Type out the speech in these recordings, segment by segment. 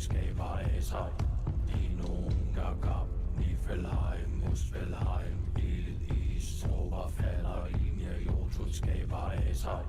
skaber af sig. Dinoen gab, Niflheim, Muspelheim, Ild, is, tropper falder ind, ja, Jotun skaber af sig.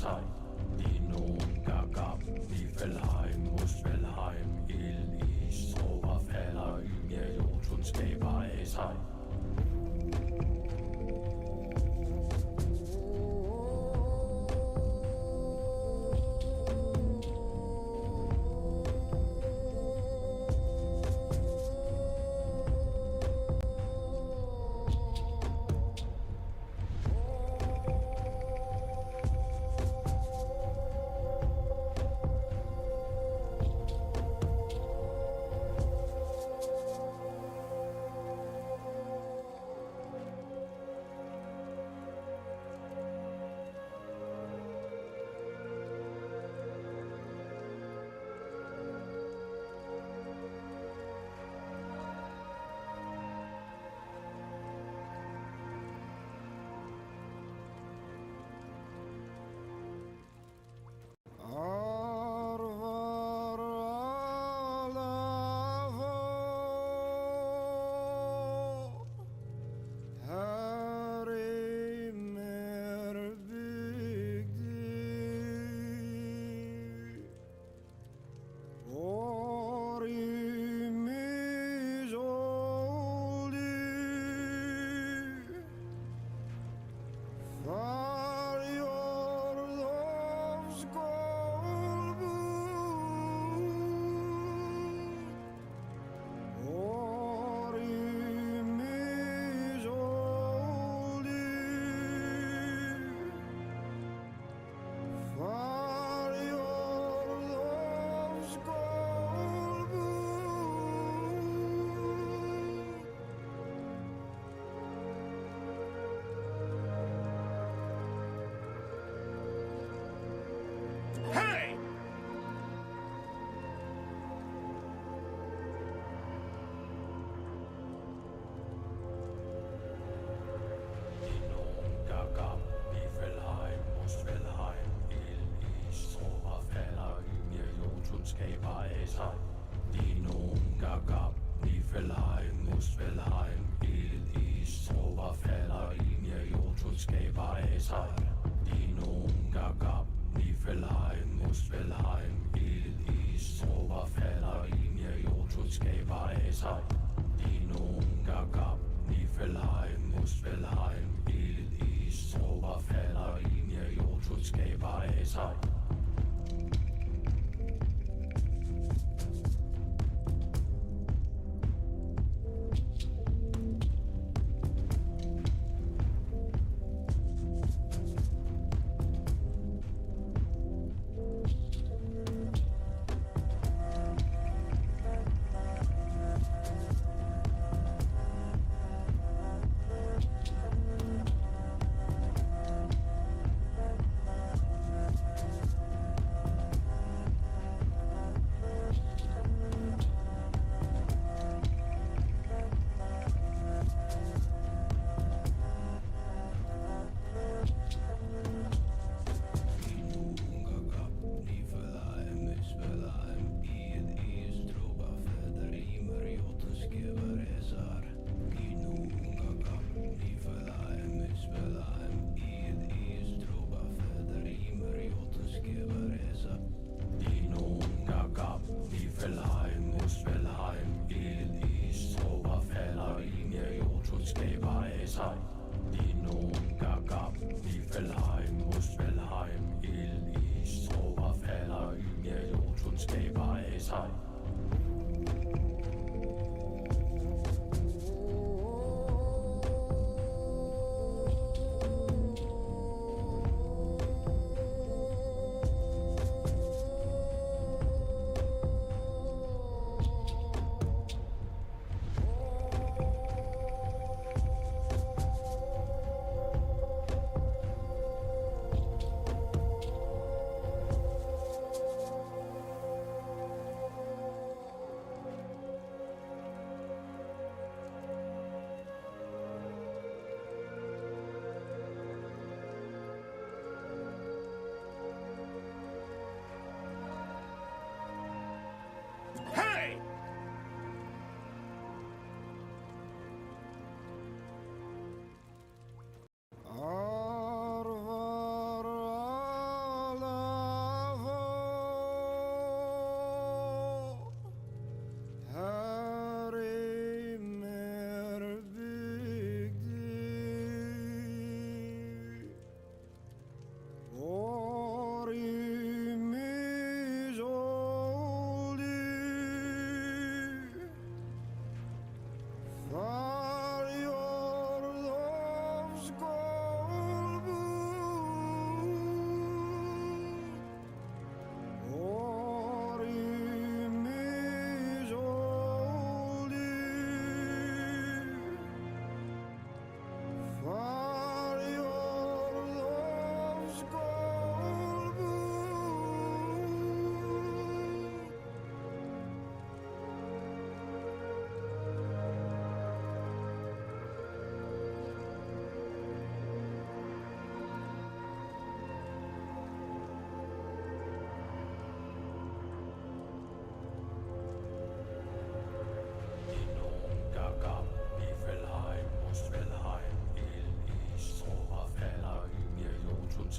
sig. Dino, Gagab, Niflheim, Muspelheim, Ild, Is, Tråber, falder, Ymir, Jotun skaber af sig.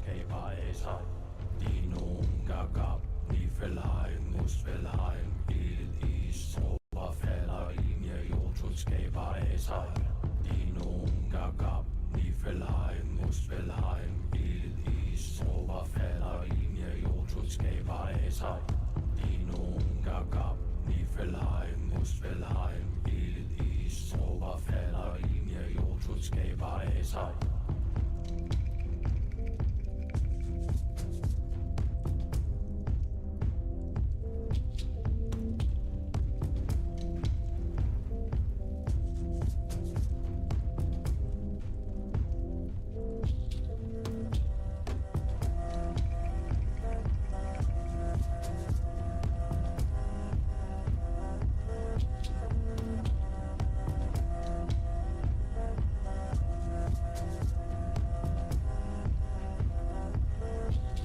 skæber af sig. De nogen gagab, ni felheim, musfelheim, ilet is, tropper falder ind, ja jordtun skæber af sig. De nogen gagab, ni felheim, musfelheim, ilet is, tropper falder ind, ja jordtun skæber af sig. De nogen gagab, ni felheim, musfelheim, ilet is, tropper falder ind, ja jordtun skæber af sig.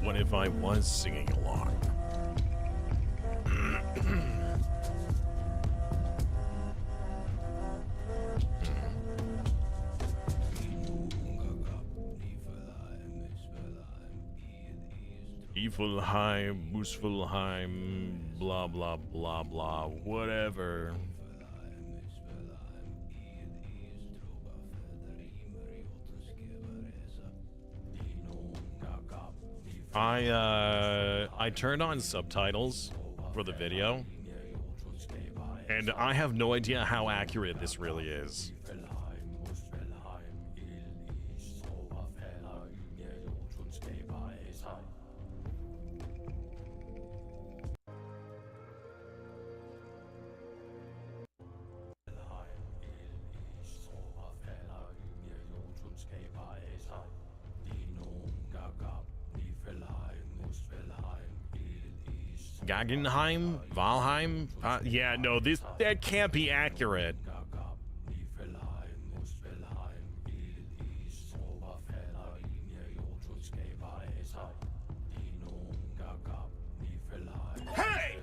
What if I was singing along? Evilheim, Musfelheim, blah blah blah blah, whatever. I turned on subtitles for the video, and I have no idea how accurate this really is. Guggenheim? Valheim? Yeah, no, that can't be accurate. Hey!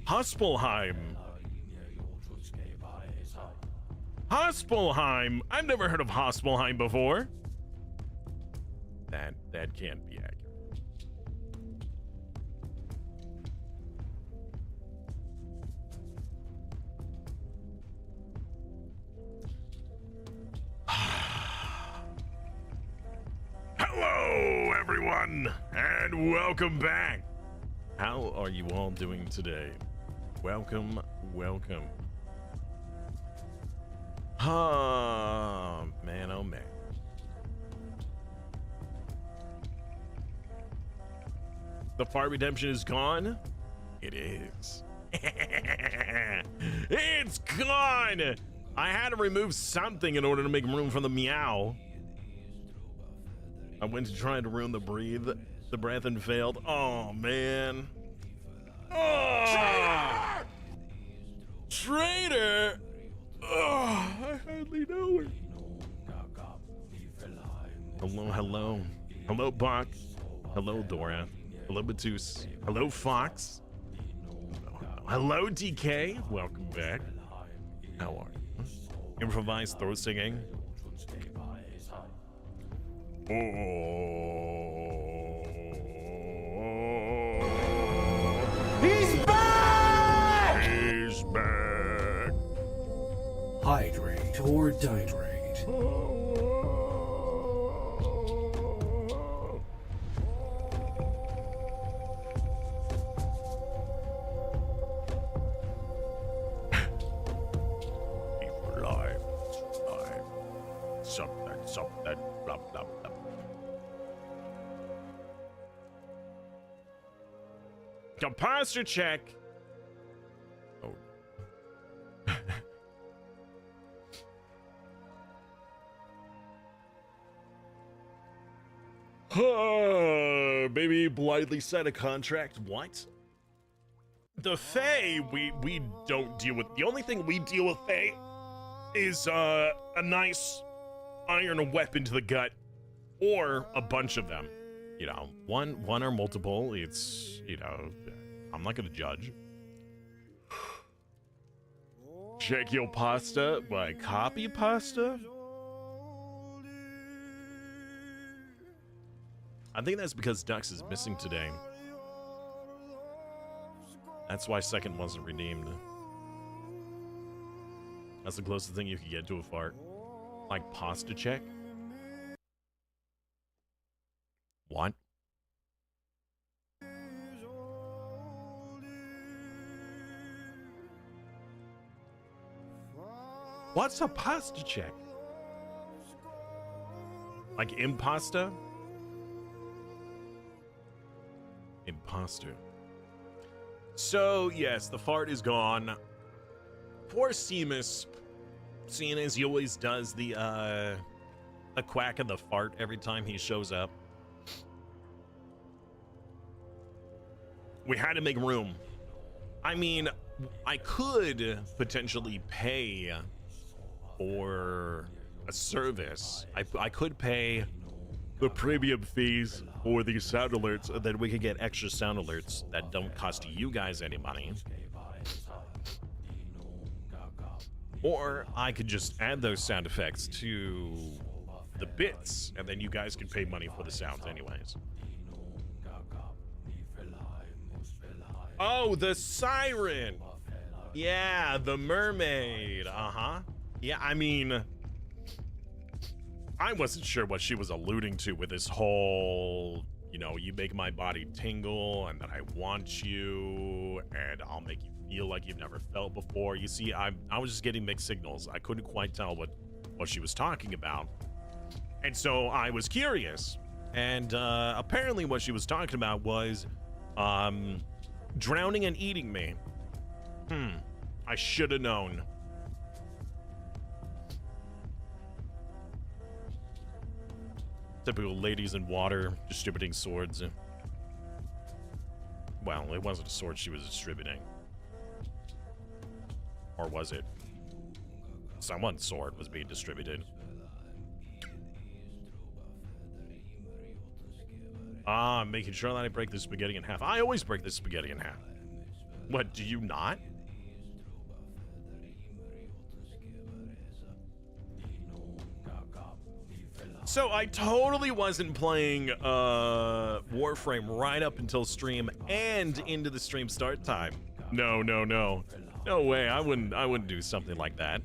Huspelheim. Huspelheim. I've never heard of Huspelheim before. That can't be accurate. Hello, everyone, and welcome back. How are you all doing today? Welcome, welcome. Oh, man, oh, man. The fire redemption is gone? It is. It's gone! I had to remove something in order to make room for the meow. I went to try to ruin the breath and failed. Oh, man. Oh! Traitor! Oh, I hardly know her. Hello, hello. Hello, Bach. Hello, Dora. Hello, Batus. Hello, Fox. Hello, DK. Welcome back. How are you? Improvised throat singing. Oh. He's back! He's back. Hydrate or dihydrate. Something, blah, blah, blah. Composter check. Oh. Maybe blindly sign a contract. What? The Fae, we don't deal with. The only thing we deal with Fae is a nice iron weapon to the gut, or a bunch of them. You know, one or multiple. It's, you know, I'm not gonna judge. Check your pasta. Why, copy pasta? I think that's because Dux is missing today. That's why second wasn't redeemed. That's the closest thing you could get to a fart. Like pasta check? What? What's a pasta check? Like impasta? Imposter. So, yes, the fart is gone. Poor Seamus, seeing as he always does the quack of the fart every time he shows up. We had to make room. I mean, I could potentially pay for a service. I could pay the premium fees for these sound alerts, and then we could get extra sound alerts that don't cost you guys any money. Or I could just add those sound effects to the bits, and then you guys can pay money for the sounds anyways. Oh, the siren! Yeah, the mermaid. Uh-huh. Yeah, I mean, I wasn't sure what she was alluding to with this whole, you know, you make my body tingle, and that I want you, and I'll make you feel like you've never felt before. You see, I was just getting mixed signals. I couldn't quite tell what she was talking about. And so I was curious. And apparently what she was talking about was drowning and eating me. I should have known. Typical ladies in water distributing swords. Well, it wasn't a sword she was distributing. Or was it? Someone's sword was being distributed. Ah, I'm making sure that I break this spaghetti in half. I always break this spaghetti in half. What, do you not? So I totally wasn't playing Warframe right up until stream and into the stream start time. No. No way, I wouldn't do something like that.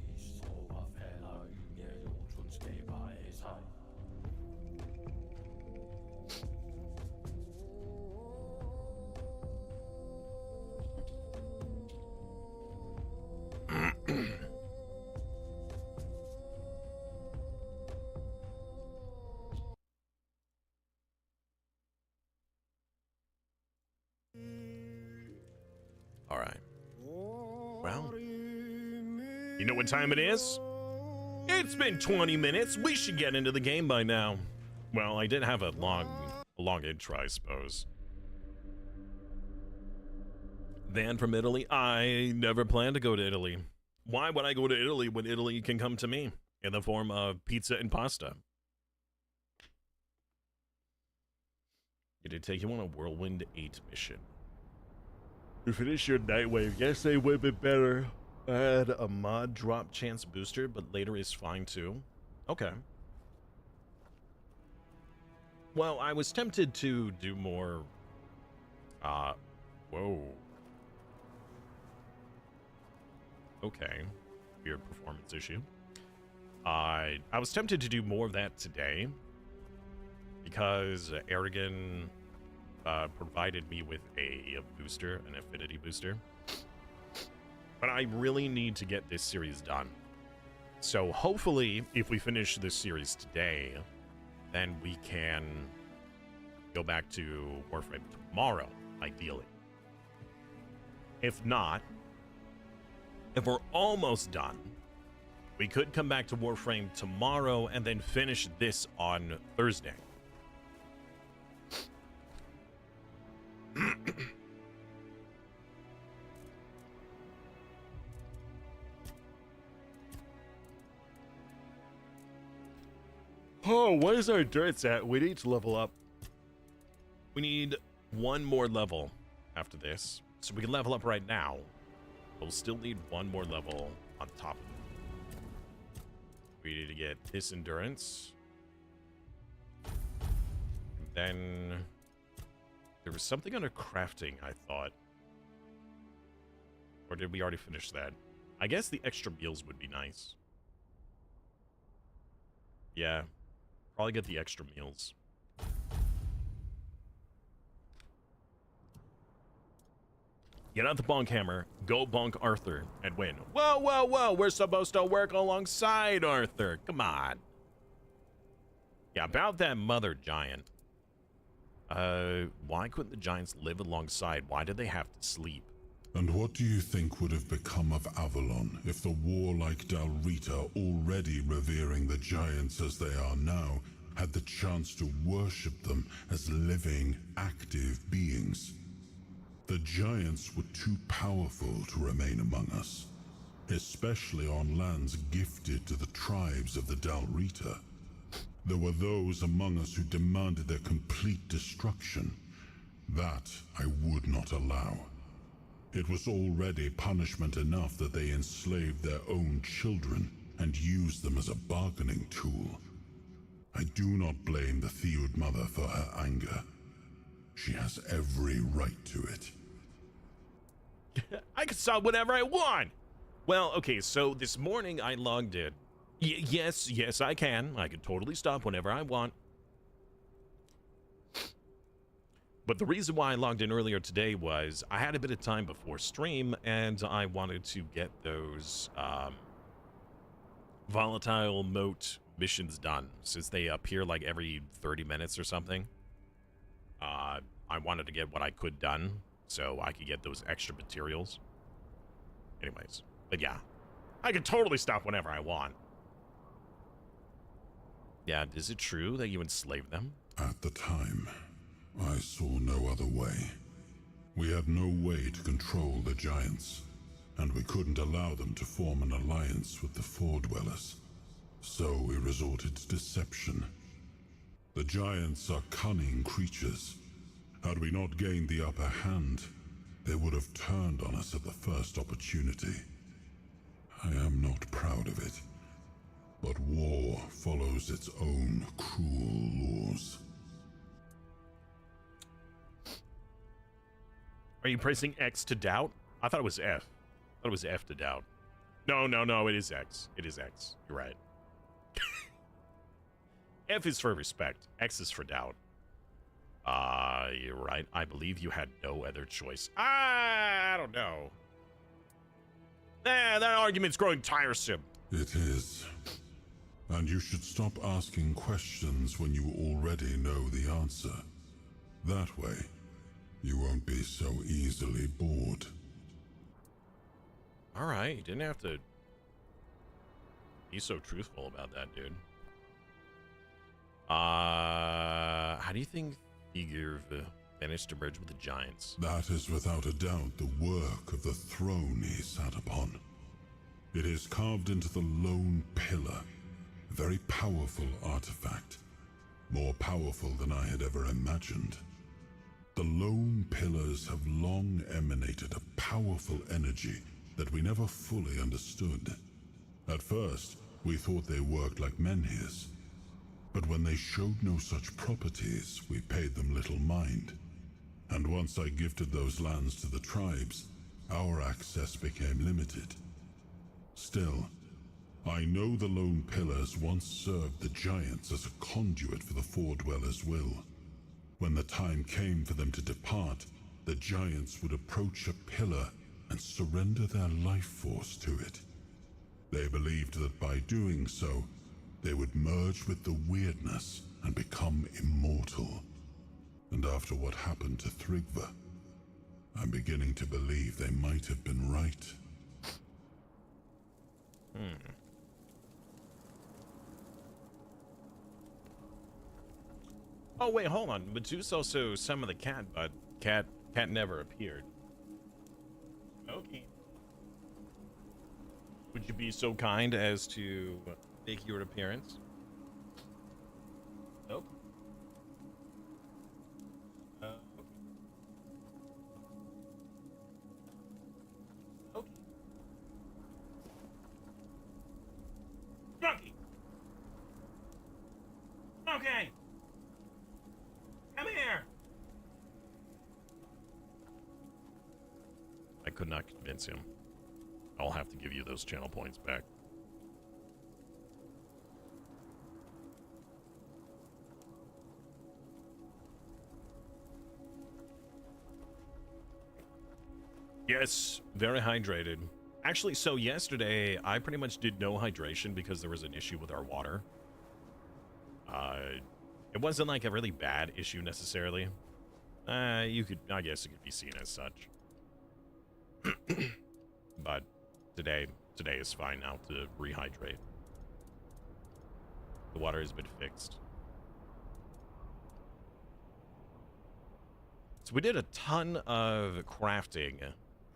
All right. Well, you know what time it is? It's been 20 minutes. We should get into the game by now. Well, I did have a long intro, I suppose. Van from Italy? I never planned to go to Italy. Why would I go to Italy when Italy can come to me in the form of pizza and pasta? Did it take you on a Whirlwind 8 mission? To finish your Nightwave, yes, they would be better. I had a mod drop chance booster, but later is fine too. Okay. Well, I was tempted to do more. Whoa. Okay. Weird performance issue. I was tempted to do more of that today because Aragon provided me with a booster, an affinity booster. But I really need to get this series done. So hopefully, if we finish this series today, then we can go back to Warframe tomorrow, ideally. If not, if we're almost done, we could come back to Warframe tomorrow and then finish this on Thursday. Oh, what is our endurance at? We need to level up. We need one more level after this. So we can level up right now. We'll still need one more level on top of it. We need to get this endurance. Then there was something under crafting, I thought. Or did we already finish that? I guess the extra meals would be nice. Yeah, probably get the extra meals. Get out the bonk hammer, go bonk Arthur, and win. Whoa, whoa, whoa, we're supposed to work alongside Arthur. Come on. Yeah, about that mother giant. Why couldn't the giants live alongside? Why did they have to sleep? And what do you think would have become of Avalon if the warlike Dalrita, already revering the giants as they are now, had the chance to worship them as living, active beings? The giants were too powerful to remain among us, especially on lands gifted to the tribes of the Dalrita. There were those among us who demanded their complete destruction. That I would not allow. It was already punishment enough that they enslaved their own children and used them as a bargaining tool. I do not blame the Theod mother for her anger. She has every right to it. I can stop whenever I want. Well, okay, so this morning I logged in. Yes, I can. I can totally stop whenever I want. But the reason why I logged in earlier today was I had a bit of time before stream, and I wanted to get those volatile moat missions done, since they appear like every 30 minutes or something. I wanted to get what I could done, so I could get those extra materials. Anyways, but yeah, I can totally stop whenever I want. Yeah, is it true that you enslaved them? At the time, I saw no other way. We had no way to control the giants, and we couldn't allow them to form an alliance with the Four-Dwellers. So we resorted to deception. The giants are cunning creatures. Had we not gained the upper hand, they would have turned on us at the first opportunity. I am not proud of it, but war follows its own cruel laws. Are you pressing X to doubt? I thought it was F. I thought it was F to doubt. No, it is X. It is X. You're right. F is for respect. X is for doubt. You're right. I believe you had no other choice. I don't know. That argument's growing tiresome. It is. And you should stop asking questions when you already know the answer. That way, you won't be so easily bored. Alright, you didn't have to be so truthful about that, dude. How do you think Igor managed to merge with the giants? That is without a doubt the work of the throne he sat upon. It is carved into the lone pillar, a very powerful artifact, more powerful than I had ever imagined. The lone pillars have long emanated a powerful energy that we never fully understood. At first, we thought they worked like menhirs, but when they showed no such properties, we paid them little mind. And once I gifted those lands to the tribes, our access became limited. Still, I know the lone pillars once served the giants as a conduit for the Four-Dwellers' will. When the time came for them to depart, the giants would approach a pillar and surrender their life force to it. They believed that by doing so, they would merge with the weirdness and become immortal. And after what happened to Thrigva, I'm beginning to believe they might have been right. Oh wait, hold on. Medusa also summoned the cat, but cat never appeared. Okay. Would you be so kind as to make your appearance? Nope. Okay. Okay. Monkey. Okay. I could not convince him. I'll have to give you those channel points back. Yes, very hydrated. Actually, so yesterday, I pretty much did no hydration because there was an issue with our water. It wasn't like a really bad issue necessarily. I guess it could be seen as such. But today is fine now to rehydrate. The water has been fixed. So we did a ton of crafting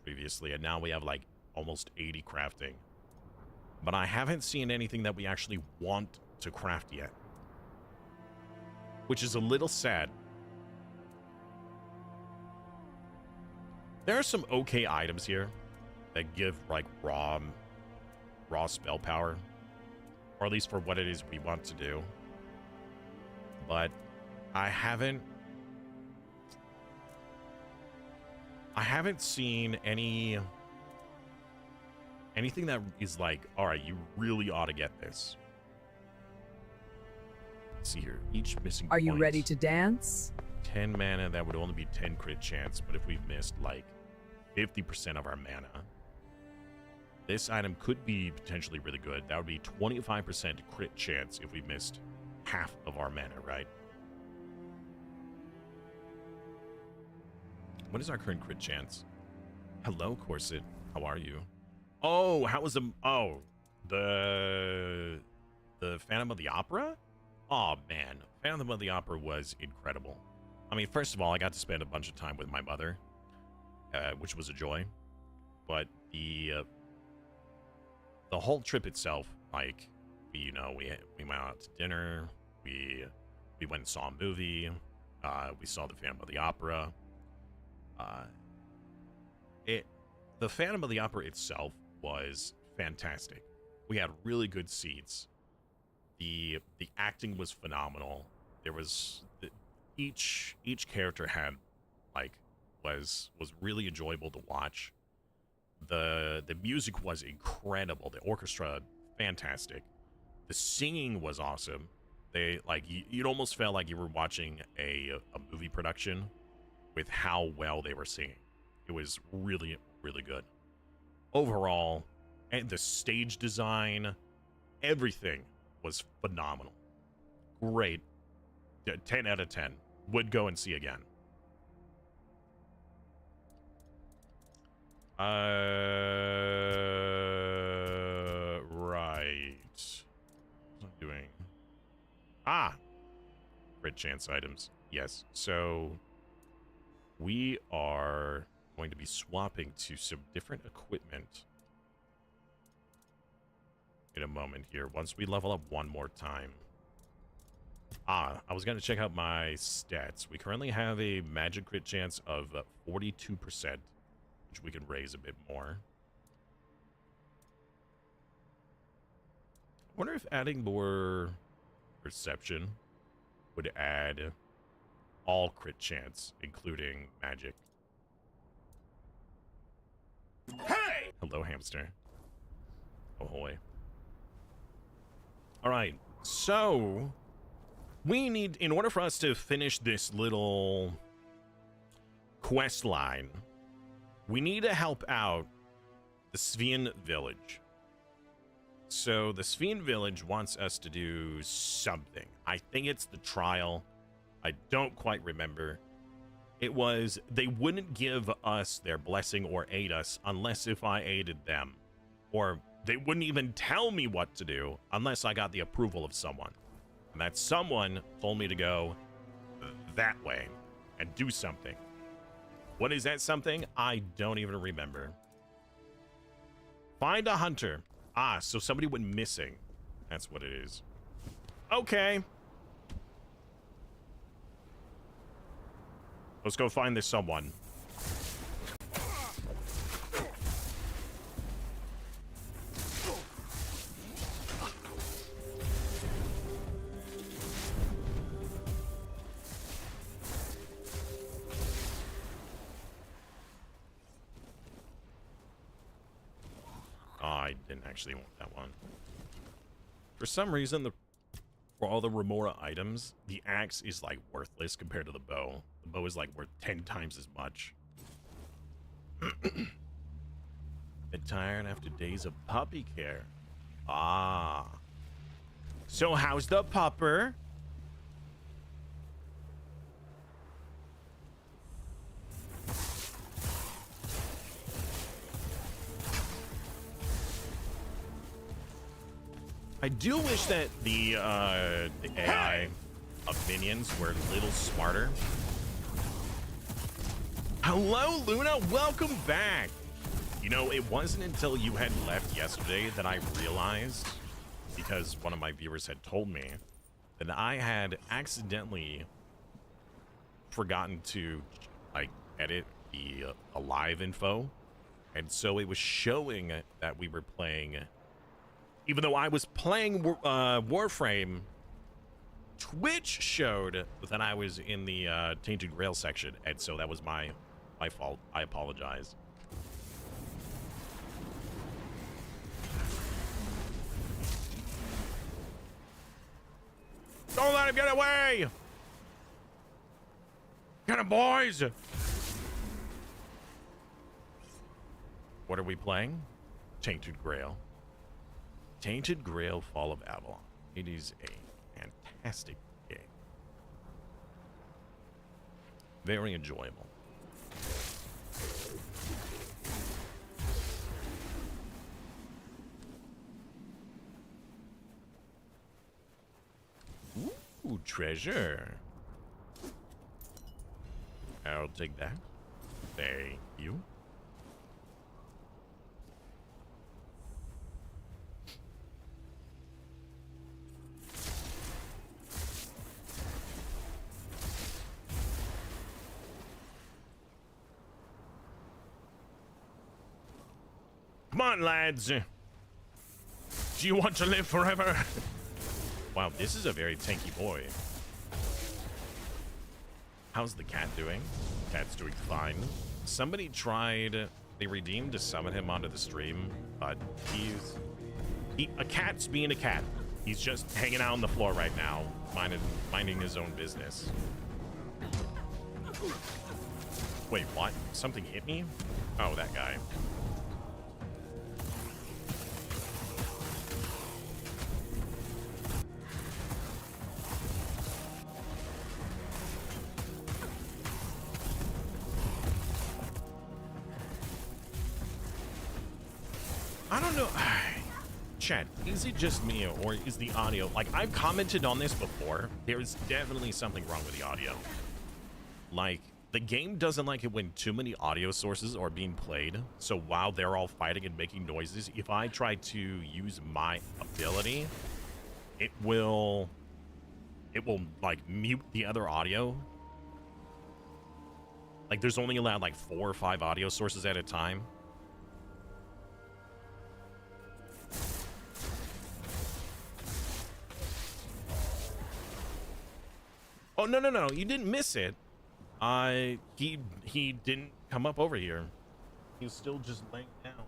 previously, and now we have like almost 80 crafting. But I haven't seen anything that we actually want to craft yet, which is a little sad. There are some okay items here that give like raw spell power, or at least for what it is we want to do. But I haven't seen anything that is like, all right, you really ought to get this. Let's see here. Each missing Are you point, ready to dance? 10 mana, that would only be 10 crit chance, but if we've missed like 50% of our mana, this item could be potentially really good. That would be 25% crit chance if we missed half of our mana, right? What is our current crit chance? Hello, Corset. How are you? Oh, how was the... Oh, the Phantom of the Opera? Oh, man. Phantom of the Opera was incredible. I mean, first of all, I got to spend a bunch of time with my mother, which was a joy. But the whole trip itself, like, we went out to dinner, we went and saw a movie, we saw the Phantom of the Opera. The Phantom of the Opera itself was fantastic. We had really good seats. The acting was phenomenal. There was each character had was really enjoyable to watch. The music was incredible. The orchestra, fantastic. The singing was awesome. They you'd almost felt like you were watching a movie production with how well they were singing. It was really, really good. Overall, and the stage design, everything was phenomenal. Great. 10 out of 10. Would go and see again. Right. What's it doing? Crit chance items. Yes. So we are going to be swapping to some different equipment in a moment here, once we level up one more time. I was going to check out my stats. We currently have a magic crit chance of 42%, which we can raise a bit more. I wonder if adding more perception would add all crit chance, including magic. Hey! Hello, hamster. Ahoy. Alright, so we need, in order for us to finish this little quest line, we need to help out the Svian village. So the Svian village wants us to do something. I think it's the trial. I don't quite remember. It was, they wouldn't give us their blessing or aid us unless if I aided them. Or they wouldn't even tell me what to do unless I got the approval of someone. And that someone told me to go that way and do something. What is that something? I don't even remember. Find a hunter. So somebody went missing. That's what it is. Okay. Let's go find this someone. didn't actually want that one. For some reason, for all the Remora items, the axe is like worthless compared to the bow. The bow is like worth 10 times as much. Bit tired after days of puppy care. Ah. So how's the pupper? I do wish that the AI of minions were a little smarter. Hello, Luna. Welcome back. You know, it wasn't until you had left yesterday that I realized, because one of my viewers had told me, that I had accidentally forgotten to, like, edit the alive info. And so it was showing that we were playing... Even though I was playing Warframe, Twitch showed that I was in the Tainted Grail section, and so that was my fault. I apologize. Don't let him get away! Get him, boys! What are we playing? Tainted Grail. Tainted Grail, Fall of Avalon. It is a fantastic game. Very enjoyable. Ooh, treasure. I'll take that. Thank you. Come on, lads. Do you want to live forever? Wow, this is a very tanky boy. How's the cat doing? Cat's doing fine. Somebody tried, they redeemed to summon him onto the stream, but a cat's being a cat. He's just hanging out on the floor right now, minding his own business. Wait, what? Something hit me? Oh, that guy. I don't know. Chat, is it just me or is the audio... Like, I've commented on this before. There's definitely something wrong with the audio. Like, the game doesn't like it when too many audio sources are being played. So while they're all fighting and making noises, if I try to use my ability, it will, like, mute the other audio. Like, there's only allowed, like, 4 or 5 audio sources at a time. Oh, no, no, no, you didn't miss it. He didn't come up over here. He's still just laying down.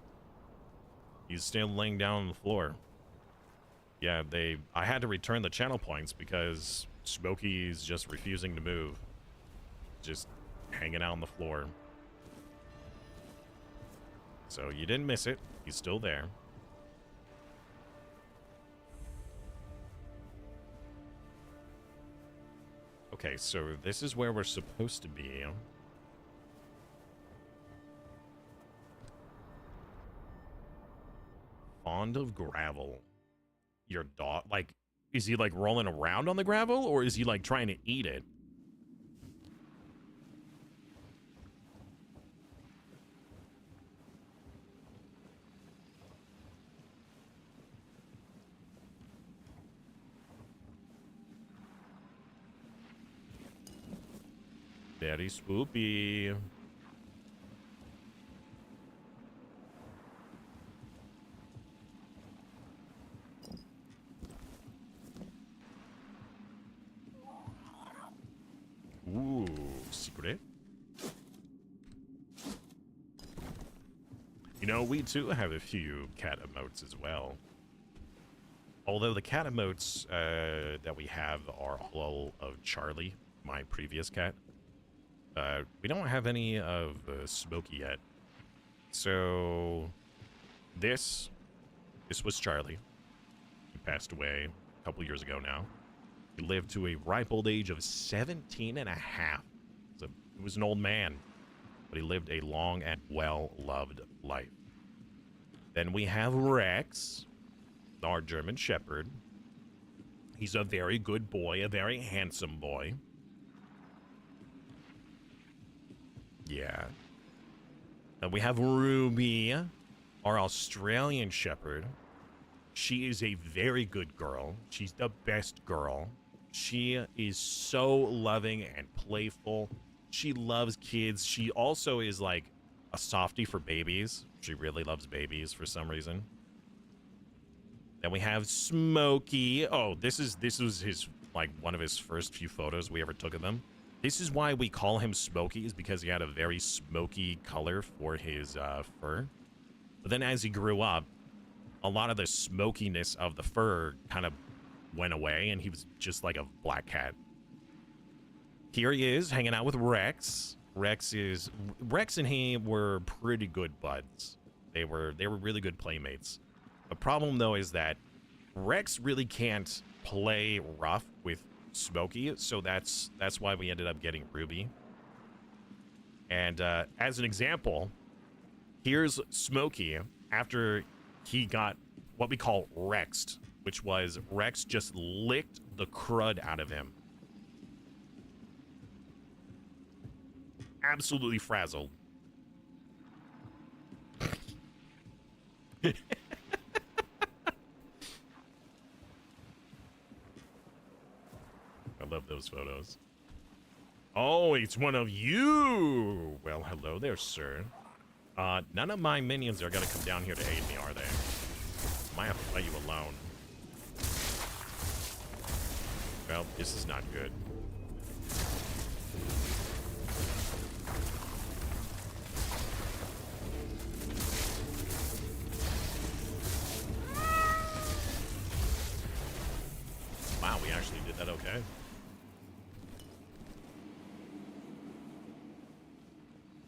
He's still laying down on the floor. Yeah, I had to return the channel points because Smokey's just refusing to move. Just hanging out on the floor. So you didn't miss it. He's still there. Okay, so this is where we're supposed to be. Fond of gravel. Your dog, like, is he like rolling around on the gravel or is he like trying to eat it? Very swoopy. Ooh, secret. You know, we too have a few cat emotes as well. Although the cat emotes that we have are all of Charlie, my previous cat. We don't have any of Smokey yet. So this was Charlie. He passed away a couple years ago now. He lived to a ripe old age of 17 and a half. So he was an old man, but he lived a long and well-loved life. Then we have Rex, our German Shepherd. He's a very good boy, a very handsome boy. Yeah. And we have Ruby, our Australian Shepherd. She is a very good girl. She's the best girl. She is so loving and playful. She loves kids. She also is like a softie for babies. She really loves babies for some reason. Then we have Smokey. Oh, this was his, like, one of his first few photos we ever took of him. This is why we call him Smokey, is because he had a very smoky color for his fur. But then as he grew up, a lot of the smokiness of the fur kind of went away, and he was just like a black cat. Here he is, hanging out with Rex. Rex and he were pretty good buds. They were really good playmates. The problem, though, is that Rex really can't play rough with Smokey, so that's why we ended up getting Ruby. And as an example, here's Smokey after he got what we call Rexed, which was Rex just licked the crud out of him. Absolutely frazzled. I love those photos. Oh, it's one of you. Well, hello there, sir. None of my minions are gonna come down here to aid me, are they? Might have to fight you alone. Well, this is not good. Wow, we actually did that okay.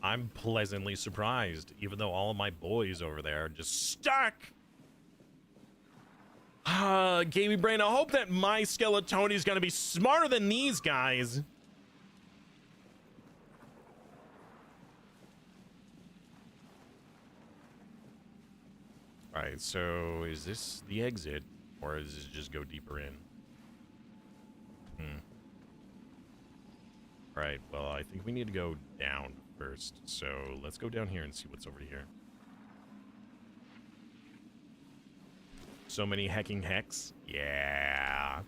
I'm pleasantly surprised, even though all of my boys over there are just stuck. Gaming Brain, I hope that my Skeletoni is going to be smarter than these guys. Alright, so is this the exit, or does it just go deeper in? Alright, well, I think we need to go down first, so let's go down here and see what's over here. So many hacking hacks? Yeah.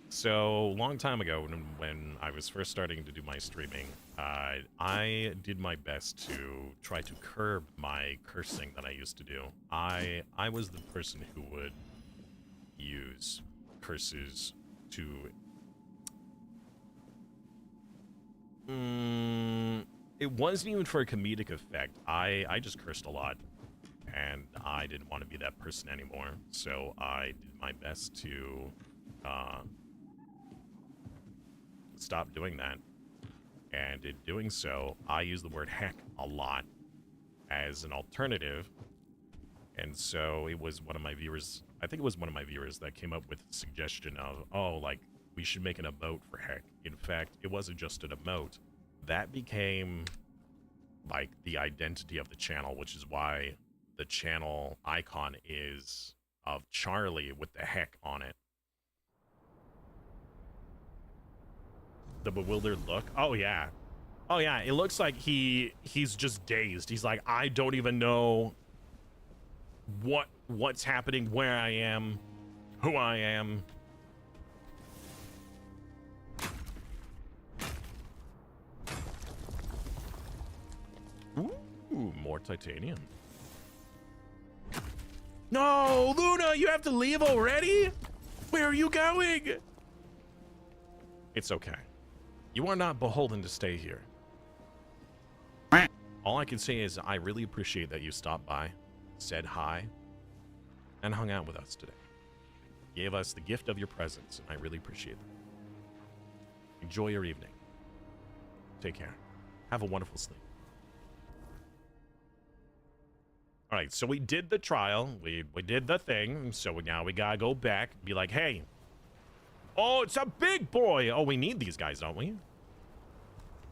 So, long time ago, when I was first starting to do my streaming, I did my best to try to curb my cursing that I used to do. I was the person who would use curses to... it wasn't even for a comedic effect. I just cursed a lot. And I didn't want to be that person anymore. So I did my best to stop doing that. And in doing so, I use the word heck a lot as an alternative. And so it was one of my viewers, I think it was one of my viewers that came up with the suggestion of, oh, like, we should make an emote for heck. In fact, it wasn't just an emote. That became, like, the identity of the channel, which is why the channel icon is of Charlie with the heck on it. The bewildered look. Oh yeah. Oh yeah, it looks like he's just dazed. He's like, I don't even know what's happening, where I am, who I am. Ooh, more titanium. No, Luna, you have to leave already? Where are you going? It's okay. You are not beholden to stay here. All I can say is I really appreciate that you stopped by, said hi, and hung out with us today. Gave us the gift of your presence, and I really appreciate it. Enjoy your evening. Take care. Have a wonderful sleep. All right, so we did the trial. We did the thing. So now we gotta go back and be like, hey. Oh, it's a big boy. Oh, we need these guys, don't we?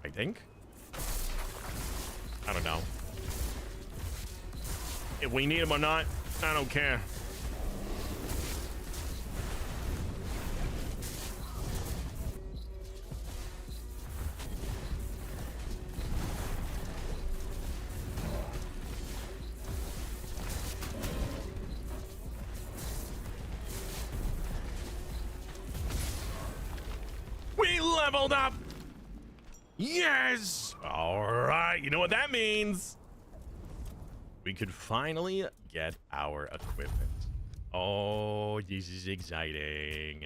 I think. I don't know. If we need them or not, I don't care. We leveled up! Yes! Alright, you know what that means? We could finally get our equipment. Oh, this is exciting.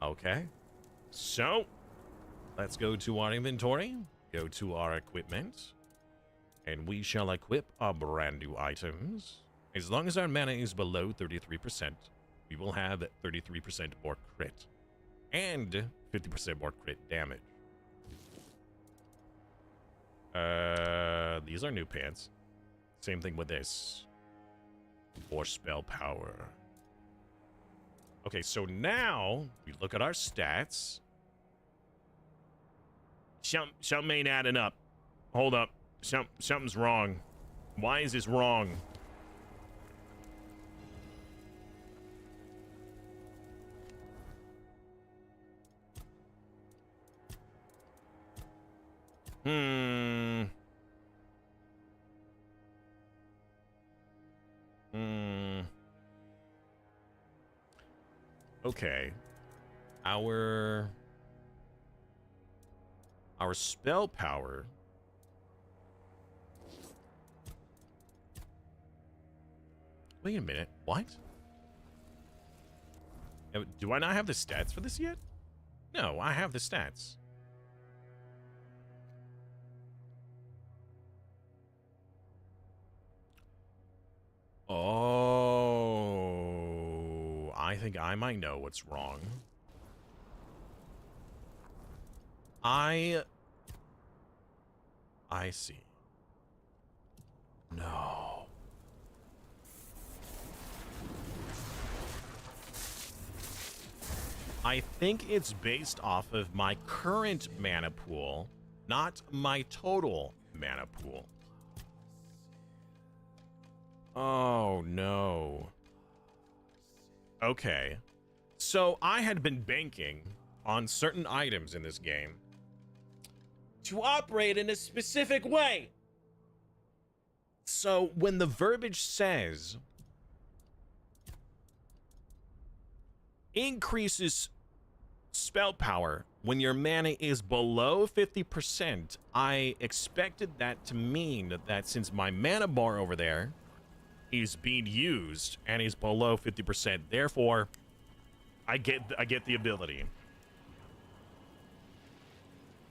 Okay. So, let's go to our inventory, go to our equipment, and we shall equip our brand new items. As long as our mana is below 33%, we will have 33% more crit and 50% more crit damage. These are new pants. Same thing with this. More spell power. Okay, so now we look at our stats. Something ain't adding up. Hold up. Something's wrong. Why is this wrong? Okay. Our spell power. Wait a minute. What? Do I not have the stats for this yet? No, I have the stats. Oh, I think I might know what's wrong. I see. No. I think it's based off of my current mana pool, not my total mana pool. Oh, no. Okay. So I had been banking on certain items in this game to operate in a specific way. So when the verbiage says increases spell power when your mana is below 50%, I expected that to mean that since my mana bar over there is being used and is below 50%, therefore I get the ability.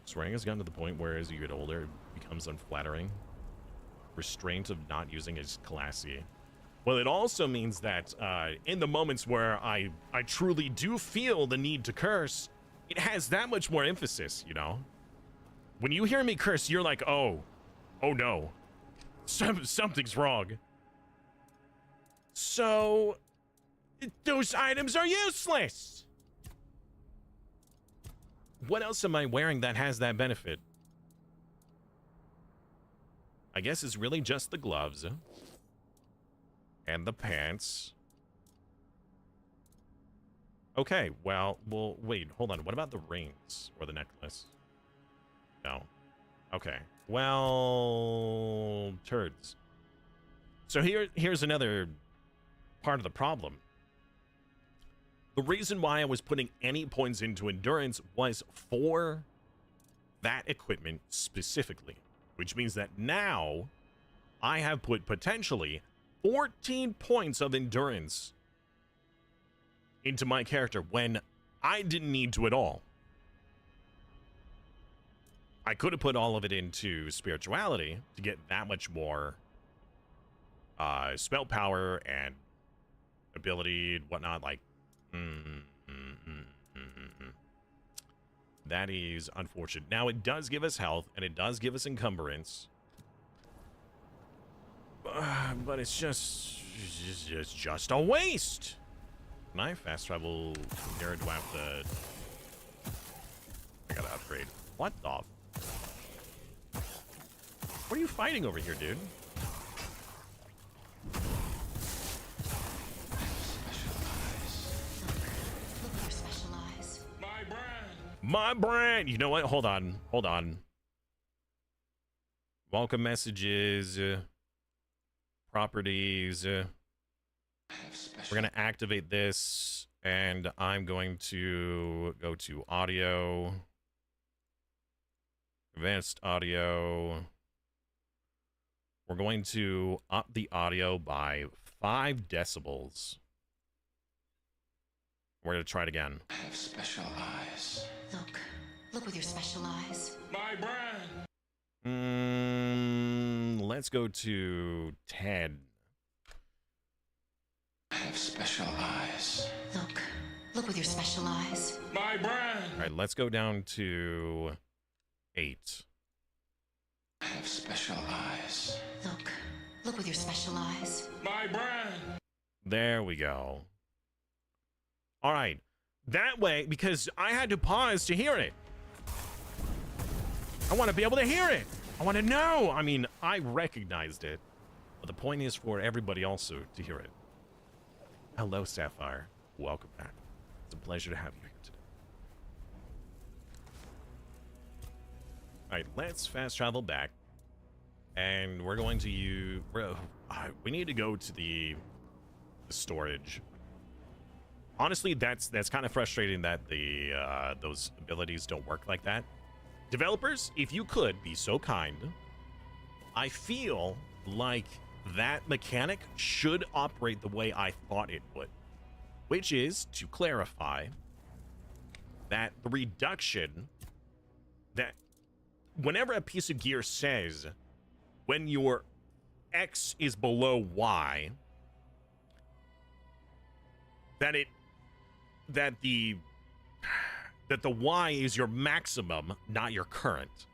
Swearing has gotten to the point where as you get older it becomes unflattering. Restraint of not using is classy. Well, it also means that in the moments where I truly do feel the need to curse, it has that much more emphasis, you know? When you hear me curse, you're like, oh no, something's wrong. So, those items are useless. What else am I wearing that has that benefit? I guess it's really just the gloves. And the pants. Okay, well, wait, hold on. What about the rings or the necklace? No. Okay. Well, turds. So here's another part of the problem. The reason why I was putting any points into endurance was for that equipment specifically, which means that now I have put potentially 14 points of endurance into my character when I didn't need to at all. I could have put all of it into spirituality to get that much more spell power and ability and whatnot. Like, that is unfortunate. Now, it does give us health, and it does give us encumbrance. But it's just a waste. Can I fast travel here? Do I have to... I gotta upgrade. What the... What are you fighting over here, dude? My brand. You know what? Hold on. Hold on. Welcome messages. Properties. We're going to activate this. And I'm going to go to audio. Advanced audio. We're going to up the audio by 5 decibels. We're going to try it again. I have special eyes. Look with your special eyes. My brand. Let's go to 10. I have special eyes. Look with your special eyes. My brand. All right, let's go down to 8. I have special eyes. Look with your special eyes. My brand. There we go. All right. That way, because I had to pause to hear it. I want to be able to hear it. I want to know. I mean, I recognized it. But the point is for everybody also to hear it. Hello, Sapphire. Welcome back. It's a pleasure to have you here today. All right, let's fast travel back. And we're going to use... we need to go to the storage. Honestly, that's kind of frustrating that the those abilities don't work like that. Developers, if you could be so kind, I feel like that mechanic should operate the way I thought it would, which is to clarify that the reduction that whenever a piece of gear says when your X is below Y, that the Y is your maximum, not your current.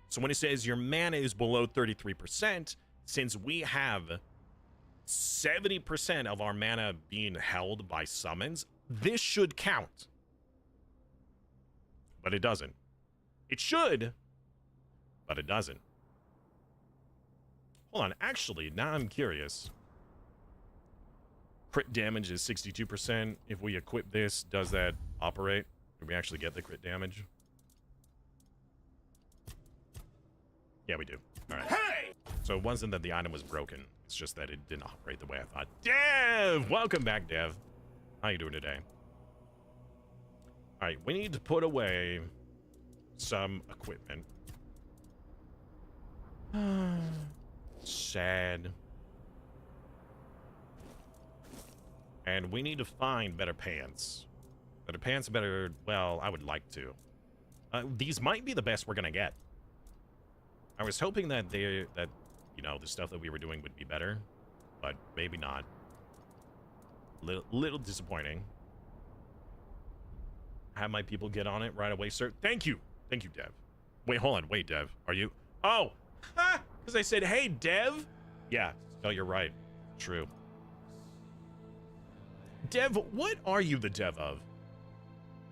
So when it says your mana is below 33%, since we have 70% of our mana being held by summons, this should count. But it doesn't. It should, but it doesn't. Hold on, actually, now I'm curious. Crit damage is 62%. If we equip this, does that operate? Do we actually get the crit damage? Yeah, we do. All right. Hey! So it wasn't that the item was broken. It's just that it didn't operate the way I thought. Dev! Welcome back, Dev. How you doing today? All right, we need to put away some equipment. Sad. And we need to find better pants. Better pants, better... Well, I would like to. These might be the best we're gonna get. I was hoping that you know, the stuff that we were doing would be better, but maybe not. Little disappointing. Have my people get on it right away, sir. Thank you. Thank you, Dev. Wait, hold on. Wait, Dev. Are you... Oh! Because I said, hey, Dev? Yeah. No, you're right. True. Dev, what are you the dev of?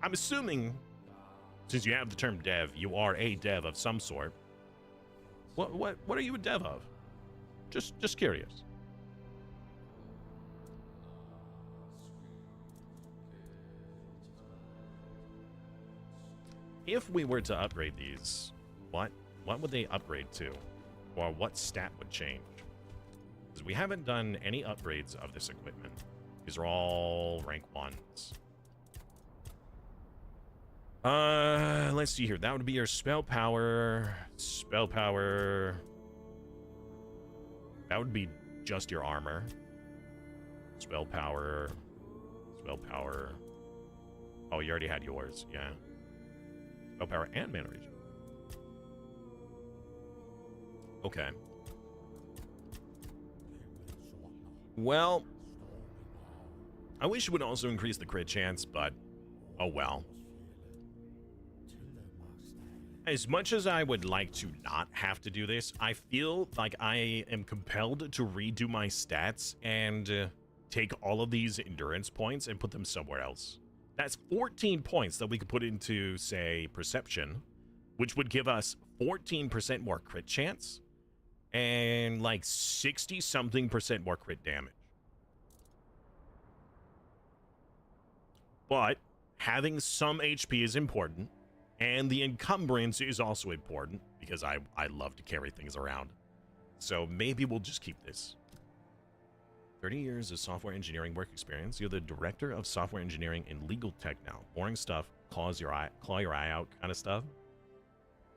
I'm assuming, since you have the term dev, you are a dev of some sort. What are you a dev of? Just curious. If we were to upgrade these, what would they upgrade to? Or what stat would change? Because we haven't done any upgrades of this equipment. These are all rank 1s. Let's see here. That would be your spell power. Spell power. That would be just your armor. Spell power. Spell power. Oh, you already had yours. Yeah. Spell power and mana regen. Okay. Well, I wish it would also increase the crit chance, but oh well. As much as I would like to not have to do this, I feel like I am compelled to redo my stats and take all of these endurance points and put them somewhere else. That's 14 points that we could put into, say, perception, which would give us 14% more crit chance and like 60-something% more crit damage. But having some HP is important, and the encumbrance is also important because I love to carry things around. So maybe we'll just keep this. 30 years of software engineering work experience. You're the director of software engineering in legal tech now. Boring stuff, claw your eye out kind of stuff.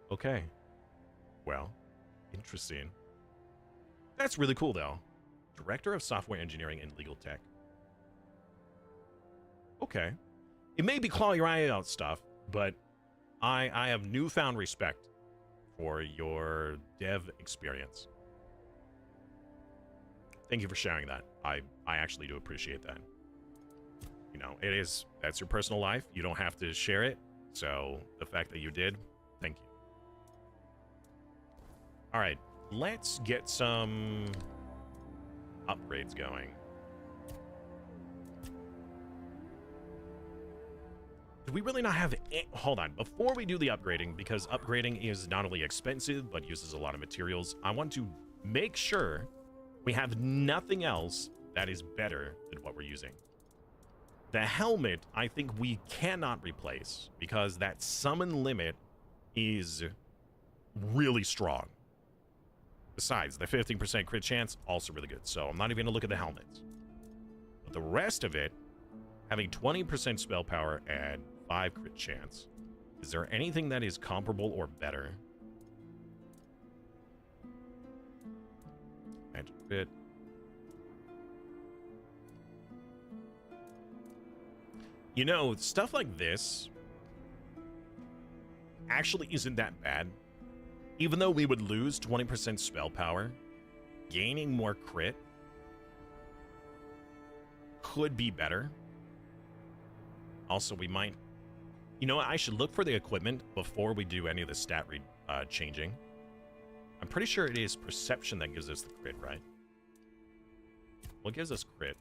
Okay. Well, interesting. That's really cool though. Director of software engineering in legal tech. Okay. It may be claw your eye out stuff, but I have newfound respect for your dev experience. Thank you for sharing that. I actually do appreciate that. You know, that's your personal life. You don't have to share it. So the fact that you did, thank you. All right, let's get some upgrades going. Do we really not have it? Hold on, before we do the upgrading, because upgrading is not only expensive, but uses a lot of materials, I want to make sure we have nothing else that is better than what we're using. The helmet, I think we cannot replace, because that summon limit is really strong. Besides, the 15% crit chance, also really good, so I'm not even gonna look at the helmets. But the rest of it, having 20% spell power and 5 crit chance. Is there anything that is comparable or better? Magic bit. You know, stuff like this actually isn't that bad. Even though we would lose 20% spell power, gaining more crit could be better. Also, we might... You know what? I should look for the equipment before we do any of the stat changing. I'm pretty sure it is perception that gives us the crit, right? What gives us crit?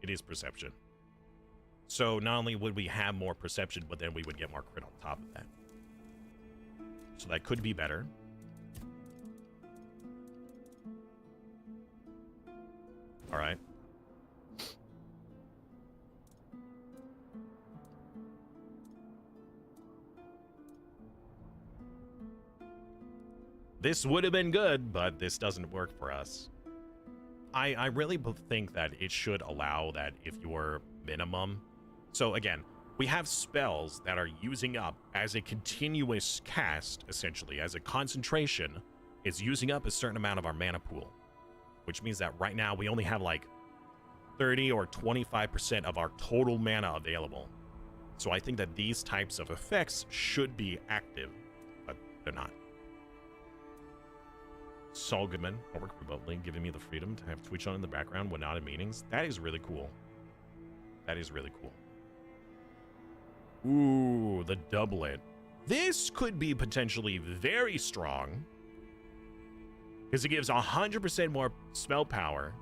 It is perception. So not only would we have more perception, but then we would get more crit on top of that. So that could be better. All right. This would have been good, but this doesn't work for us. I really think that it should allow that if you're minimum. So again, we have spells that are using up as a continuous cast, essentially, as a concentration, is using up a certain amount of our mana pool. Which means that right now we only have like 30 or 25% of our total mana available. So I think that these types of effects should be active, but they're not. Saul Goodman, I work remotely, giving me the freedom to have Twitch on in the background when not in meetings. That is really cool. That is really cool. Ooh, the doublet. This could be potentially very strong, because it gives 100% more spell power,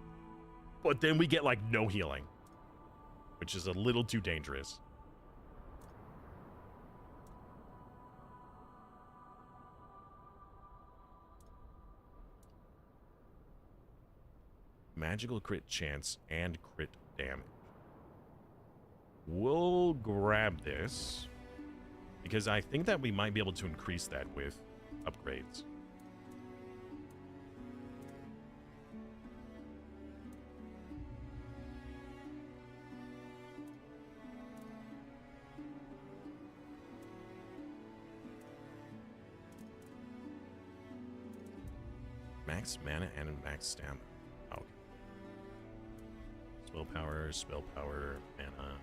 but then we get like no healing, which is a little too dangerous. Magical crit chance and crit damage. We'll grab this because I think that we might be able to increase that with upgrades. Max mana and max stamina. Okay. Spell power, mana.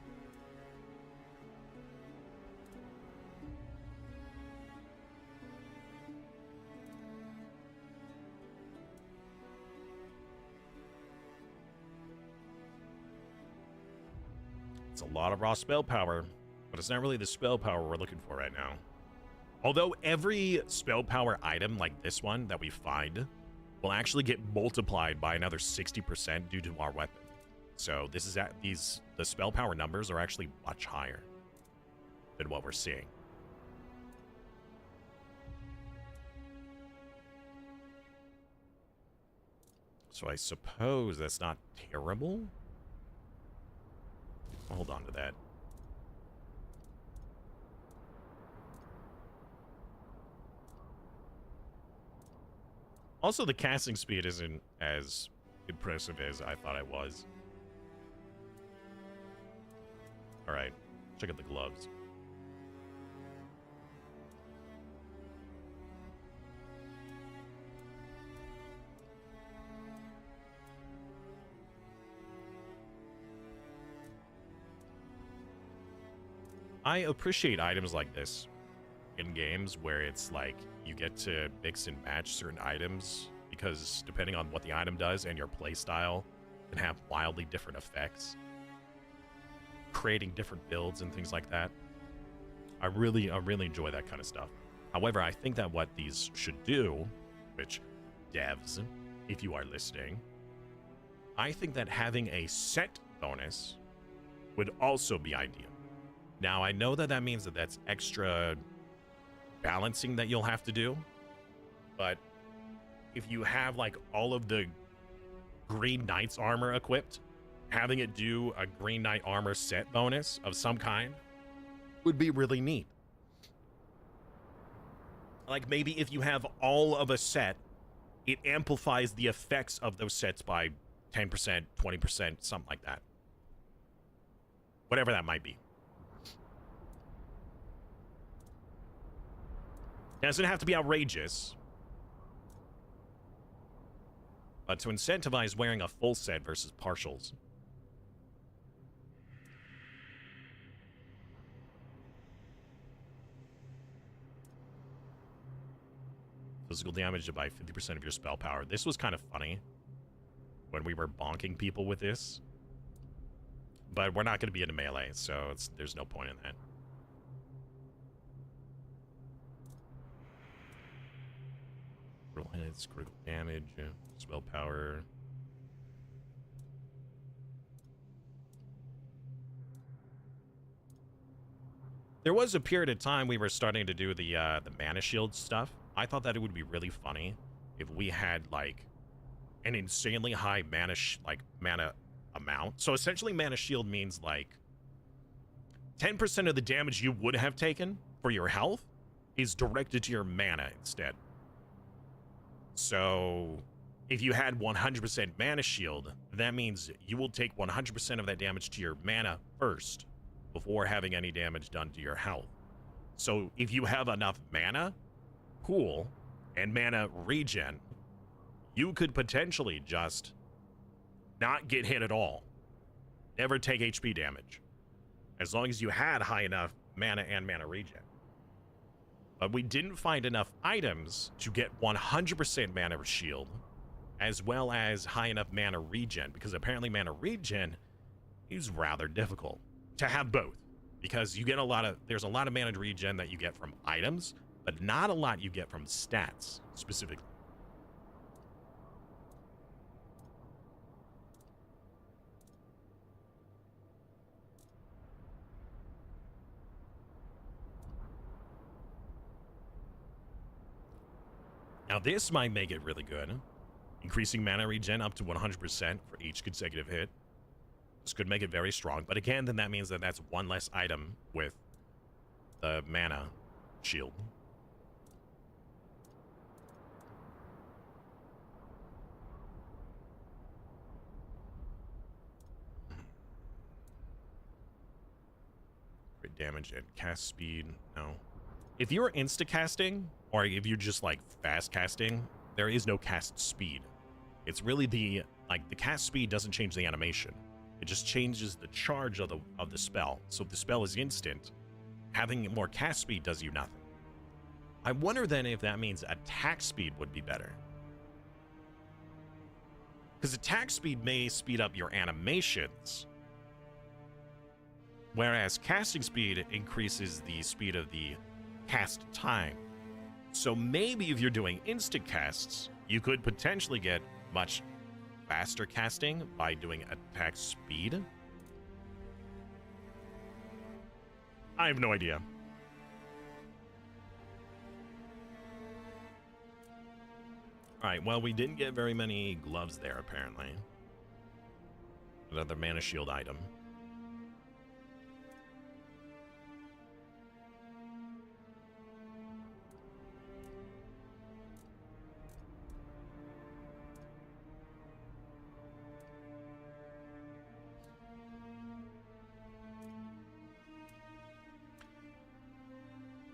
It's a lot of raw spell power, but it's not really the spell power we're looking for right now. Although every spell power item like this one that we find will actually get multiplied by another 60% due to our weapon. So this is the spell power numbers are actually much higher than what we're seeing. So I suppose that's not terrible. Hold on to that. Also, the casting speed isn't as impressive as I thought it was. All right, check out the gloves. I appreciate items like this in games where it's like you get to mix and match certain items, because depending on what the item does and your playstyle can have wildly different effects, creating different builds and things like that. I really enjoy that kind of stuff. However, I think that what these should do, which devs, if you are listening, I think that having a set bonus would also be ideal. Now, I know that means that that's extra balancing that you'll have to do, but if you have like all of the Green Knight's armor equipped, having it do a Green Knight armor set bonus of some kind would be really neat. Like maybe if you have all of a set, it amplifies the effects of those sets by 10%, 20%, something like that. Whatever that might be. It doesn't have to be outrageous, but to incentivize wearing a full set versus partials. Physical damage by 50% of your spell power. This was kind of funny when we were bonking people with this, but we're not going to be in a melee, so there's no point in that. Hits, critical damage, spell power. There was a period of time we were starting to do the mana shield stuff. I thought that it would be really funny if we had like an insanely high mana amount. So essentially, mana shield means like 10% of the damage you would have taken for your health is directed to your mana instead. So if you had 100% mana shield, that means you will take 100% of that damage to your mana first before having any damage done to your health. So if you have enough mana pool and mana regen, you could potentially just not get hit at all. Never take HP damage. As long as you had high enough mana and mana regen. But we didn't find enough items to get 100% mana shield, as well as high enough mana regen, because apparently mana regen is rather difficult to have both, because you get there's a lot of mana regen that you get from items, but not a lot you get from stats specifically. Now this might make it really good. Increasing mana regen up to 100% for each consecutive hit. This could make it very strong, but again, then that means that that's one less item with the mana shield. Crit damage and cast speed, no. If you're insta-casting, or if you're just like fast casting, there is no cast speed. It's really the cast speed doesn't change the animation. It just changes the charge of the spell. So if the spell is instant, having more cast speed does you nothing. I wonder then if that means attack speed would be better. Because attack speed may speed up your animations, whereas casting speed increases the speed of the cast time. So maybe if you're doing instant casts, you could potentially get much faster casting by doing attack speed. I have no idea. Alright, well, we didn't get very many gloves there, apparently. Another mana shield item.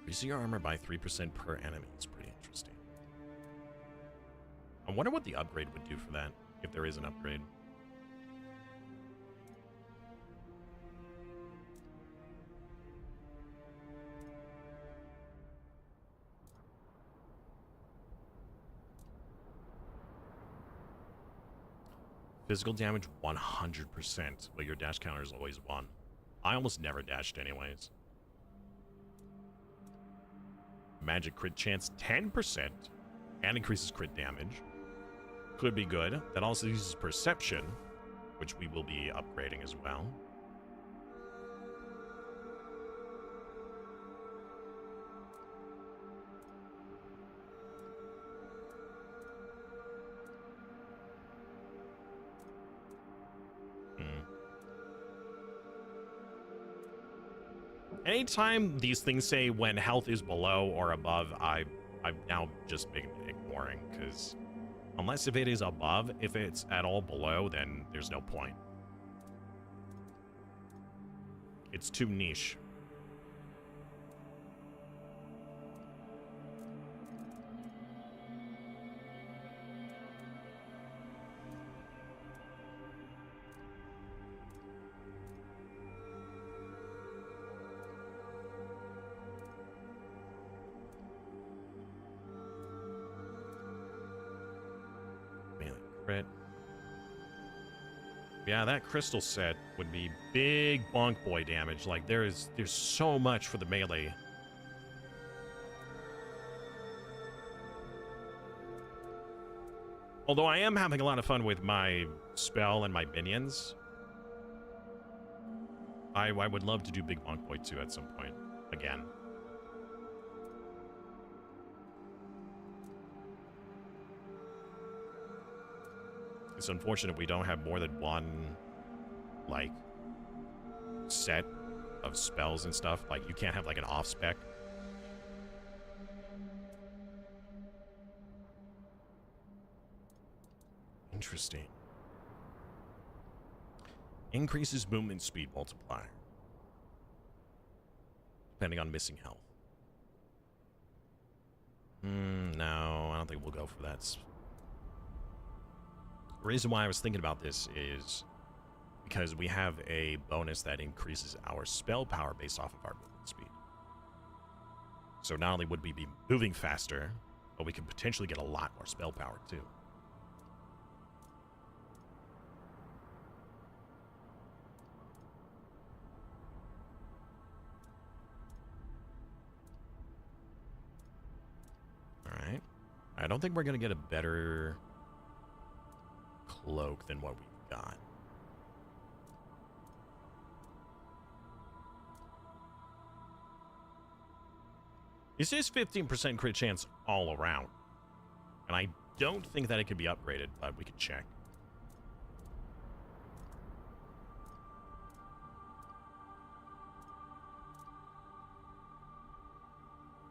Increasing your armor by 3% per enemy is pretty interesting. I wonder what the upgrade would do for that, if there is an upgrade. Physical damage 100%, but your dash counter is always 1. I almost never dashed anyways. Magic crit chance 10% and increases crit damage. Could be good. That also uses perception, which we will be upgrading as well. Anytime these things say when health is below or above, I've now just been ignoring, because unless if it is above, if it's at all below, then there's no point. It's too niche. Crit. Yeah, that crystal set would be big bonk boy damage. Like there's so much for the melee. Although I am having a lot of fun with my spell and my minions. I would love to do big bonk boy 2 at some point again. It's unfortunate we don't have more than one, like, set of spells and stuff. Like, you can't have, like, an off-spec. Interesting. Increases movement speed multiplier. Depending on missing health. No, I don't think we'll go for that. The reason why I was thinking about this is because we have a bonus that increases our spell power based off of our movement speed. So not only would we be moving faster, but we could potentially get a lot more spell power too. Alright. I don't think we're going to get a better cloak than what we've got. This is 15% crit chance all around. And I don't think that it could be upgraded, but we can check.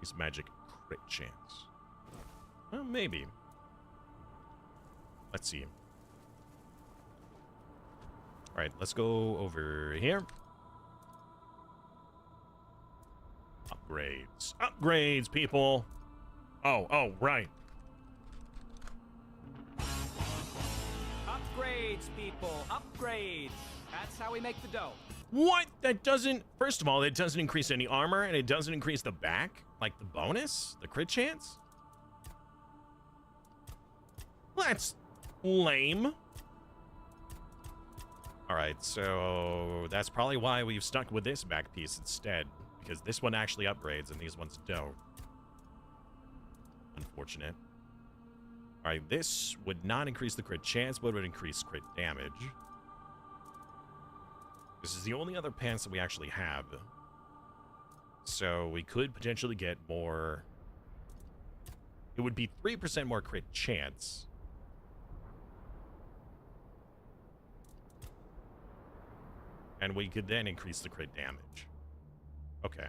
Is magic crit chance? Well, maybe. Let's see. All right, let's go over here. Upgrades. Upgrades, people. Oh, right. Upgrades, people. Upgrades. That's how we make the dough. What? That doesn't... First of all, it doesn't increase any armor, and it doesn't increase the back? Like the bonus? The crit chance? That's lame. All right, so that's probably why we've stuck with this back piece instead, because this one actually upgrades and these ones don't. Unfortunate. All right, this would not increase the crit chance, but would increase crit damage. This is the only other pants that we actually have. So we could potentially get more. It would be 3% more crit chance. And we could then increase the crit damage. Okay.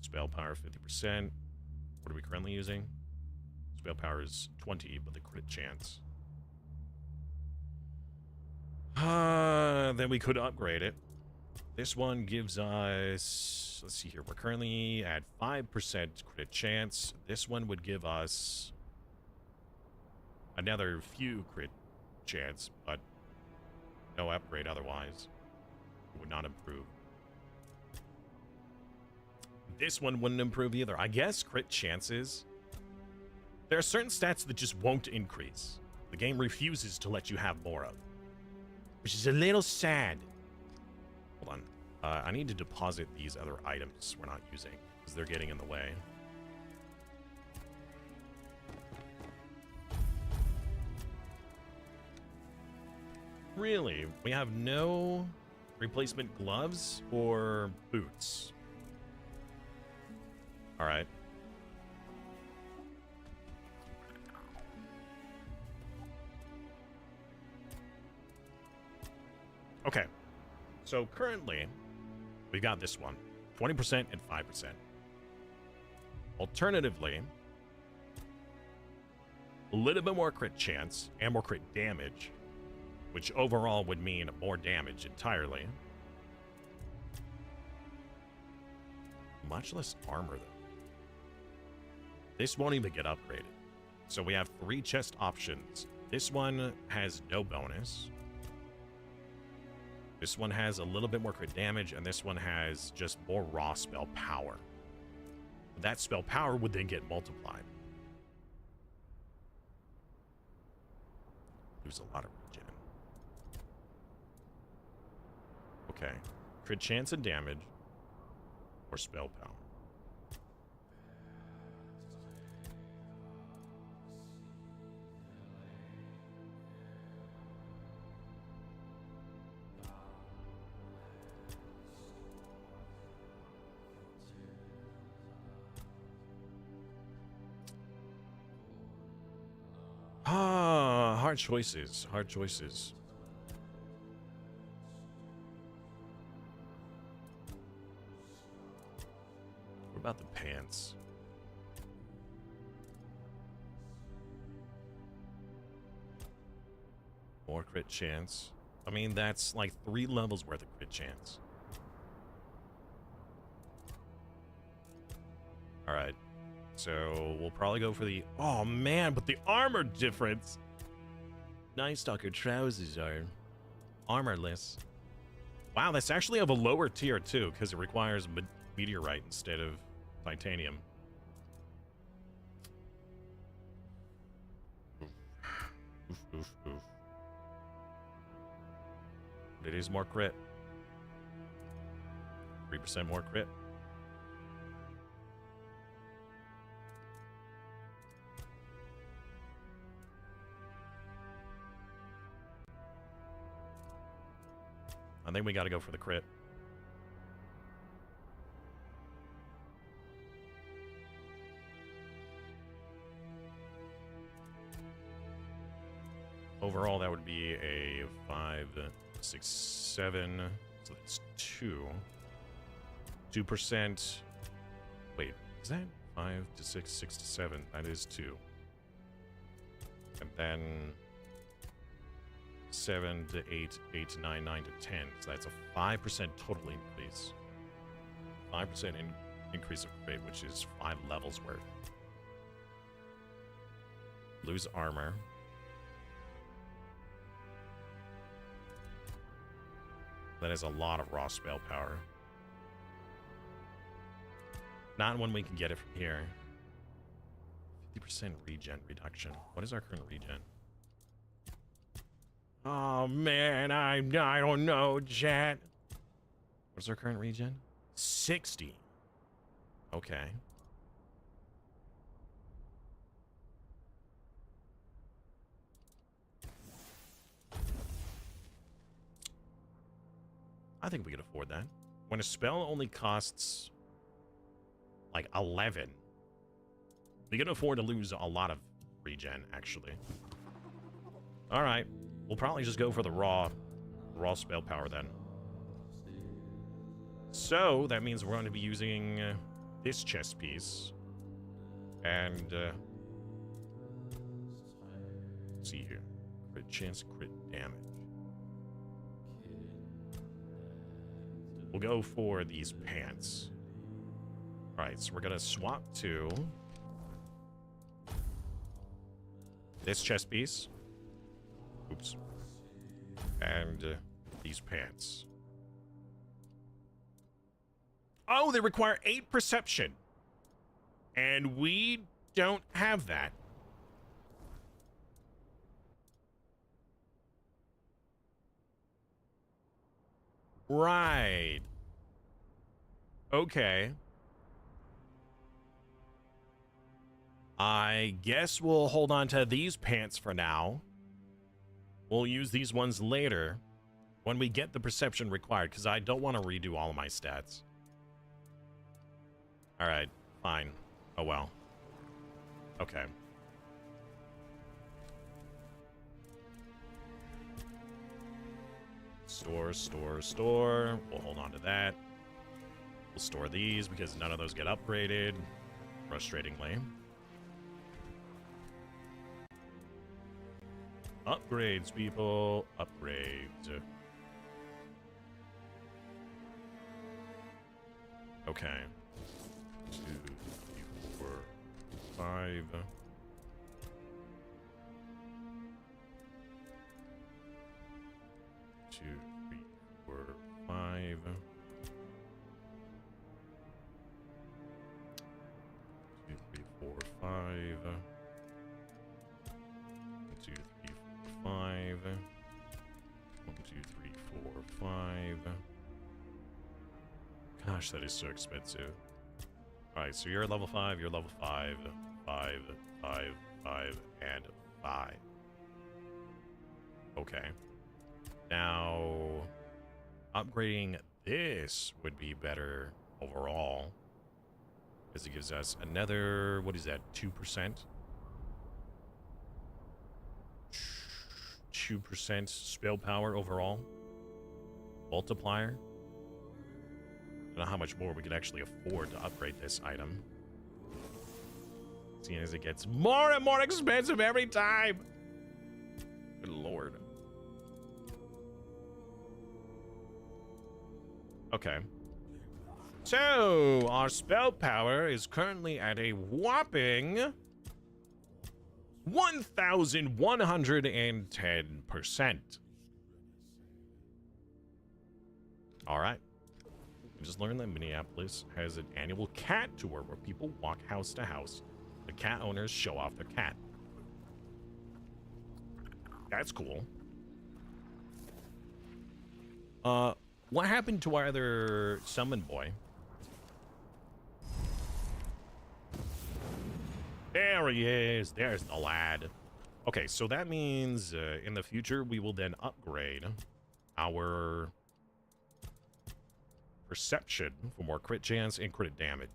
Spell power 50%. What are we currently using? Spell power is 20, but the crit chance. Then we could upgrade it. This one gives us, let's see here, we're currently at 5% crit chance. This one would give us another few crit chance, but no upgrade otherwise. It would not improve. This one wouldn't improve either. I guess crit chances. There are certain stats that just won't increase. The game refuses to let you have more of. Which is a little sad. Hold on. I need to deposit these other items we're not using, because they're getting in the way. Really? We have no replacement gloves or boots? Alright. Okay. So currently, we got this one. 20% and 5%. Alternatively, a little bit more crit chance and more crit damage, which overall would mean more damage entirely. Much less armor, though. This won't even get upgraded. So we have 3 chest options. This one has no bonus. This one has a little bit more crit damage, and this one has just more raw spell power. That spell power would then get multiplied. Lose a lot of regen. Okay. Crit chance and damage, or spell power. Hard choices. Hard choices. What about the pants? More crit chance. I mean, that's like 3 levels worth of crit chance. Alright. So we'll probably go for the... Oh, man, but the armor difference. Night Stalker trousers are armorless. Wow, that's actually of a lower tier, too, because it requires meteorite instead of titanium. Oof, oof, oof. But it is more crit. 3% more crit. I think we got to go for the crit. Overall, that would be a 5, 6, 7. So that's 2. 2%. Wait, is that 5 to 6, 6 to 7? That is 2. And then 7 to 8, 8 to 9, 9 to 10. So that's a 5% total increase. 5% increase of crit, which is 5 levels worth. Lose armor. That is a lot of raw spell power. Not when we can get it from here. 50% regen reduction. What is our current regen? Oh man, I don't know, chat. What's our current regen? 60. Okay. I think we could afford that. When a spell only costs like 11, we can afford to lose a lot of regen, actually. All right, we'll probably just go for the raw spell power then. So that means we're going to be using this chest piece, and let's see here, crit chance, crit damage. We'll go for these pants. All right, so we're gonna swap to this chest piece. Oops. And these pants. Oh, they require 8 perception. And we don't have that. Right. Okay. I guess we'll hold on to these pants for now. We'll use these ones later when we get the perception required, because I don't want to redo all of my stats. All right, fine. Oh, well. Okay. Store. We'll hold on to that. We'll store these because none of those get upgraded, frustratingly. Upgrades, people. Upgrades. Okay. 2, 3, 4, 5. 2, 3, 4, 5. 2, 3, 4, 5. 2, 3, 4, 5. 1, 2, 3, 4, 5. Gosh, that is so expensive. Alright, so you're level 5, you're level 5, 5, 5, 5, and 5. Okay. Now, upgrading this would be better overall, because it gives us another, what is that, 2%? 2% spell power overall. Multiplier. I don't know how much more we could actually afford to upgrade this item, seeing as it gets more and more expensive every time. Good lord. Okay. So, our spell power is currently at a whopping 1,110%. All right. We just learned that Minneapolis has an annual cat tour where people walk house to house. The cat owners show off their cat. That's cool. What happened to our other summon boy? There he is. There's the lad. Okay, so that means in the future we will then upgrade our perception for more crit chance and crit damage.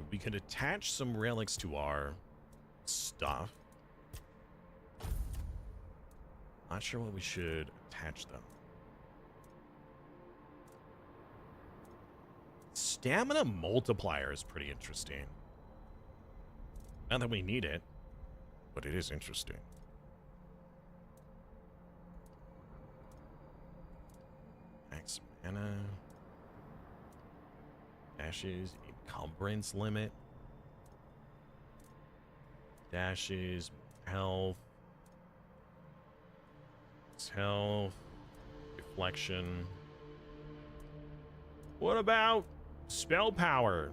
We could attach some relics to our stuff. Not sure what we should attach them. Stamina multiplier is pretty interesting. Not that we need it, but it is interesting. Max mana. Dashes, encumbrance limit. Dashes, health. Health. Reflection. What about spell power?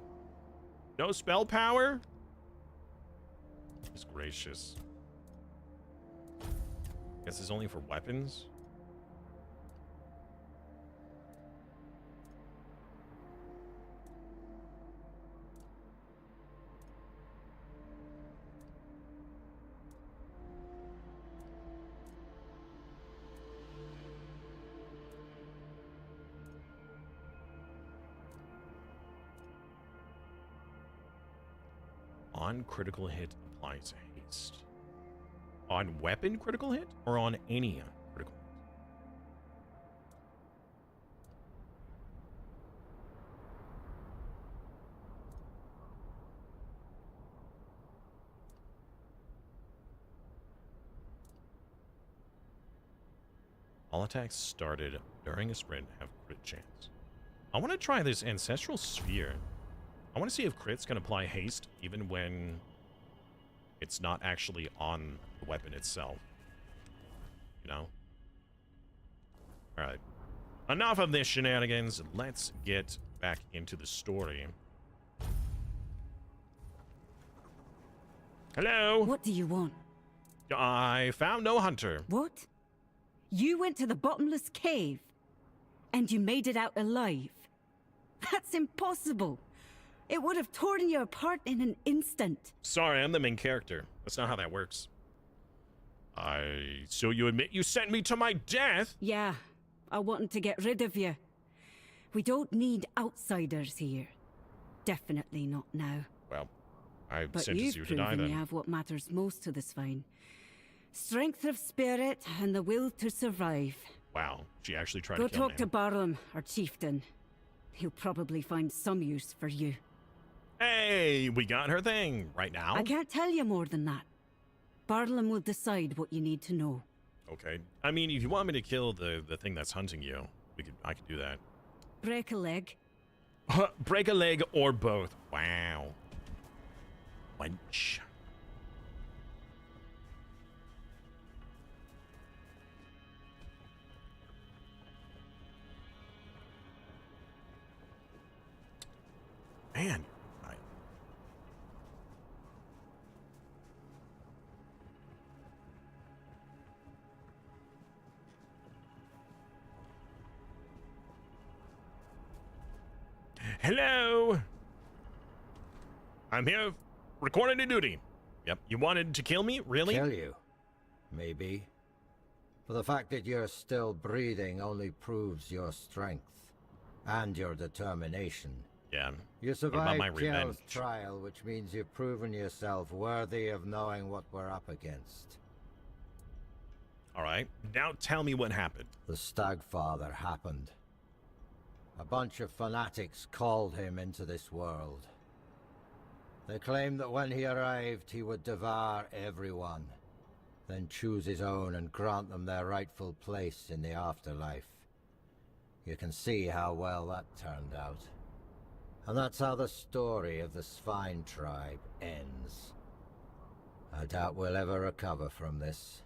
No spell power? He's gracious. Guess it's only for weapons? On critical hit applies haste. On weapon critical hit or on any critical hit? All attacks started during a sprint have crit chance. I want to try this Ancestral Sphere. I want to see if crits can apply haste even when it's not actually on the weapon itself. You know? Alright. Enough of this shenanigans. Let's get back into the story. Hello? What do you want? I found no hunter. What? You went to the bottomless cave, and you made it out alive? That's impossible. It would have torn you apart in an instant. Sorry, I'm the main character. That's not how that works. So you admit you sent me to my death? Yeah, I wanted to get rid of you. We don't need outsiders here. Definitely not now. Well, I But sentence you you've to die proven then. you have what matters most to this vine. Strength of spirit and the will to survive. Wow, she actually tried Go to kill talk me. to Barlam, our chieftain. He'll probably find some use for you. Hey, we got her thing right now. I can't tell you more than that. Barlam will decide what you need to know. Okay. I mean, if you want me to kill the thing that's hunting you, I could do that. Break a leg. Break a leg or both. Wow. Wench. Man, hello. I'm here recording to duty. Yep, you wanted to kill me? Really? Kill you? Maybe. But the fact that you're still breathing only proves your strength. And your determination. Yeah. You What about my survived Kiel's revenge? trial, which means you've proven yourself worthy of knowing what we're up against. Alright, now tell me what happened. The Stagfather happened. A bunch of fanatics called him into this world. They claimed that when he arrived, he would devour everyone, then choose his own and grant them their rightful place in the afterlife. You can see how well that turned out. And that's how the story of the Svine tribe ends. I doubt we'll ever recover from this.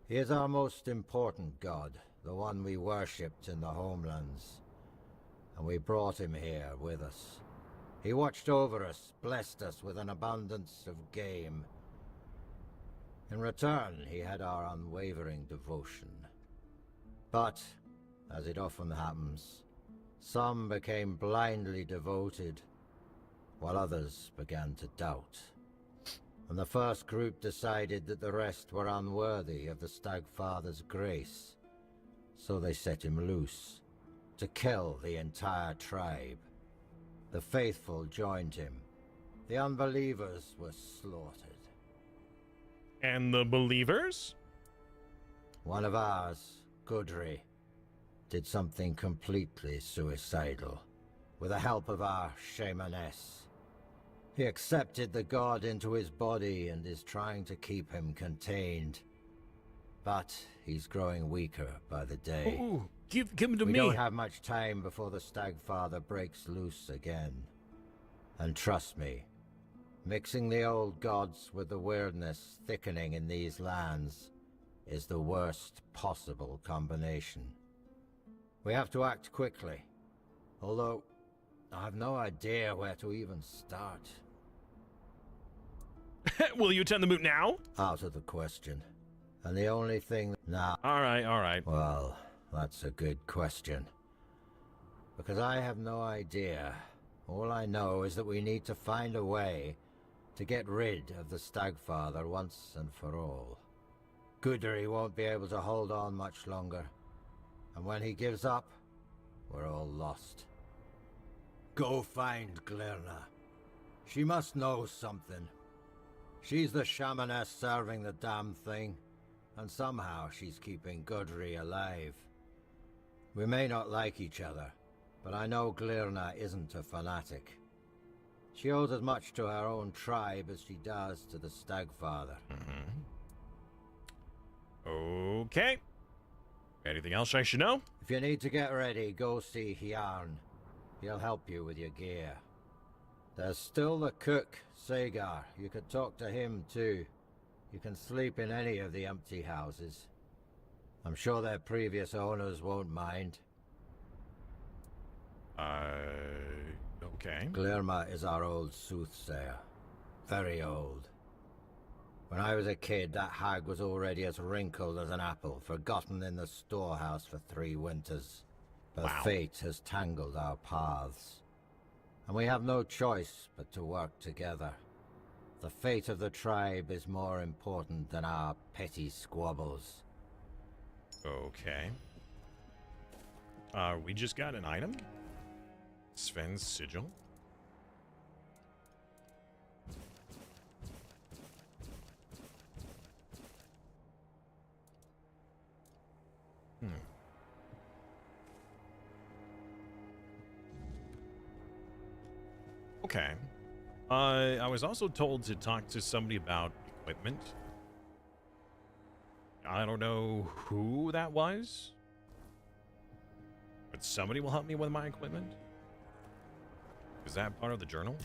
He is our most important god, the one we worshipped in the homelands. And we brought him here with us. He watched over us, blessed us with an abundance of game. In return, he had our unwavering devotion. But, as it often happens, some became blindly devoted, while others began to doubt. And the first group decided that the rest were unworthy of the Stagfather's grace. So they set him loose, to kill the entire tribe. The faithful joined him. The unbelievers were slaughtered. And the believers? One of ours, Gudry, did something completely suicidal, with the help of our shamaness. He accepted the god into his body and is trying to keep him contained. But he's growing weaker by the day. Ooh, give him to We me. don't have much time before the Stagfather breaks loose again. And trust me, mixing the old gods with the weirdness thickening in these lands is the worst possible combination. We have to act quickly, although I have no idea where to even start. Will you attend the moot now? Out of the question. And the only thing... Nah. All right. Well, that's a good question. Because I have no idea. All I know is that we need to find a way to get rid of the Stagfather once and for all. Gudry won't be able to hold on much longer. And when he gives up, we're all lost. Go find Glirna. She must know something. She's the shamaness serving the damn thing, and somehow she's keeping Gudry alive. We may not like each other, but I know Glirna isn't a fanatic. She owes as much to her own tribe as she does to the Stagfather. Okay. Anything else I should know? If you need to get ready, go see Hjarn. He'll help you with your gear. There's still the cook, Sagar. You could talk to him too. You can sleep in any of the empty houses. I'm sure their previous owners won't mind. Okay. Glirma is our old soothsayer. Very old. When I was a kid, that hag was already as wrinkled as an apple, forgotten in the storehouse for 3 winters. But Wow. fate has tangled our paths. And we have no choice but to work together. The fate of the tribe is more important than our petty squabbles. Okay. We just got an item. Sven's sigil. Okay. I was also told to talk to somebody about equipment. I don't know who that was, but somebody will help me with my equipment. Is that part of the journal?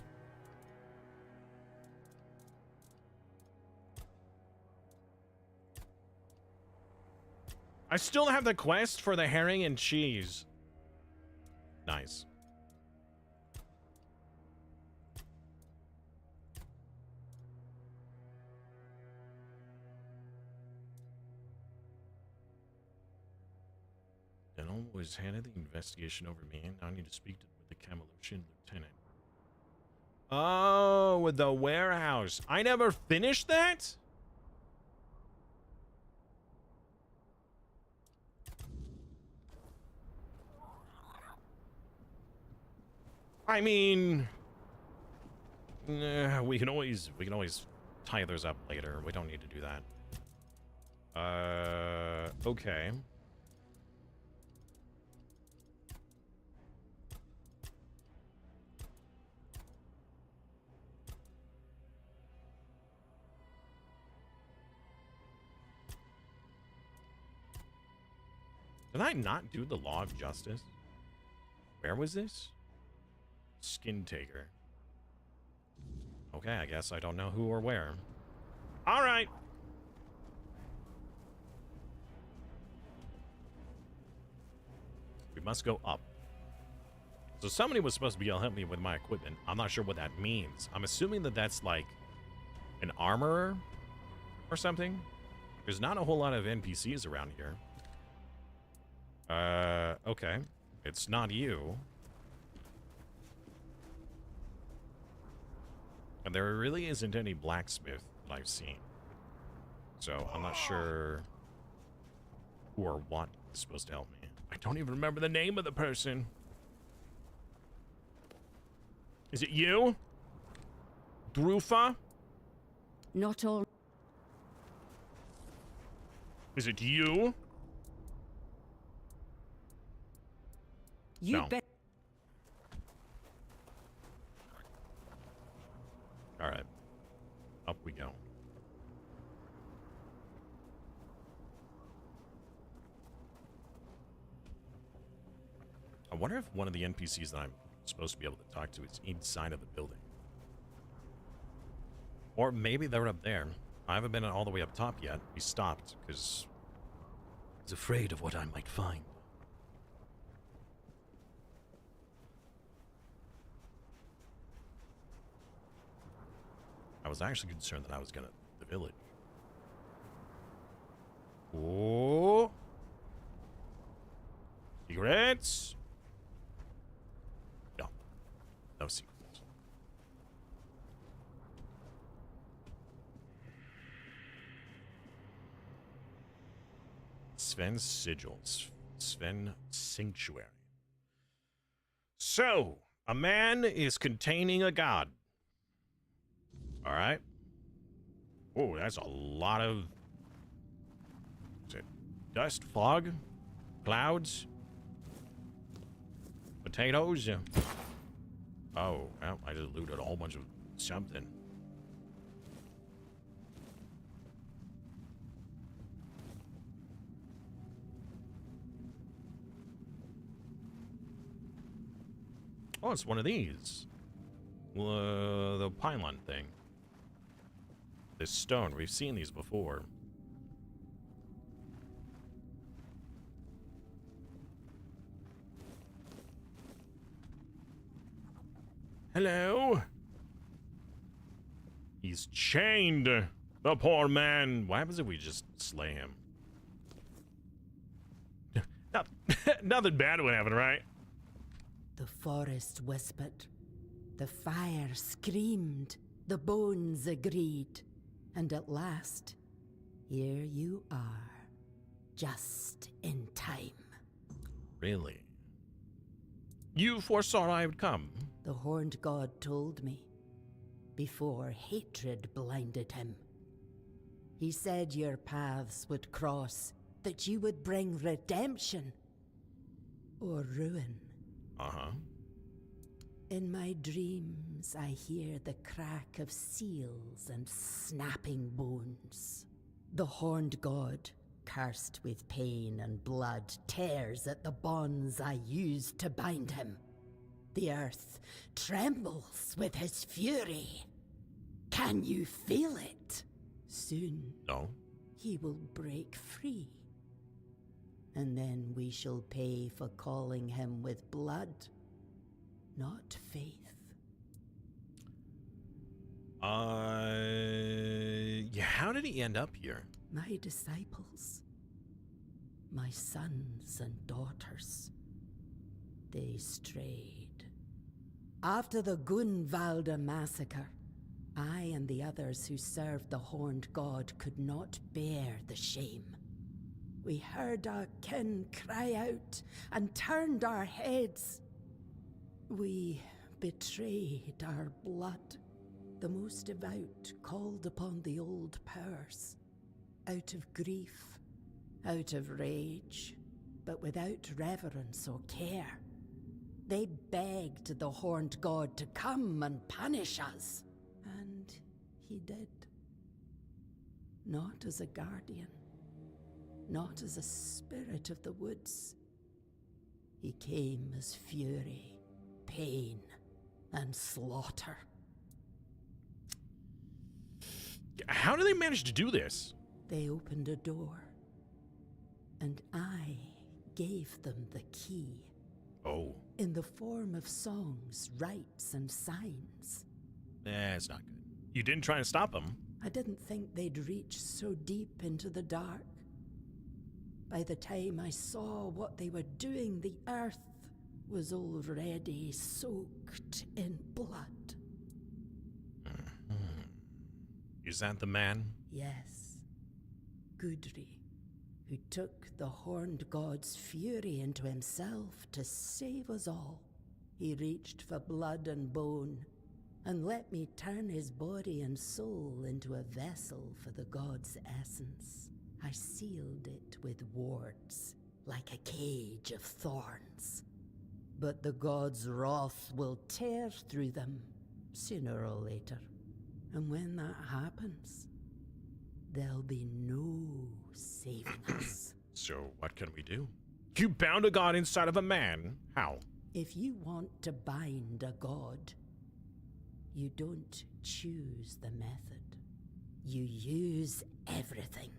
I still have the quest for the herring and cheese. Nice. Denel was handed the investigation over me, and now I need to speak with the Camelucian lieutenant. Oh, with the warehouse. I never finished that? I mean, we can always tie those up later. We don't need to do that. Okay. Did I not do the Law of Justice? Where was this? Skin Taker. Okay, I guess I don't know who or where. All right. We must go up. So somebody was supposed to be able to help me with my equipment. I'm not sure what that means. I'm assuming that that's like an armorer or something. There's not a whole lot of NPCs around here. Okay. It's not you. And there really isn't any blacksmith that I've seen. So I'm not sure who or what is supposed to help me. I don't even remember the name of the person. Is it you? Drufa? Not all. Is it you? You No. bet. All right. Up we go. I wonder if one of the NPCs that I'm supposed to be able to talk to is inside of the building. Or maybe they're up there. I haven't been all the way up top yet. We stopped because I was afraid of what I might find. I was actually concerned that I was gonna the village. Oh. Secrets? No. No secrets. Sven's sigils. Sven Sanctuary. So, a man is containing a god. Alright. Oh, that's a lot of... Is it dust, fog, clouds, potatoes? Oh, well, I just looted a whole bunch of something. Oh, it's one of these. The pylon thing. This stone. We've seen these before. Hello? He's chained. The poor man. What happens if we just slay him? Nothing bad would happen, right? The forest whispered, the fire screamed, the bones agreed, and at last, here you are, just in time. Really? You foresaw I would come? The horned god told me, before hatred blinded him. He said your paths would cross, that you would bring redemption or ruin. Uh-huh. In my dreams, I hear the crack of seals and snapping bones. The horned god, cursed with pain and blood, tears at the bonds I used to bind him. The earth trembles with his fury. Can you feel it? Soon, No. he will break free. And then we shall pay for calling him with blood, not faith. Yeah, how did he end up here? My disciples, my sons and daughters, they strayed. After the Gunvalda massacre, I and the others who served the horned god could not bear the shame. We heard our kin cry out and turned our heads. We betrayed our blood. The most devout called upon the old powers, out of grief, out of rage, but without reverence or care. They begged the horned god to come and punish us, and he did. Not as a guardian, not as a spirit of the woods. He came as fury, pain, and slaughter. How do they manage to do this? They opened a door, and I gave them the key. Oh. In the form of songs, rites, and signs. It's not good. You didn't try to stop them. I didn't think they'd reach so deep into the dark. By the time I saw what they were doing, the earth was already soaked in blood. Is that the man? Yes. Gudri, who took the horned god's fury into himself to save us all. He reached for blood and bone, and let me turn his body and soul into a vessel for the god's essence. I sealed it with wards, like a cage of thorns. But the god's wrath will tear through them, sooner or later. And when that happens, there'll be no saving us. So what can we do? You bound a god inside of a man. How? If you want to bind a god, you don't choose the method. You use everything.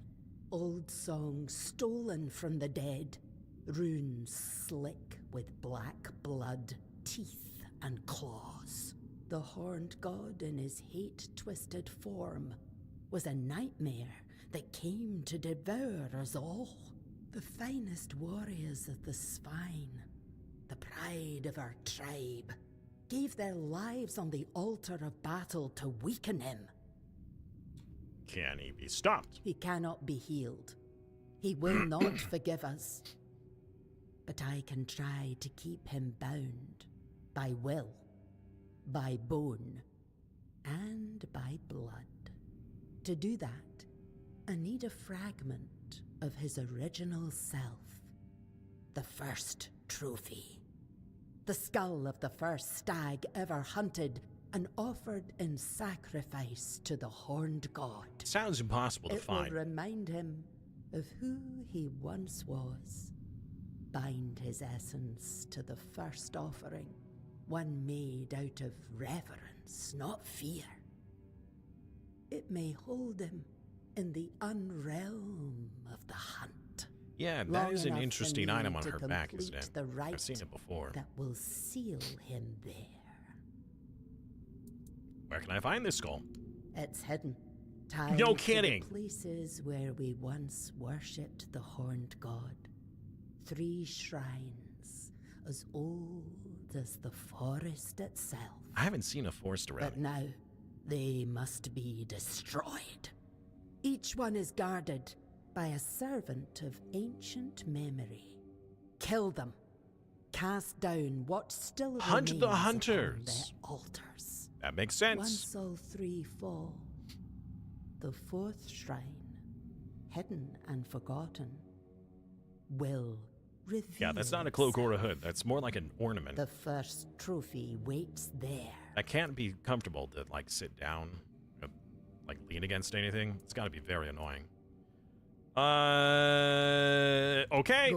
Old songs stolen from the dead, runes slick with black blood, teeth and claws. the horned god in his hate-twisted form was a nightmare that came to devour us all. The finest warriors of the Spine, the pride of our tribe, gave their lives on the altar of battle to weaken him. Can he be stopped? He cannot be healed. He will not forgive us. But I can try to keep him bound by will, by bone, and by blood. To do that, I need a fragment of his original self. The first trophy. The skull of the first stag ever hunted and offered in sacrifice to the horned god. Sounds impossible to find. It will remind him of who he once was. Bind his essence to the first offering, one made out of reverence, not fear. It may hold him in the unrealm of the hunt. Yeah, that Long is an enough interesting for me item on to her back, isn't complete it? the rite I've seen it before. that will seal him there. Where can I find this skull? It's hidden. Tied No to kidding. the places where we once worshipped the horned god. 3 shrines, as old as the forest itself. I haven't seen a forest around. But now, they must be destroyed. Each one is guarded by a servant of ancient memory. Kill them. Cast down what still Hunt remains the upon hunters. their altars. That makes sense. Once all 3 fall, the 4th shrine, hidden and forgotten, will reveal. Yeah, that's not a cloak or a hood. That's more like an ornament. The first trophy waits there. That can't be comfortable to, like, sit down, like, lean against anything. It's got to be very annoying. Okay.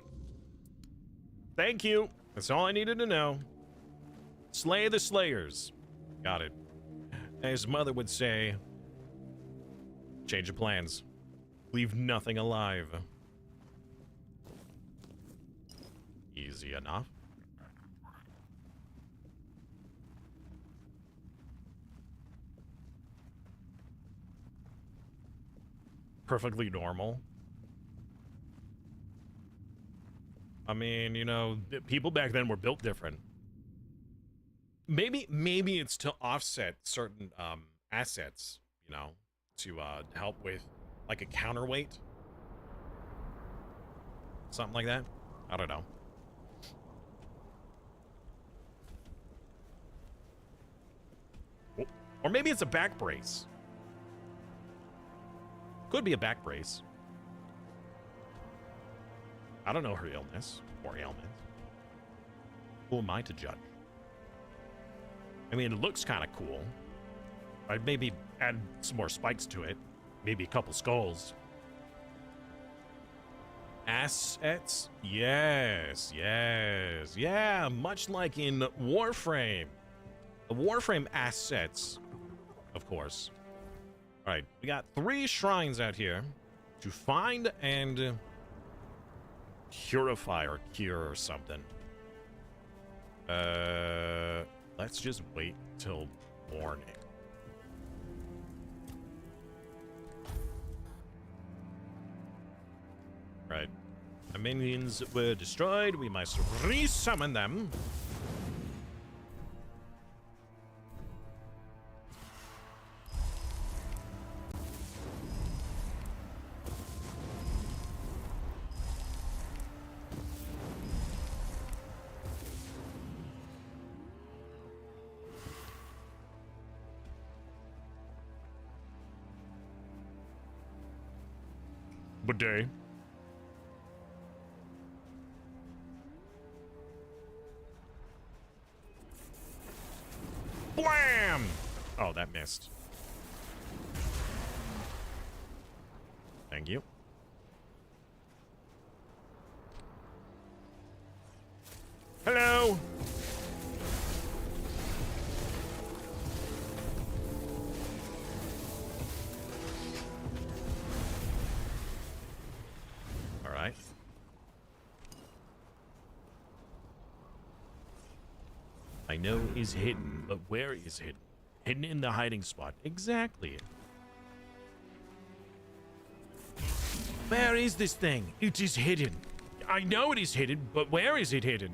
Thank you. That's all I needed to know. Slay the Slayers. Got it. As Mother would say, change of plans. Leave nothing alive. Easy enough. Perfectly normal. I mean, you know, people back then were built different. Maybe it's to offset certain assets, you know, to help with like a counterweight. Something like that. I don't know. Or maybe it's a back brace. Could be a back brace. I don't know her illness or ailment. Who am I to judge? I mean, it looks kind of cool. I'd maybe add some more spikes to it. Maybe a couple skulls. Assets? Yes, yes. Yeah, much like in Warframe. The Warframe assets, of course. All right, we got 3 shrines out here to find and purify or cure or something. Let's just wait till morning. Right. The minions were destroyed. We must resummon them. Good day. Blam! Oh, that missed. Thank you. Hello! All right. I know is hidden, but where is hidden? Hidden in the hiding spot. Exactly. Where is this thing? It is hidden. I know it is hidden, but where is it hidden?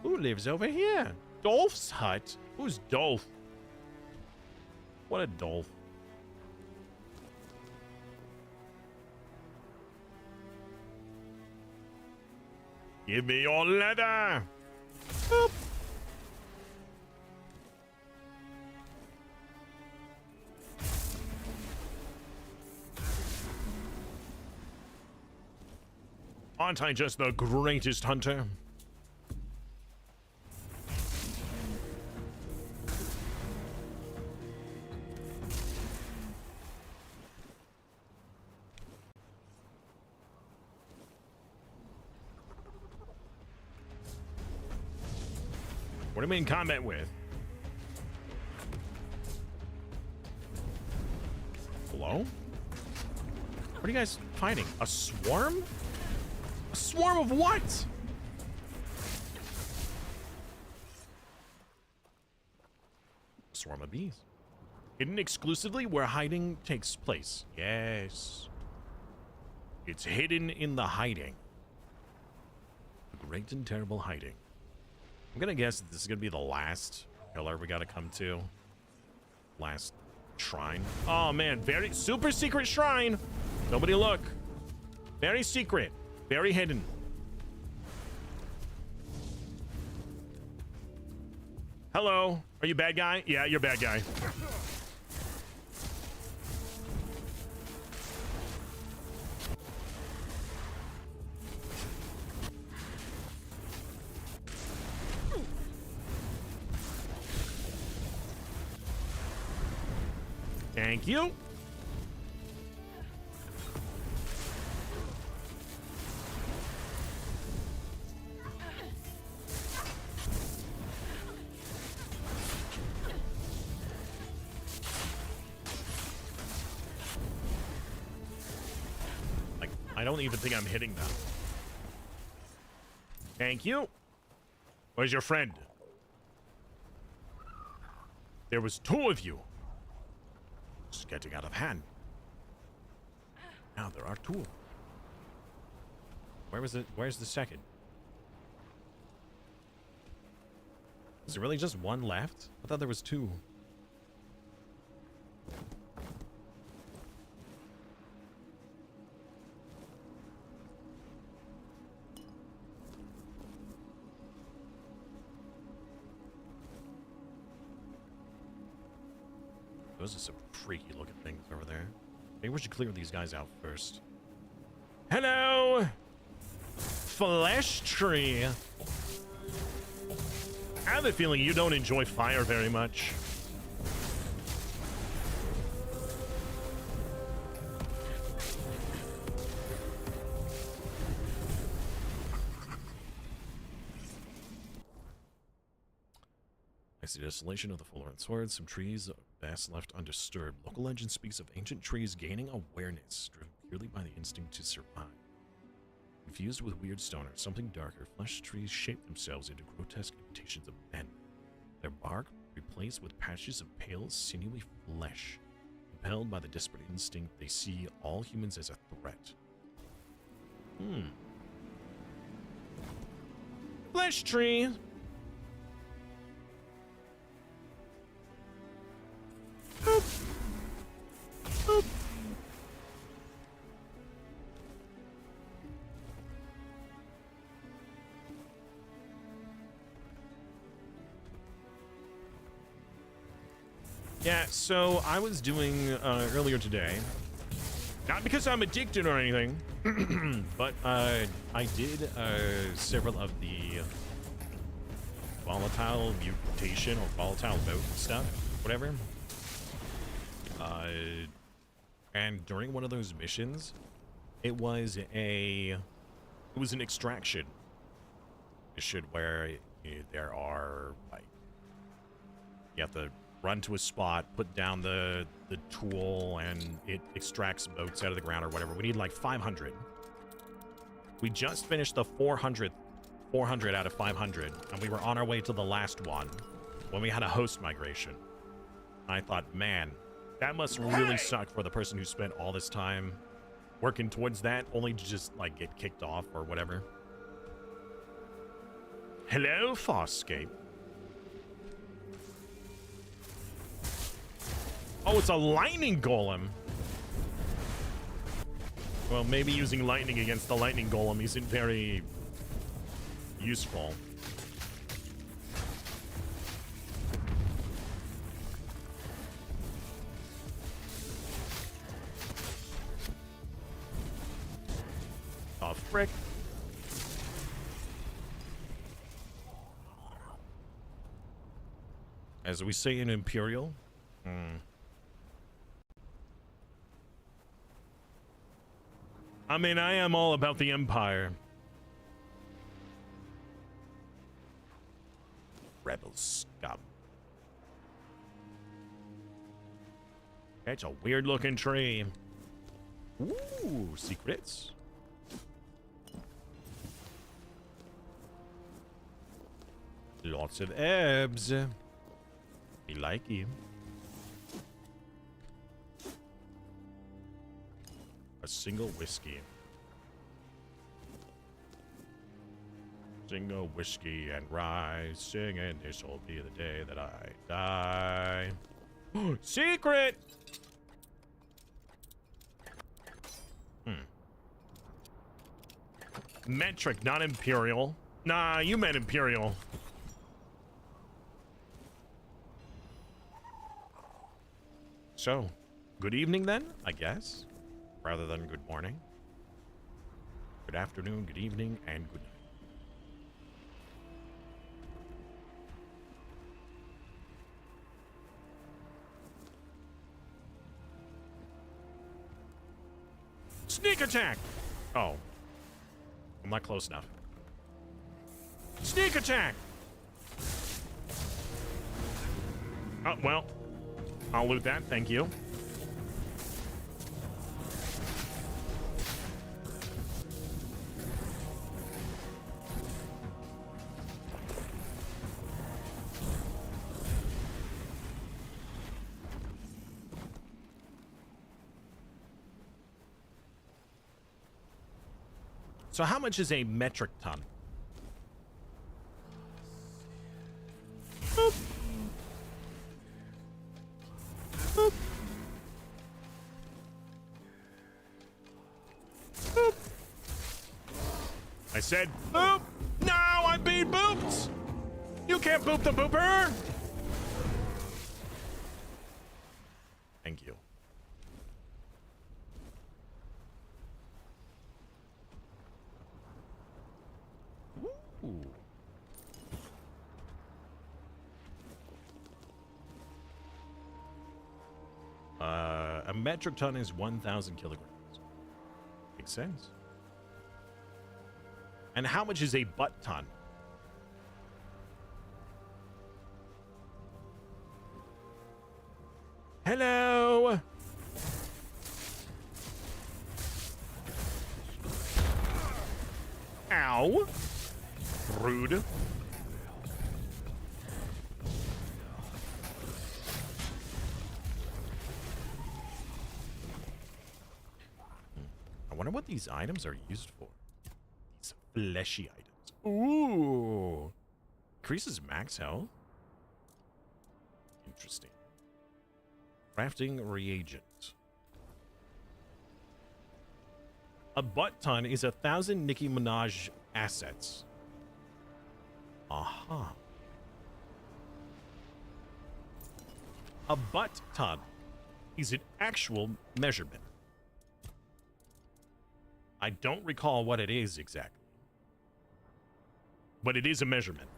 Who lives over here? Dolph's hut? Who's Dolph? What a Dolph. Give me your leather! Boop. Aren't I just the greatest hunter? What am I in combat with? Hello? What are you guys fighting? A swarm? A swarm of what? A swarm of bees. Hidden exclusively where hiding takes place. Yes. It's hidden in the hiding. The great and terrible hiding. I'm gonna guess that this is gonna be the last pillar we gotta come to. Last shrine. Oh man, very super secret shrine. Nobody look. Very secret. Very hidden. Hello. Are you bad guy? Yeah, you're bad guy. Thank you. Like, I don't even think I'm hitting them. Thank you. Where's your friend? There was two of you. It's getting out of hand. Now there are two. Where was it? Where's the second? Is there really just one left? I thought there was two. Those are some freaky looking things over there. Maybe we should clear these guys out first. Hello! Flesh tree! I have a feeling you don't enjoy fire very much. I see the desolation of the forlorn sword, some trees vast left undisturbed. Local legend speaks of ancient trees gaining awareness, driven purely by the instinct to survive. Infused with weird stone or something darker, flesh trees shape themselves into grotesque imitations of men. Their bark replaced with patches of pale, sinewy flesh. Impelled by the desperate instinct, they see all humans as a threat. Flesh tree! Boop. Boop. Yeah, so I was doing earlier today, not because I'm addicted or anything, but I did several of the volatile mutation or volatile note stuff, whatever. And during one of those missions, it was an extraction mission where there are, like, you have to run to a spot, put down the tool, and it extracts boats out of the ground or whatever. We need like 500. We just finished the 400th 400 out of 500, and we were on our way to the last one when we had a host migration. I thought, man, that must really suck for the person who spent all this time working towards that, only to just, like, get kicked off or whatever. Hello, Farscape. Oh, it's a lightning golem. Well, maybe using lightning against the lightning golem isn't very useful. Oh, frick. As we say in Imperial. I mean, I am all about the Empire. Rebel scum. It's a weird looking tree. Ooh, secrets. Lots of herbs. We like him. A single whiskey. Single whiskey and rye, singing, this'll be the day that I die. Secret! Metric, not Imperial. Nah, you meant Imperial. So, good evening then, I guess, rather than good morning. Good afternoon, good evening, and good night. Sneak attack! Oh. I'm not close enough. Sneak attack! Oh, well. I'll loot that, thank you. So how much is a metric ton? Boop. Boop. Boop. I said boop! No, I'm being booped! You can't boop the booper! Thank you. Ooh. A metric ton is 1,000 kilograms. Makes sense. And how much is a butt ton? Hello. Ow. Rude. I wonder what these items are used for. These fleshy items. Ooh. Increases max health. Interesting. Crafting reagent. A butt ton is 1,000 Nicki Minaj assets. Aha. A butt ton is an actual measurement. I don't recall what it is exactly, but it is a measurement.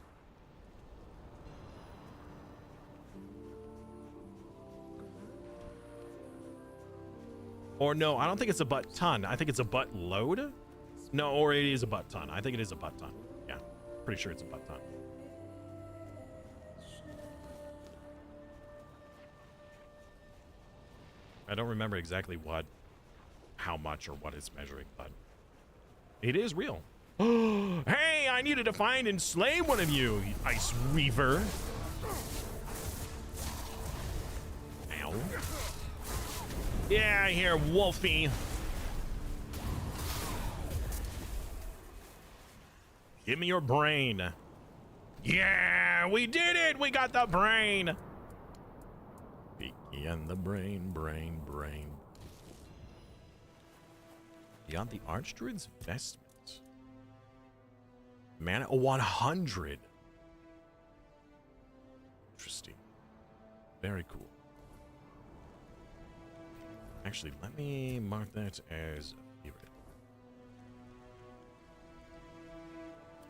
Or no, I don't think it's a butt ton. I think it's a butt load. No, or it is a butt ton. I think it is a butt ton. Yeah, pretty sure it's a butt ton. I don't remember exactly how much or what it's measuring, but it is real. Hey, I needed to find and slay one of you, Ice Reaver. Ow. Yeah, here, Wolfie. Give me your brain. Yeah, we did it! We got the brain! Peeky and the brain. Beyond the Archdruid's vestments. Mana 100. Interesting. Very cool. Actually, let me mark that as a favorite.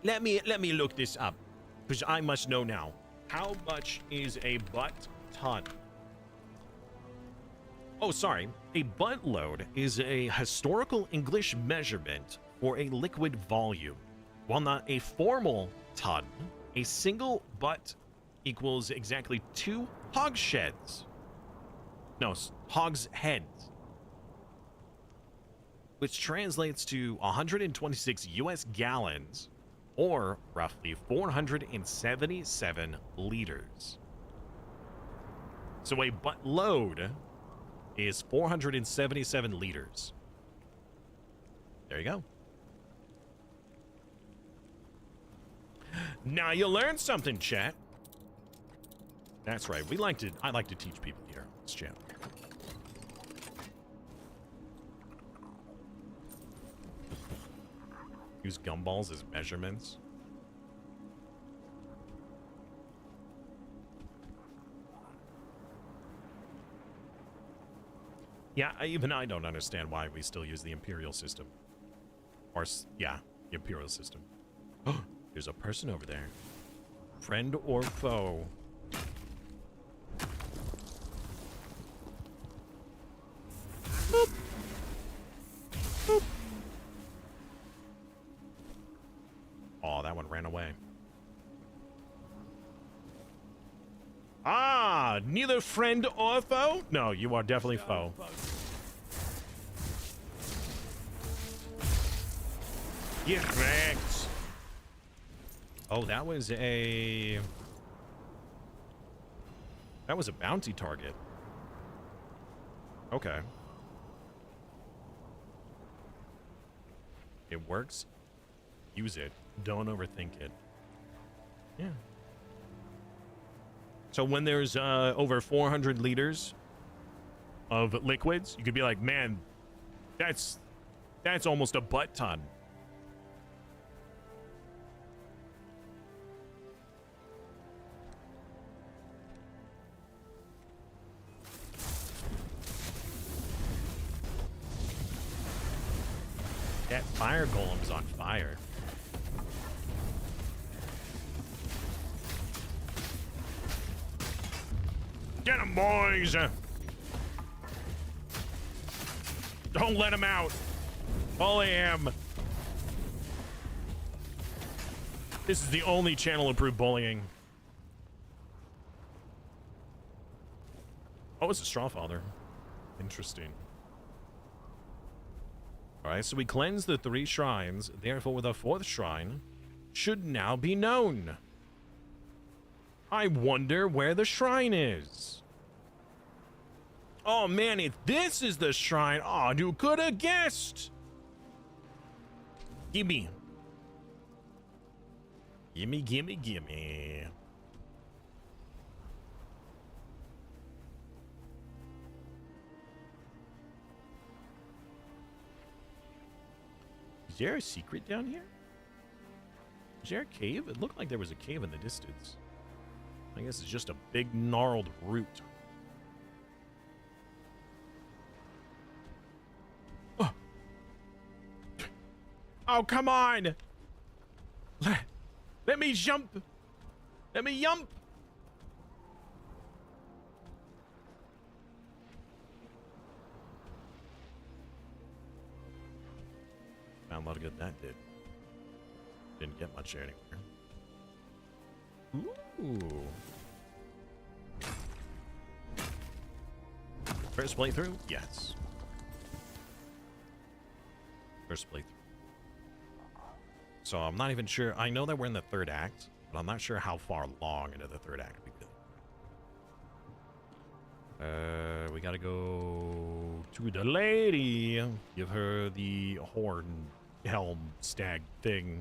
Let me look this up, because I must know now. How much is a butt ton? Oh, sorry. A butt load is a historical English measurement for a liquid volume. While not a formal ton, a single butt equals exactly 2 hogsheads. No, hogsheads. Which translates to 126 US gallons, or roughly 477 liters. So a butt load is 477 liters. There you go. Now you learned something, chat. That's right. I like to teach people here on this channel. Use gumballs as measurements. Yeah, even I don't understand why we still use the Imperial system. Or, yeah, the Imperial system. Oh, there's a person over there. Friend or foe? Boop. Boop. Oh, that one ran away. Ah, neither friend or foe? No, you are definitely foe. Get wrecked. Oh, that was a bounty target. Okay. It works. Use it. Don't overthink it. Yeah. So when there's over 400 liters of liquids, you could be like, man, that's almost a butt ton. That fire golem's on fire. Get him, boys! Don't let him out. Bully him. This is the only channel approved bullying. Oh, it's a Strawfather. Interesting. Alright, so we cleanse the 3 shrines, therefore the 4th shrine should now be known. I wonder where the shrine is. Oh man, if this is the shrine, oh, you could have guessed. Gimme. Gimme, gimme, gimme. Is there a secret down here? Is there a cave? It looked like there was a cave in the distance. I guess it's just a big gnarled root. Oh, oh come on! Let me jump! Let me yump! Found a lot of good that did. Didn't get much there anywhere. Ooh. First playthrough? Yes. First playthrough. So I'm not even sure. I know that we're in the third act, but I'm not sure how far along into the third act we've been. We gotta go to the lady. Give her the horn helm stag thing.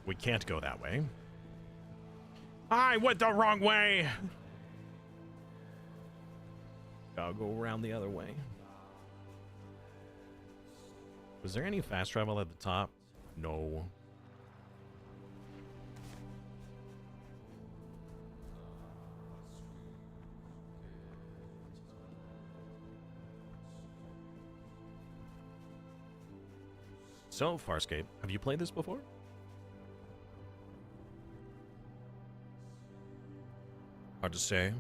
We can't go that way. I went the wrong way. I'll go around the other way. Was there any fast travel at the top? No. So, Farscape, have you played this before? Hard to say.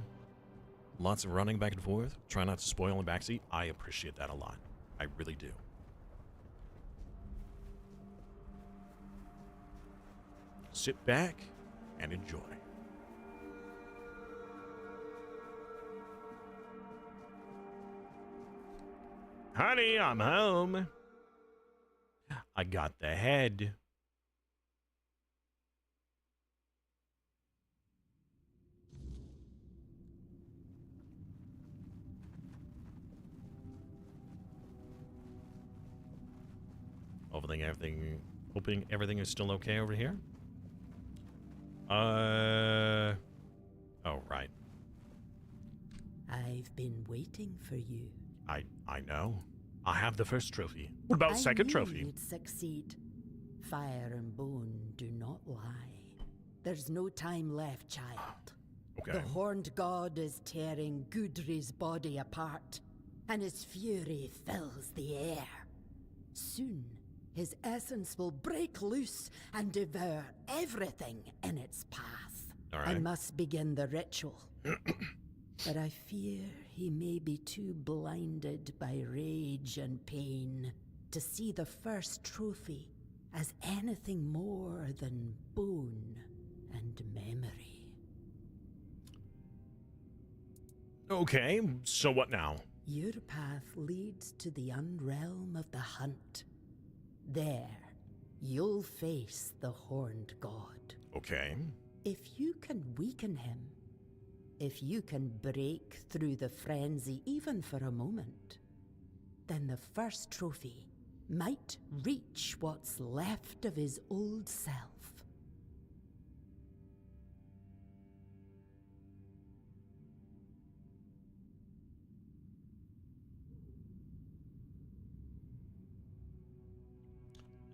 Lots of running back and forth. Try not to spoil in the backseat. I appreciate that a lot. I really do. Sit back and enjoy. Honey, I'm home. I got the head. Hoping everything is still okay over here. Oh, right. I've been waiting for you. I know. I have the first trophy. What about second trophy? You'd succeed. Fire and bone do not lie. There's no time left, child. Okay. The horned god is tearing Gudri's body apart, and his fury fills the air. Soon, his essence will break loose and devour everything in its path. All right. I must begin the ritual. But I fear he may be too blinded by rage and pain to see the first trophy as anything more than bone and memory. Okay, so what now? Your path leads to the unrealm of the hunt. There, you'll face the horned god. Okay. If you can weaken him, if you can break through the frenzy even for a moment, then the first trophy might reach what's left of his old self.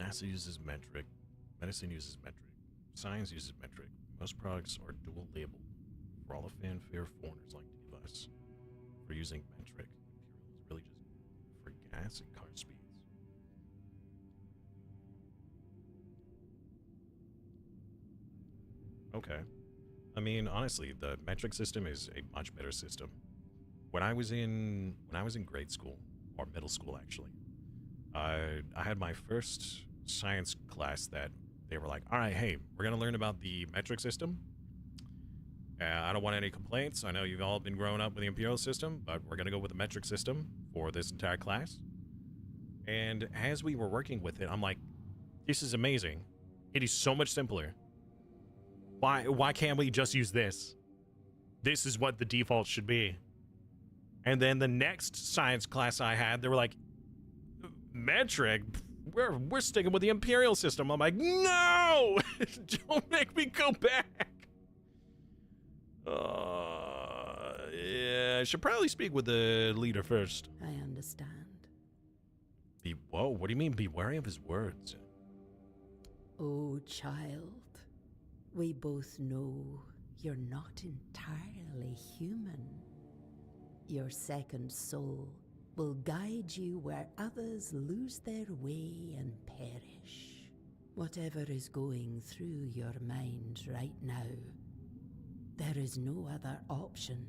NASA uses metric. Medicine uses metric. Science uses metric. Most products are dual labeled. For all the fanfare foreigners like to give us for using metric, Imperial is really just for gas and car speeds. Okay. I mean, honestly, the metric system is a much better system. When I was in grade school, or middle school actually, I had my first science class that they were like, all right, hey, we're going to learn about the metric system. I don't want any complaints. I know you've all been growing up with the Imperial system, but we're going to go with the metric system for this entire class. And as we were working with it, I'm like, this is amazing. It is so much simpler. Why can't we just use this? This is what the default should be. And then the next science class I had, they were like, metric? We're sticking with the Imperial system. I'm like, no! Don't make me go back. Yeah, I should probably speak with the leader first. I understand. Whoa, what do you mean, be wary of his words? Oh, child. We both know you're not entirely human. Your second soul will guide you where others lose their way and perish. Whatever is going through your mind right now, there is no other option.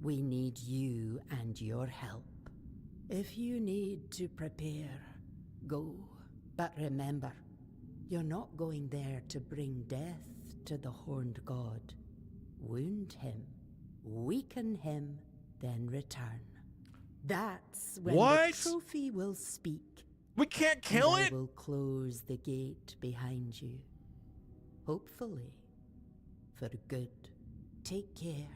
We need you and your help. If you need to prepare, go. But remember, you're not going there to bring death to the Horned God. Wound him, weaken him, then return. That's when What? the trophy will speak. We can't kill and it? I will close the gate behind you. Hopefully, for good. Take care.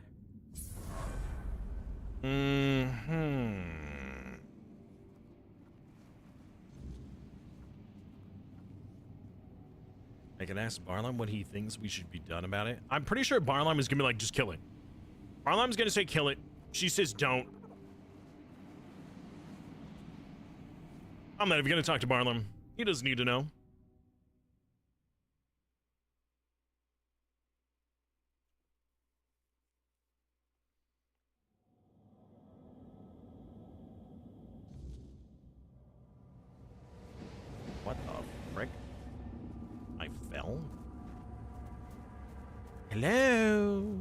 I can ask Barlam what he thinks we should be done about it. I'm pretty sure Barlam is gonna be like, just kill it. Barlam's gonna say kill it. She says don't. I'm not even gonna talk to Barlam. He doesn't need to know. What the frick? I fell? Hello?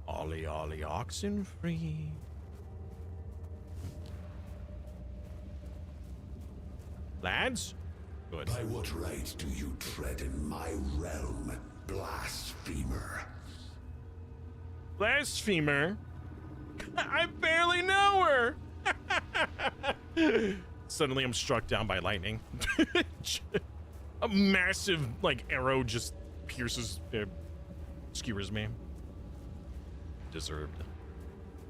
Ollie, ollie, oxen free. Lads? Good. By what right do you tread in my realm, blasphemer? Blasphemer? I barely know her! Suddenly I'm struck down by lightning. A massive, like, arrow just pierces, skewers me. Deserved.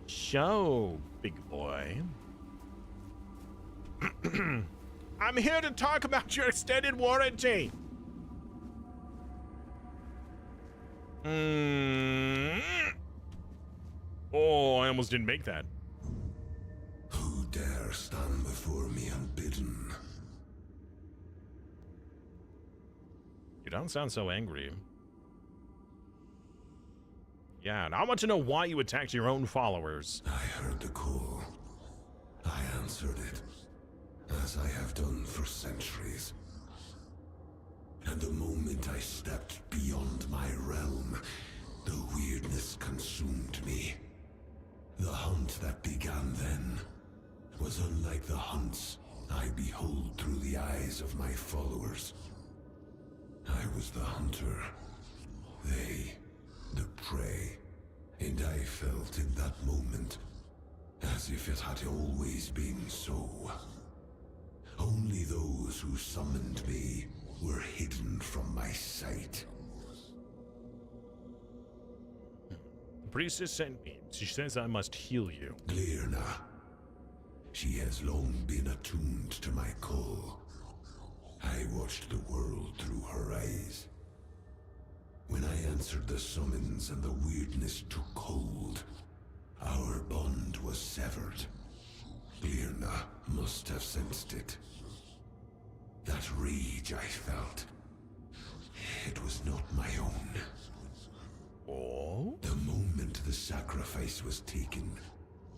Show, big boy. I'm here to talk about your extended warranty. Oh, I almost didn't make that. Who dare stand before me unbidden? You don't sound so angry. Yeah, and I want to know why you attacked your own followers. I heard the call. I answered it, as I have done for centuries. And the moment I stepped beyond my realm, the weirdness consumed me. The hunt that began then was unlike the hunts I behold through the eyes of my followers. I was the hunter, they the prey, and I felt in that moment as if it had always been so. Only those who summoned me were hidden from my sight. The priestess sent me. She says I must heal you. Glirna. She has long been attuned to my call. I watched the world through her eyes. When I answered the summons and the weirdness took hold, our bond was severed. Glirna must have sensed it. That rage I felt, it was not my own. Oh? The moment the sacrifice was taken,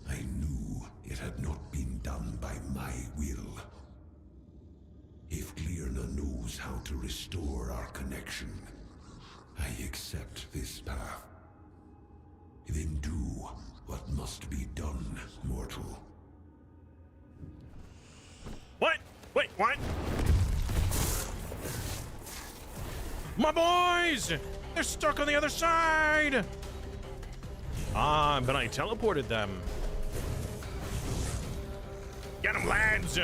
I knew it had not been done by my will. If Glirna knows how to restore our connection, I accept this path. Then do what must be done, mortal. What? Wait, what? My boys! They're stuck on the other side! Ah, but I teleported them. Get them, lads!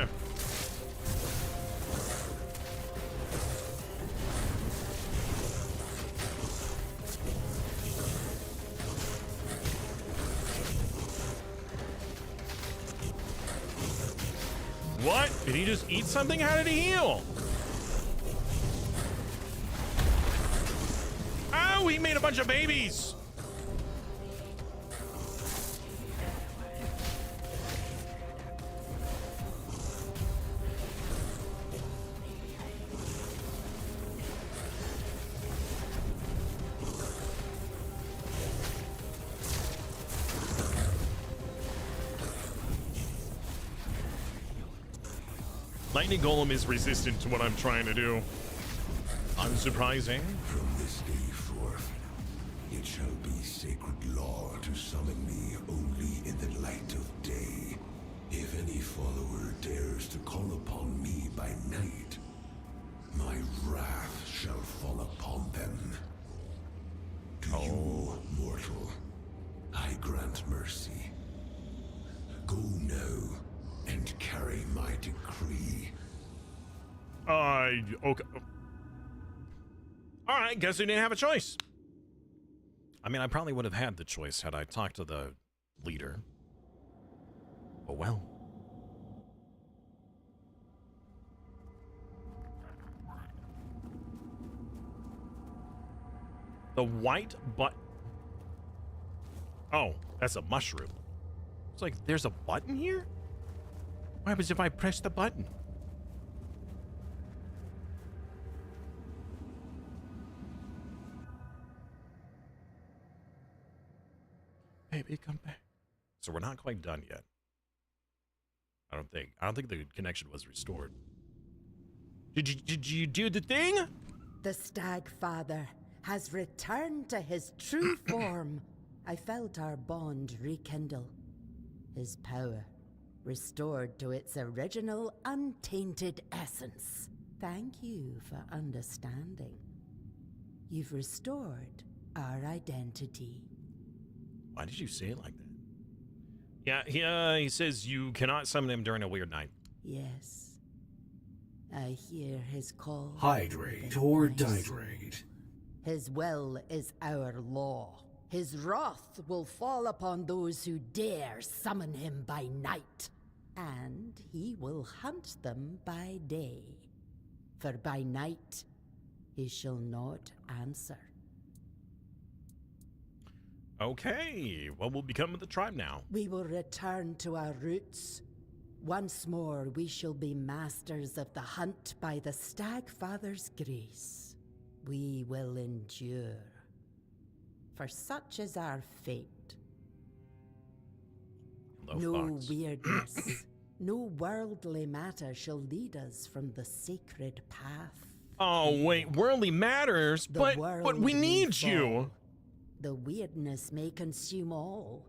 What? Did he just eat something? How did he heal? Oh, he made a bunch of babies. Lightning Golem is resistant to what I'm trying to do. Unsurprising. From this day forth, it shall be sacred law to summon me only in the light of day. If any follower dares to call upon me by night, my wrath shall fall upon them. To you, mortal, I grant mercy. Go my decree. Okay. All right, guess we didn't have a choice. I mean, I probably would have had the choice had I talked to the leader. Oh well. The white button. Oh, that's a mushroom. It's like, there's a button here? What happens if I press the button? Baby, come back. So we're not quite done yet. I don't think the connection was restored. Did you do the thing? The Stag Father has returned to his true form. I felt our bond rekindle. His power restored to its original untainted essence. Thank you for understanding. You've restored our identity. Why did you say it like that? Yeah, he says you cannot summon him during a weird night. Yes. I hear his call. Hydrate or dihydrate. His will is our law. His wrath will fall upon those who dare summon him by night. And he will hunt them by day. For by night he shall not answer. Okay, what will become of the tribe now? We will return to our roots. Once more we shall be masters of the hunt by the Stag Father's grace. We will endure. For such is our fate. No weirdness, no worldly matter shall lead us from the sacred path. Oh wait, worldly matters, but we need you. The weirdness may consume all,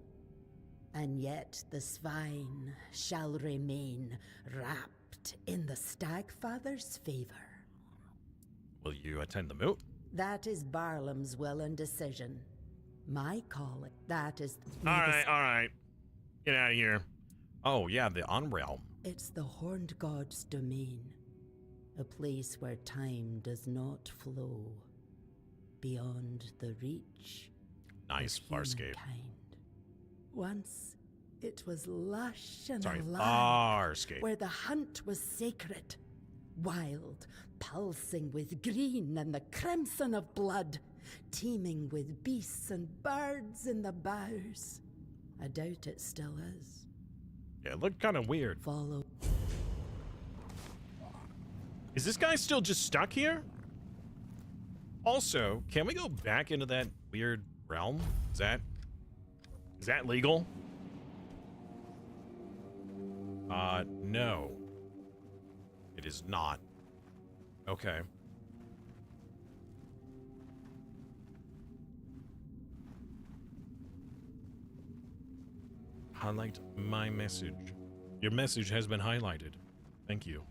and yet the swine shall remain wrapped in the Stag Father's favor. Will you attend the moot? That is Barlam's will and decision. My calling, that is... All right. Get out of here. Oh, yeah, the Unrealm. It's the Horned God's domain. A place where time does not flow. Beyond the reach nice, Farscape. Once, it was lush and alive, Farscape. where the hunt was sacred. Wild, pulsing with green and the crimson of blood, teeming with beasts and birds in the boughs. I doubt it still is. Yeah, it looked kind of weird. Follow. Is this guy still just stuck here? Also, can we go back into that weird realm? Is that legal? No. It is not. Okay. Highlight my message. Your message has been highlighted. Thank you.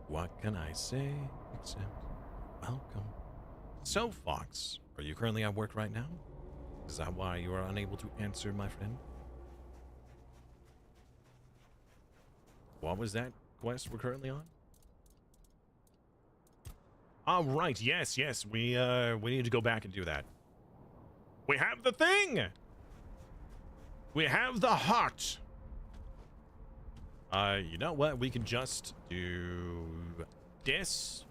What can I say except welcome? So, Fox, are you currently at work right now? Is that why you are unable to answer, my friend? What was that quest we're currently on? Oh, right. Yes. We need to go back and do that. We have the thing! We have the heart! You know what? We can just do this.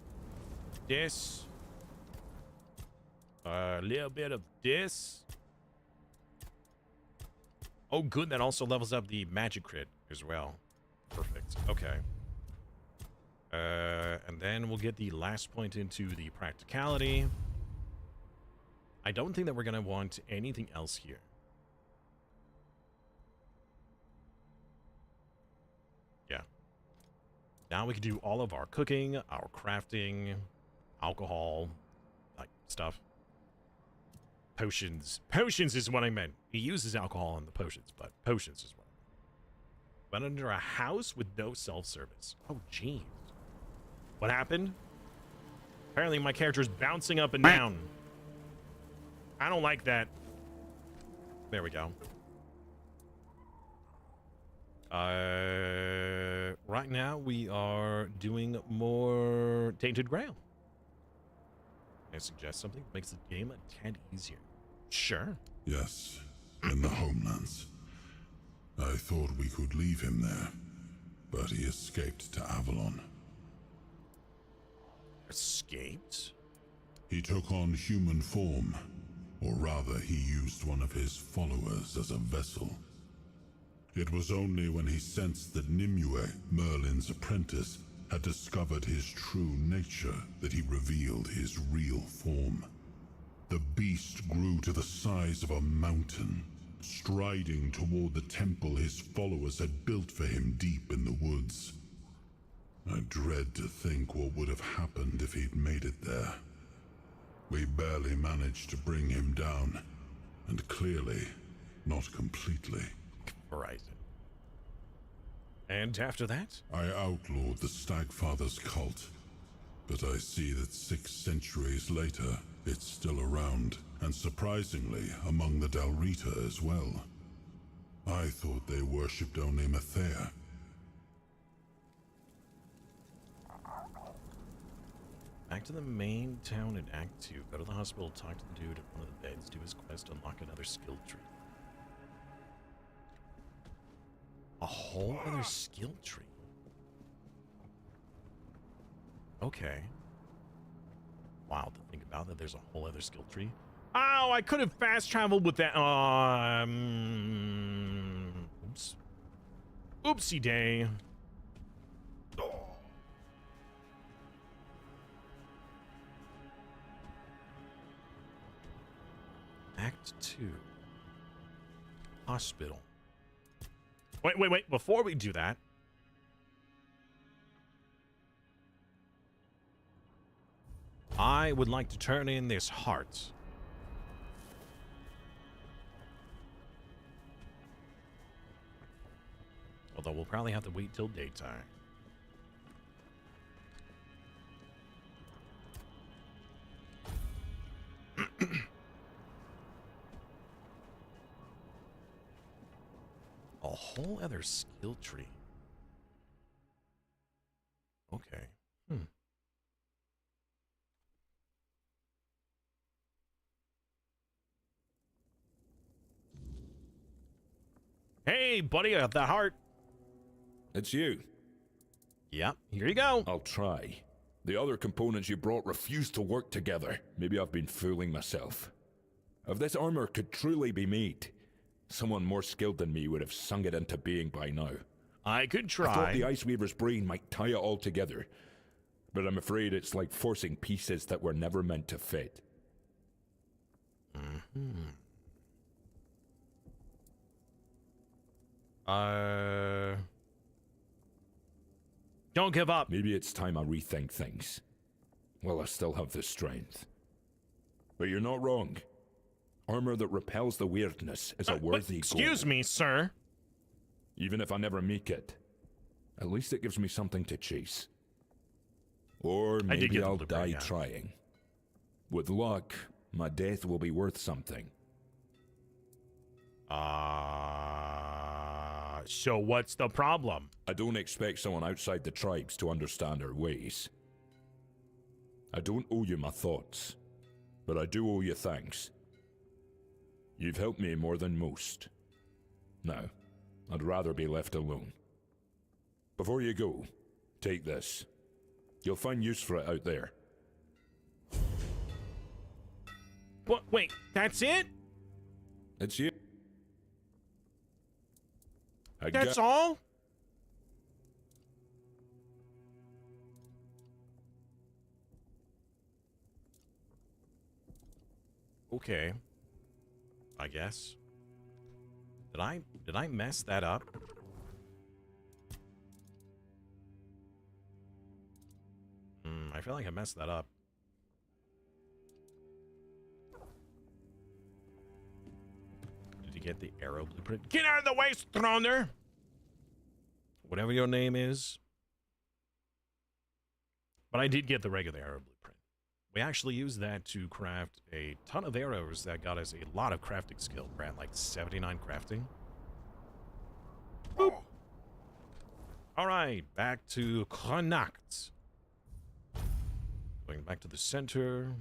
A little bit of this. Oh, good. That also levels up the magic crit as well. Perfect. Okay. And then we'll get the last point into the practicality. I don't think that we're going to want anything else here. Yeah. Now we can do all of our cooking, our crafting, alcohol, like stuff. Potions. Potions is what I meant. He uses alcohol in the potions, but potions is what I Went under a house with no self-service. Oh, jeez. What happened? Apparently my character's bouncing up and down. I don't like that. There we go. Right now we are doing more Tainted Grail. Can I suggest something that makes the game a tad easier? Sure. Yes, in the homelands. I thought we could leave him there, but he escaped to Avalon. Escaped? He took on human form, or rather he used one of his followers as a vessel. It was only when he sensed that Nimue, Merlin's apprentice, had discovered his true nature that he revealed his real form. The beast grew to the size of a mountain, striding toward the temple his followers had built for him deep in the woods. I dread to think what would have happened if he'd made it there. We barely managed to bring him down, and clearly, not completely. Right. And after that? I outlawed the Stagfather's cult, but I see that 6 centuries later, it's still around, and surprisingly, among the Dalrita as well. I thought they worshipped only Mathea. Back to the main town in Act 2. Go to the hospital, talk to the dude at one of the beds, do his quest, unlock another skill tree. A whole other skill tree. Okay. Wow, to think about that, there's a whole other skill tree. Oh, I could have fast traveled with that. Oops. Oopsie day. Act 2. Hospital. Wait. Before we do that. I would like to turn in this heart. Although we'll probably have to wait till daytime. A whole other skill tree. Okay. Hey, buddy, I got that heart. It's you. Yep, here you go. I'll try. The other components you brought refuse to work together. Maybe I've been fooling myself. If this armor could truly be made, someone more skilled than me would have sung it into being by now. I could try. I thought the Ice Weaver's brain might tie it all together, but I'm afraid it's like forcing pieces that were never meant to fit. Don't give up. Maybe it's time I rethink things. Well, I still have the strength. But you're not wrong. Armor that repels the weirdness is a worthy goal. Excuse me, sir. Even if I never make it, at least it gives me something to chase. Or maybe I'll die trying. With luck, my death will be worth something. So what's the problem? I don't expect someone outside the tribes to understand our ways. I don't owe you my thoughts, but I do owe you thanks. You've helped me more than most. Now, I'd rather be left alone. Before you go, take this. You'll find use for it out there. What? Wait, that's it? It's you. That's all? Okay. I guess. Did I mess that up? I feel like I messed that up. Did you get the arrow blueprint? Get out of the way, Stroner! whatever your name is. But I did get the regular arrow blueprint. We actually used that to craft a ton of arrows that got us a lot of crafting skill. We're at like 79 crafting. Boop. All right, back to Connacht. Going back to the center.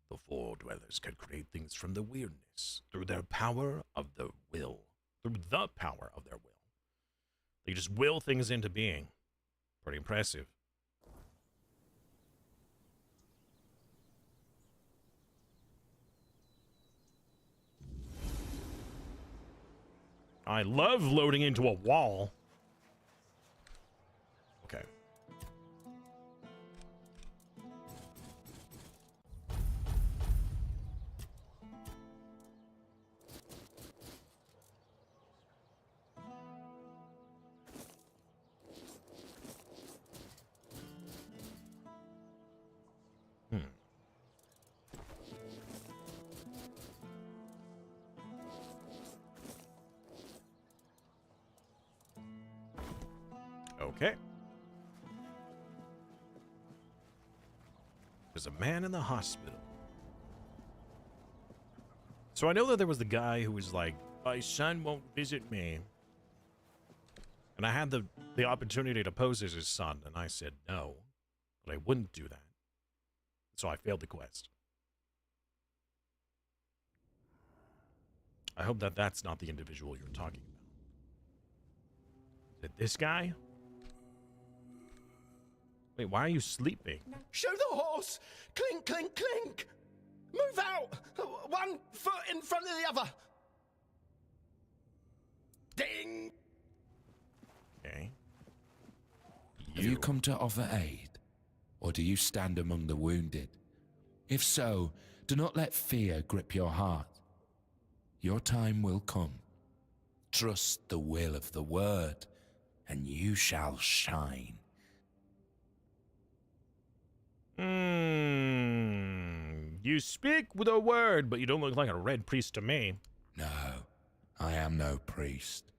The four dwellers can create things from the weirdness through their power of the will. Through the power of their will. They just will things into being. Pretty impressive. I love loading into a wall. Okay. Okay. There's a man in the hospital. So I know that there was the guy who was like, my son won't visit me. And I had the opportunity to pose as his son, and I said no, but I wouldn't do that. So I failed the quest. I hope that that's not the individual you're talking about. Is it this guy? Wait, why are you sleeping? Show the horse! Clink, clink, clink! Move out! 1 foot in front of the other! Ding! Okay. Have you come to offer aid? Or do you stand among the wounded? If so, do not let fear grip your heart. Your time will come. Trust the will of the word, and you shall shine. You speak with a word, but you don't look like a red priest to me. No, I am no priest.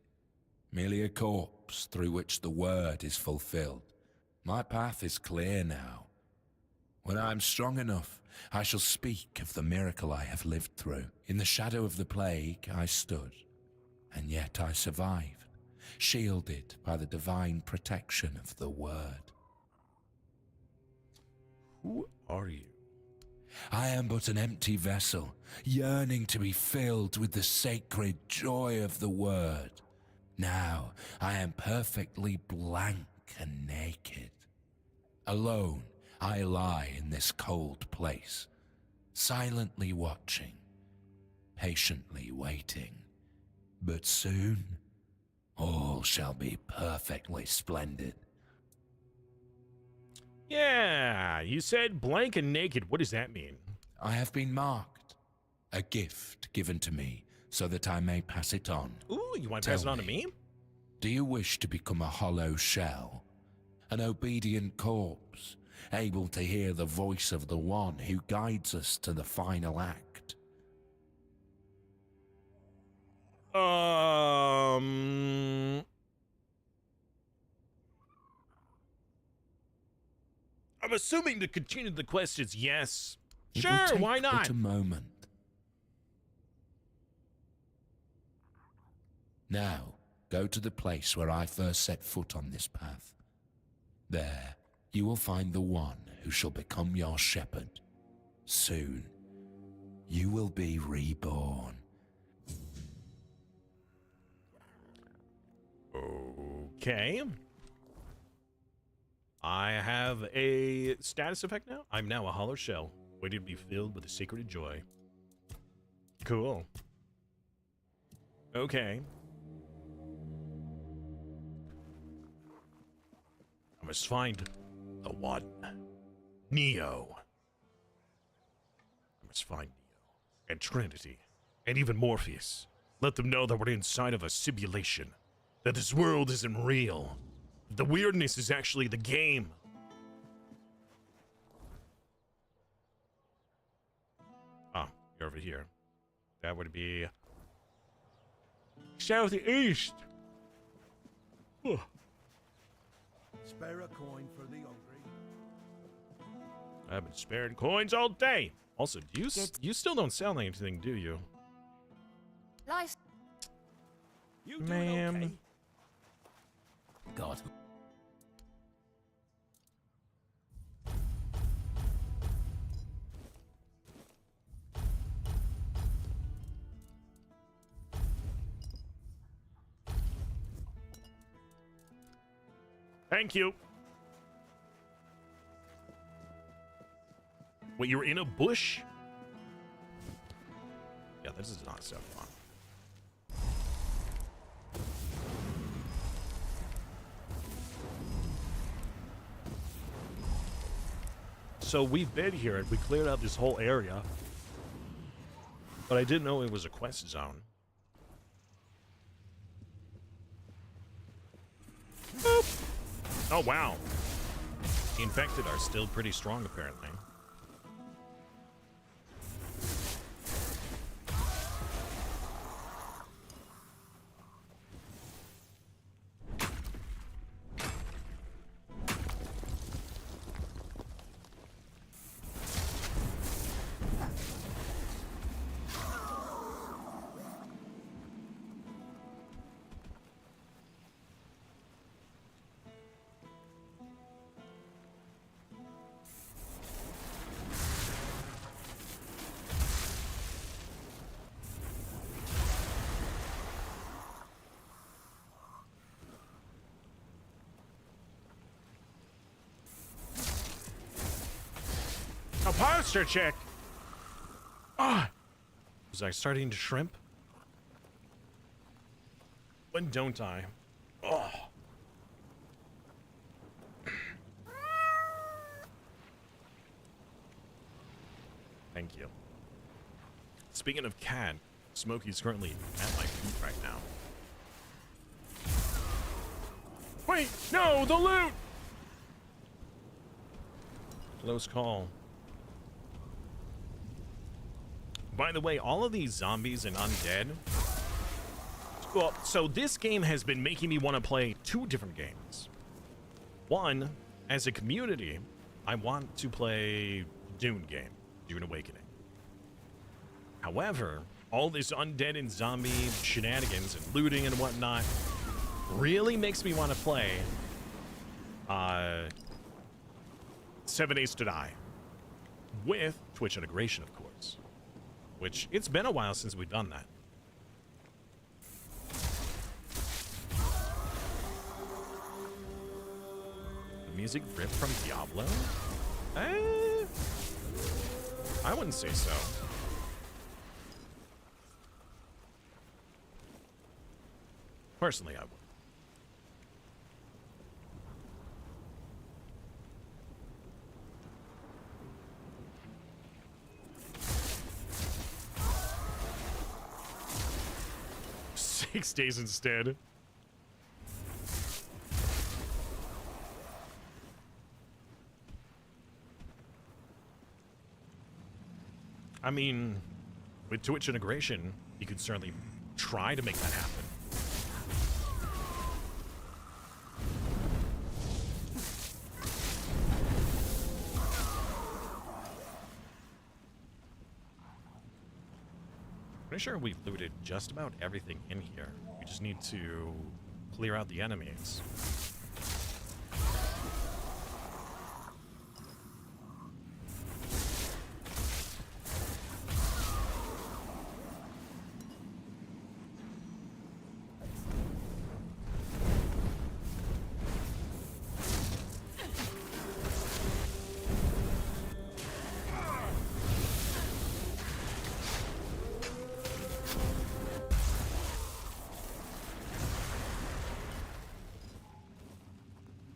Merely a corpse through which the word is fulfilled. My path is clear now. When I am strong enough, I shall speak of the miracle I have lived through. In the shadow of the plague I stood, and yet I survived, shielded by the divine protection of the word. Who are you? I am but an empty vessel, yearning to be filled with the sacred joy of the word. Now I am perfectly blank and naked. Alone I lie in this cold place, silently watching, patiently waiting. But soon, all shall be perfectly splendid. Yeah, you said blank and naked. What does that mean? I have been marked, a gift given to me so that I may pass it on. Ooh, you want to pass it on to me? Do you wish to become a hollow shell, an obedient corpse, able to hear the voice of the one who guides us to the final act? I'm assuming to continue the quest is yes. It will Sure, take why not? but a moment. Now, go to the place where I first set foot on this path. There, you will find the one who shall become your shepherd. Soon, you will be reborn. Okay. I have a status effect now. I'm now a hollow shell, waiting to be filled with a sacred joy. Cool. Okay. I must find the one. Neo. I must find Neo. And Trinity. And even Morpheus. Let them know that we're inside of a simulation. That this world isn't real. The weirdness is actually the game. Ah, you're over here. That would be Southeast. Spare a coin for the hungry. I've been sparing coins all day. Also, you still don't sound like anything, do you? Life. You doing Ma'am. okay? God. Thank you. Wait, you're in a bush? Yeah, this is not so fun. So we've been here and we cleared out this whole area. But I didn't know it was a quest zone. Boop. Oh, wow. The infected are still pretty strong, apparently. A posture check. Ah, was I starting to shrimp? When don't I? Oh. Thank you. Speaking of cat, Smokey's currently at my feet right now. Wait, no, the loot! Close call. By the way, all of these zombies and undead. Well, so this game has been making me want to play two different games. One, as a community, I want to play Dune game, Dune Awakening. However, all this undead and zombie shenanigans and looting and whatnot really makes me want to play 7 Days to Die with Twitch integration, of course. Which, it's been a while since we've done that. The music ripped from Diablo? I wouldn't say so. Personally, I would. Six days instead. I mean, with Twitch integration, you could certainly try to make that happen. Pretty sure we've looted just about everything in here. We just need to clear out the enemies.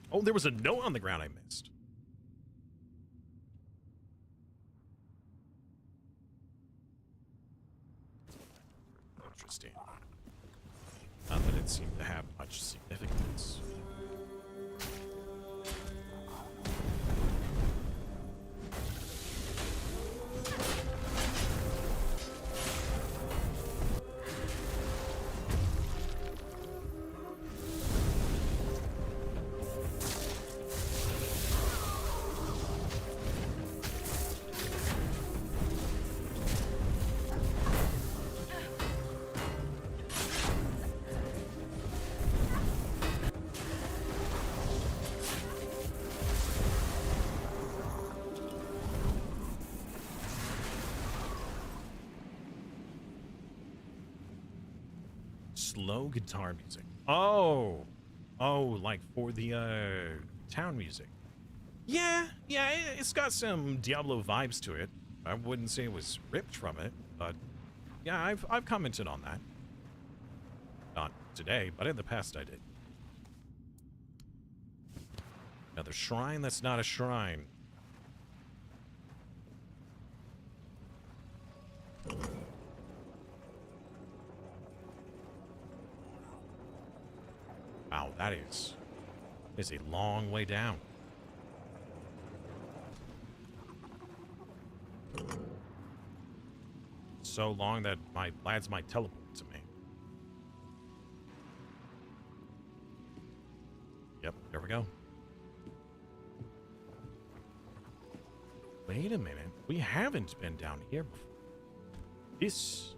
Oh, there was a note on the ground I missed. Interesting. Not that it seemed to have much significance. Slow guitar music. Oh. Oh, like for the town music. Yeah, it's got some Diablo vibes to it. I wouldn't say it was ripped from it, but yeah, I've commented on that. Not today, but in the past I did. Another shrine that's not a shrine. Wow, that is a long way down. So long that my lads might teleport to me. Yep, there we go. Wait a minute. We haven't been down here before. This...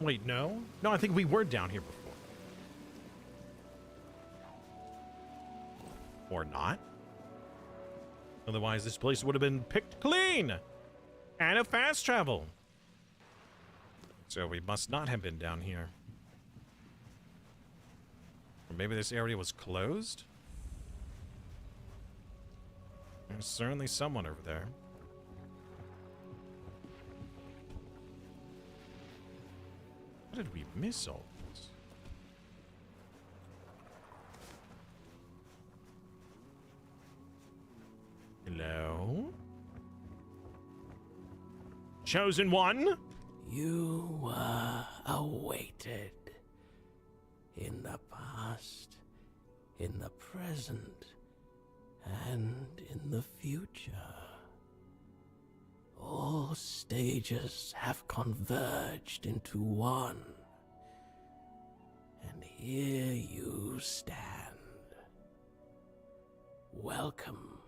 Wait, no? No, I think we were down here before. Or not. Otherwise, this place would have been picked clean. And a fast travel. So we must not have been down here. Or maybe this area was closed? There's certainly someone over there. How did we miss all this? Hello? Chosen one? You were awaited. In the past, in the present, and in the future. All stages have converged into one. And here you stand. Welcome,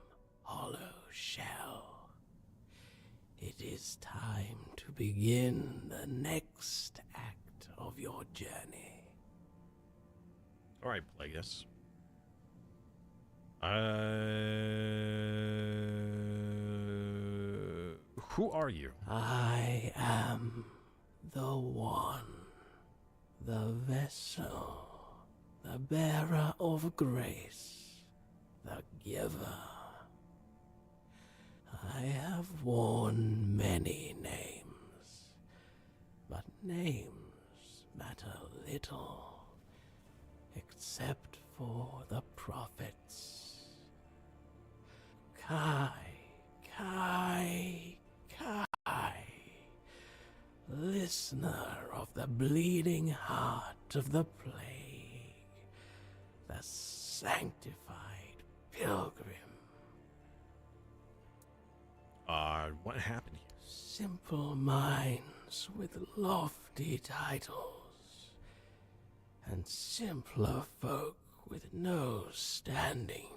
Hollow Shell. It is time to begin the next act of your journey. Alright, Plagueis. Who are you? I am the one, the vessel, the bearer of grace, the giver. I have worn many names, but names matter little, except for the prophets. Kai, Kai, Kai, listener of the bleeding heart of the plague, the sanctified pilgrim. What happened here? Simple minds with lofty titles, and simpler folk with no standing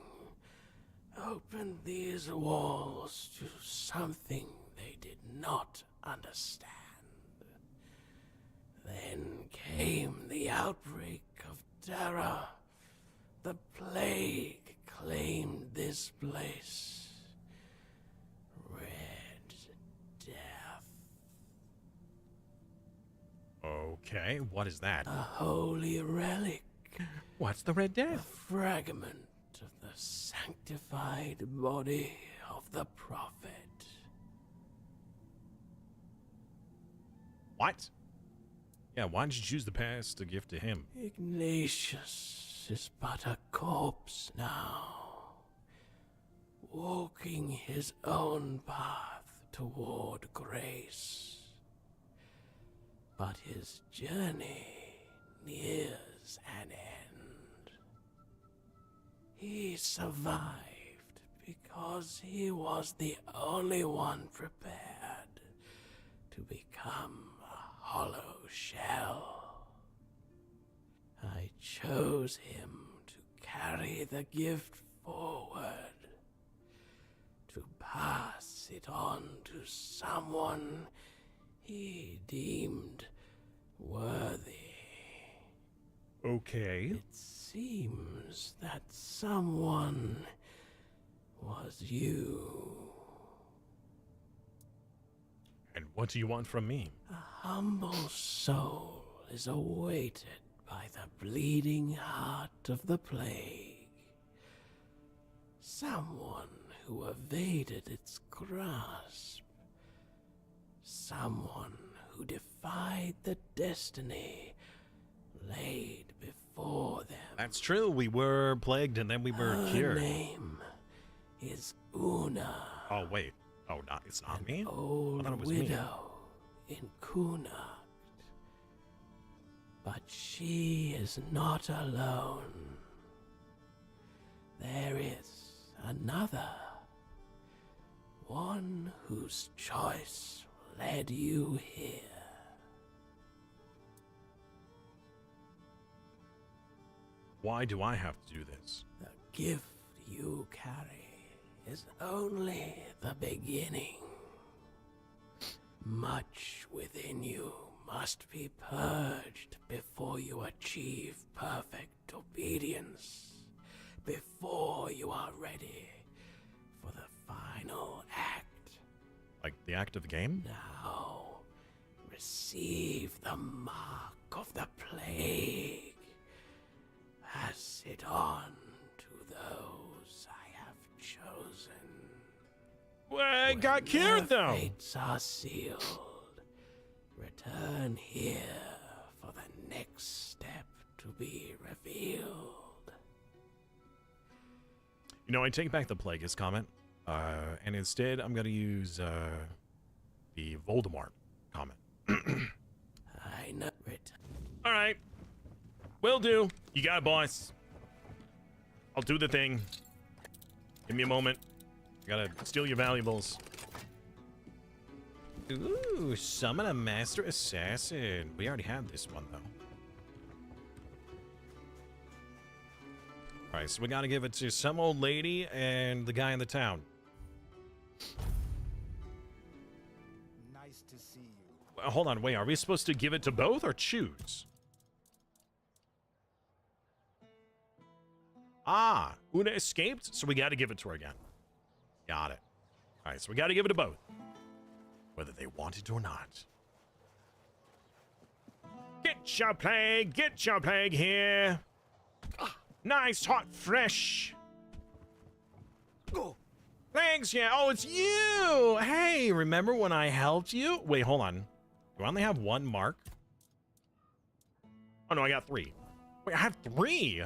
opened these walls to something they did not understand. Then came the outbreak of terror. The plague claimed this place. Red Death. Okay, what is that? A holy relic. What's the Red Death? A fragment of the sanctified body of the prophet. What? Yeah, why did you choose the past to give to him? Ignatius is but a corpse now, walking his own path toward grace. But his journey nears an end. He survived because he was the only one prepared to become a hollow shell. I chose him to carry the gift forward, to pass it on to someone he deemed worthy. Okay. It seems that someone was you. And what do you want from me? A humble soul is awaited by the bleeding heart of the plague. Someone who evaded its grasp. Someone who defied the destiny laid before them. That's true. We were plagued and then we were cured. Her name is Una. Oh, wait. Oh, it's not me? Old I thought it was widow in Kuna. But she is not alone. There is another. One whose choice led you here. Why do I have to do this? The gift you carry is only the beginning. Much within you must be purged before you achieve perfect obedience, before you are ready for the final act. Like the act of the game? Now, receive the mark of the plague. Pass it on to those I have chosen. Well, I got cured, though. Fates are sealed. Return here for the next step to be revealed. You know, I take back the Plagueis comment, and instead I'm going to use the Voldemort comment. I know it. All right. Will do. You got it, boss. I'll do the thing. Give me a moment. I gotta steal your valuables. Ooh, summon a master assassin. We already had this one, though. Alright, so we gotta give it to some old lady and the guy in the town. Nice to see you. Well, hold on, wait, are we supposed to give it to both or choose? Ah, Una escaped, so we gotta give it to her again. Got it. Alright, so we gotta give it to both. Whether they want it or not. Get your plague here. Nice, hot, fresh. Thanks, yeah. Oh, it's you. Hey, remember when I helped you? Wait, hold on. Do I only have one mark? Oh, no, I got 3. Wait, I have 3.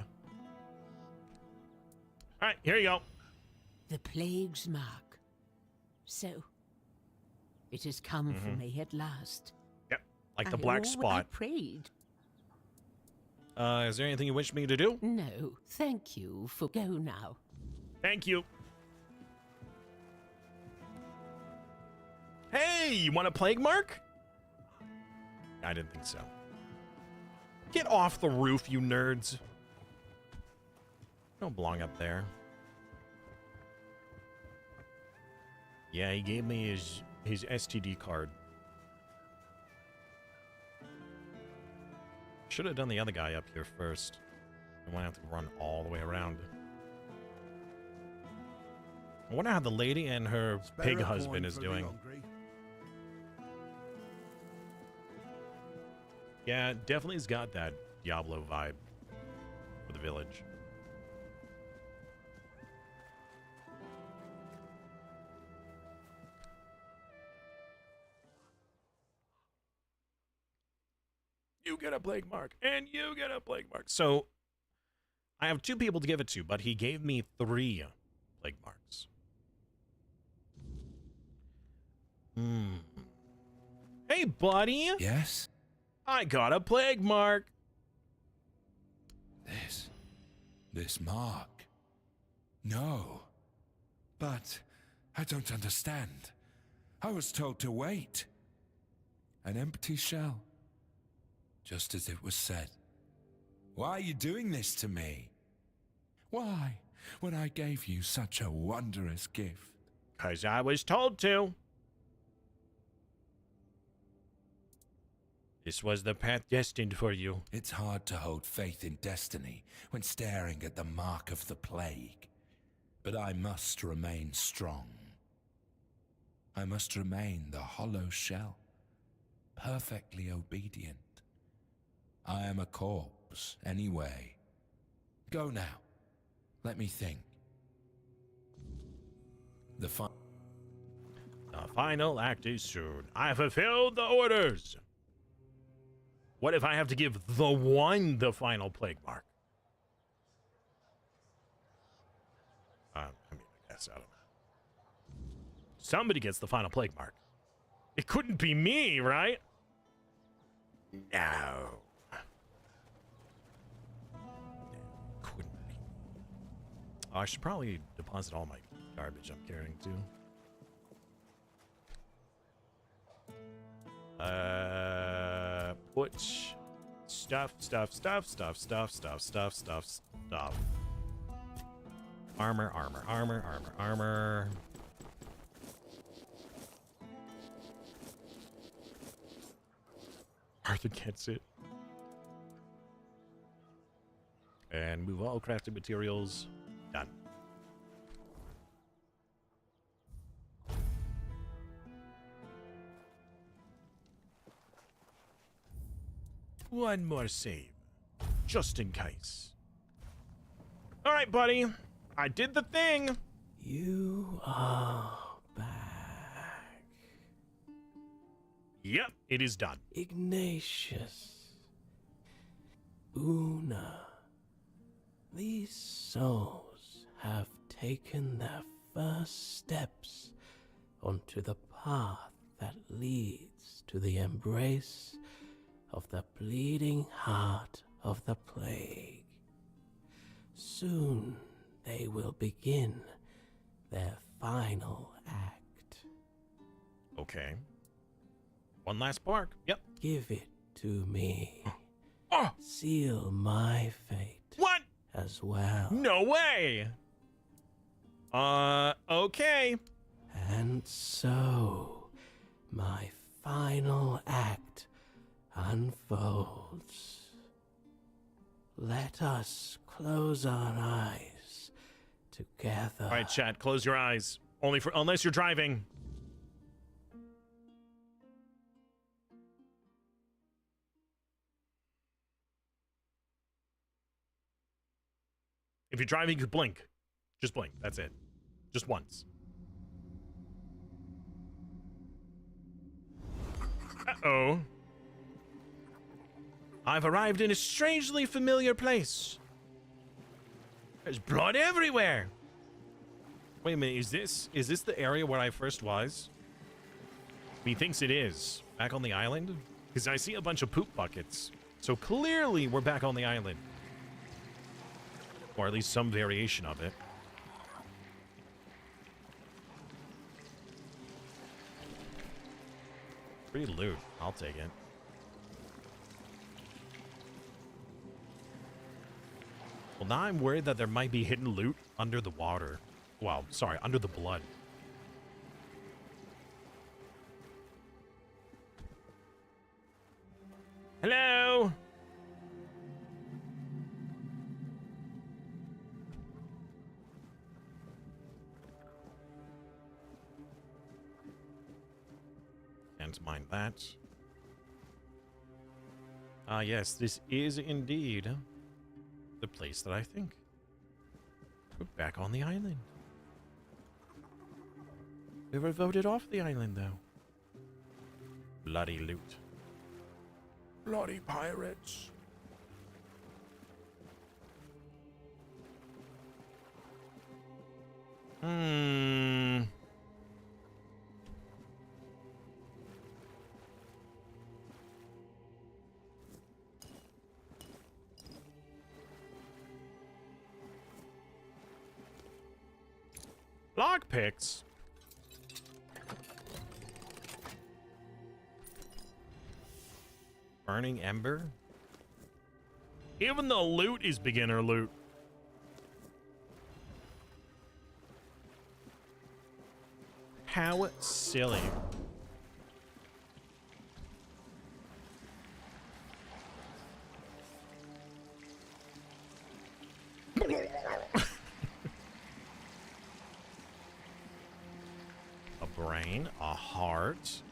All right, here you go. The plague's mark. So, it has come for me at last. Yep, like the black spot. I prayed. Is there anything you wish me to do? No, thank you for go now. Thank you. Hey, you want a plague mark? I didn't think so. Get off the roof, you nerds. Don't belong up there. Yeah, he gave me his STD card. Should have done the other guy up here first. I won't have to run all the way around. I wonder how the lady and her pig husband is doing. Yeah, definitely has got that Diablo vibe for the village. You get a plague mark, and you get a plague mark. So, I have 2 people to give it to, but he gave me 3 plague marks. Hey, buddy. Yes? I got a plague mark. This mark? No. But I don't understand. I was told to wait. An empty shell. Just as it was said. Why are you doing this to me? Why, when I gave you such a wondrous gift? 'Cause I was told to. This was the path destined for you. It's hard to hold faith in destiny when staring at the mark of the plague. But I must remain strong. I must remain the hollow shell, perfectly obedient. I am a corpse, anyway. Go now. Let me think. The final act is soon. I fulfilled the orders. What if I have to give the one the final plague mark? I guess, I don't know. Somebody gets the final plague mark. It couldn't be me, right? No. Couldn't be. Oh, I should probably deposit all my garbage I'm carrying, too. Put stuff. Armor. Arthur gets it. And move all crafted materials. Done. One more save, just in case. All right, buddy. I did the thing. You are back. Yep, it is done. Ignatius. Una. These souls have taken their first steps onto the path that leads to the embrace of the bleeding heart of the plague. Soon they will begin their final act. Okay. One last bark. Yep. Give it to me. Oh! Seal my fate. What? As well. No way! Okay. And so, my final act unfolds. Let us close our eyes together. All right, chat, close your eyes. Unless you're driving. If you're driving, you could blink. Just blink. That's it. Just once. Uh-oh. I've arrived in a strangely familiar place. There's blood everywhere. Wait a minute, is this the area where I first was? He thinks it is. Back on the island? Because I see a bunch of poop buckets. So clearly we're back on the island. Or at least some variation of it. Free loot. I'll take it. Well, now I'm worried that there might be hidden loot under the water. Well, sorry, under the blood. Hello? Can't mind that. Ah, yes, this is indeed the place that I think. We're back on the island. We were voted off the island, though. Bloody loot. Bloody pirates. Lockpicks? Burning Ember? Even the loot is beginner loot. How silly. A brain, a heart.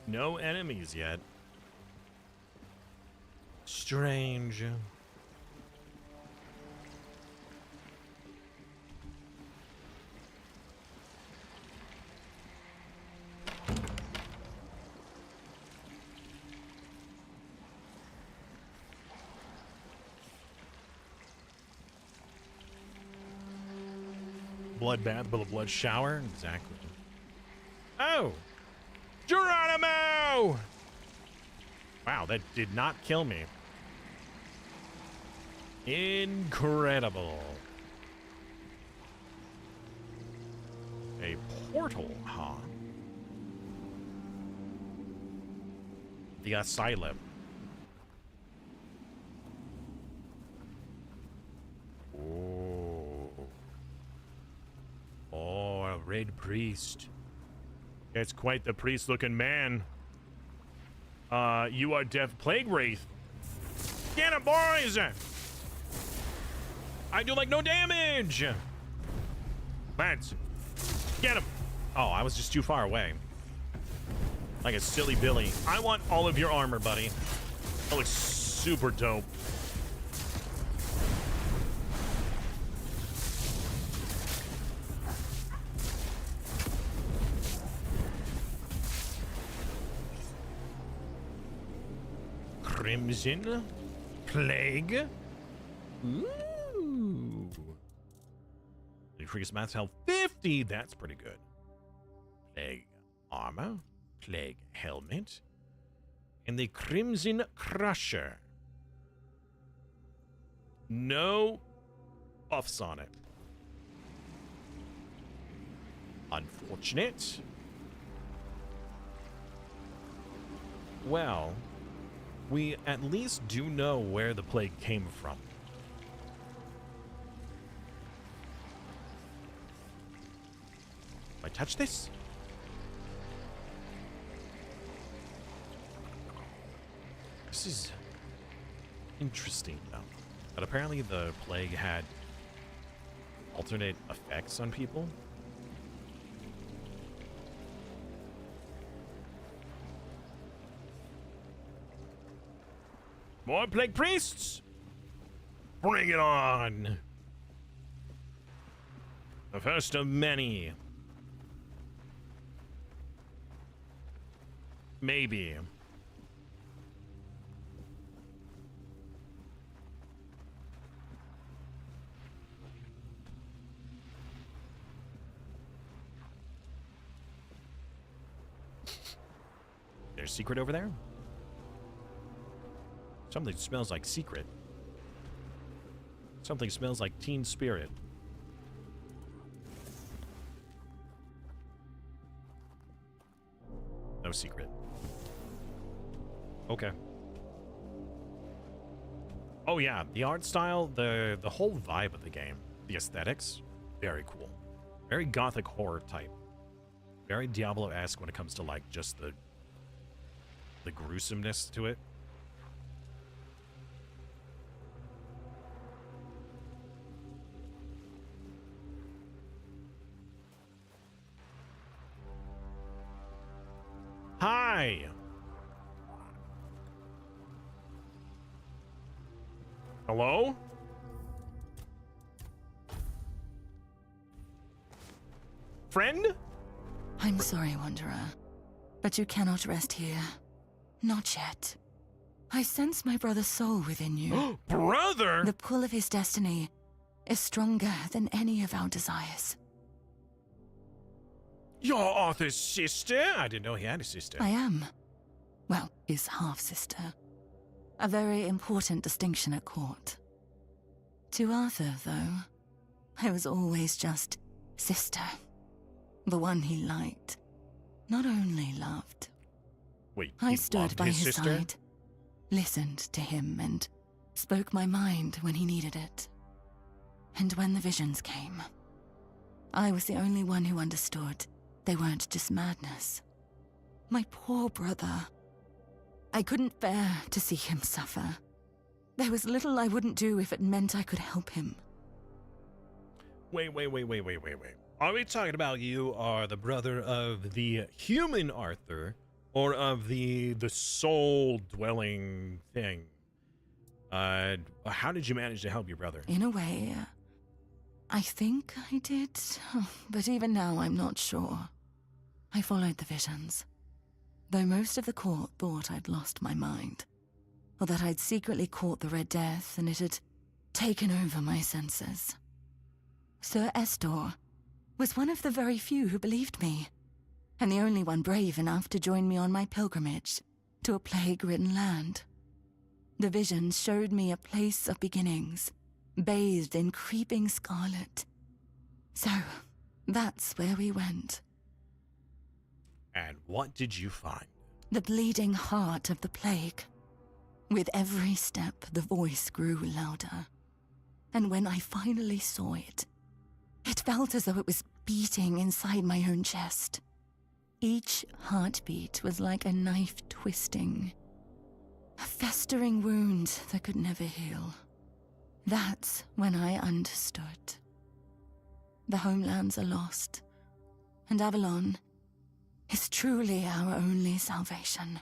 No enemies yet. Strange. Bloodbath, but a blood shower? Exactly. Oh! Geronimo! Wow, that did not kill me. Incredible. A portal, huh? The asylum. Oh, a red priest. It's quite the priest-looking man. You are Death Plague Wraith. Get him, boys! I do like no damage! Lads, get him! Oh, I was just too far away. Like a silly Billy. I want all of your armor, buddy. That looks super dope. Crimson Plague. Ooh. Increase max health 50. That's pretty good. Plague armor. Plague helmet. And the Crimson Crusher. No buffs on it. Unfortunate. Well, we at least do know where the plague came from. Can I touch this? This is interesting, though. But apparently the plague had alternate effects on people. More plague priests! Bring it on! The first of many. Maybe. There's a secret over there? Something smells like secret. Something smells like teen spirit. No secret. Okay. Oh yeah, the art style, the whole vibe of the game, the aesthetics, very cool. Very gothic horror type. Very Diablo-esque when it comes to like just the gruesomeness to it. Hi! Hello? Friend? I'm sorry, Wanderer, but you cannot rest here. Not yet. I sense my brother's soul within you. Brother? The pull of his destiny is stronger than any of our desires. You're Arthur's sister? I didn't know he had a sister. I am. Well, his half-sister. A very important distinction at court. To Arthur, though, I was always just sister. The one he liked. Not only loved. Wait, I stood by his side, listened to him, and spoke my mind when he needed it. And when the visions came, I was the only one who understood they weren't just madness. My poor brother. I couldn't bear to see him suffer. There was little I wouldn't do if it meant I could help him. Wait. Are we talking about you are the brother of the human Arthur, or of the soul-dwelling thing? How did you manage to help your brother? In a way, I think I did, but even now I'm not sure. I followed the visions, though most of the court thought I'd lost my mind, or that I'd secretly caught the Red Death and it had taken over my senses. Sir Estor was one of the very few who believed me, and the only one brave enough to join me on my pilgrimage to a plague-ridden land. The visions showed me a place of beginnings, bathed in creeping scarlet. So, that's where we went. And what did you find? The bleeding heart of the plague. With every step, the voice grew louder. And when I finally saw it, it felt as though it was beating inside my own chest. Each heartbeat was like a knife twisting, a festering wound that could never heal. That's when I understood. The homelands are lost, and Avalon is truly our only salvation.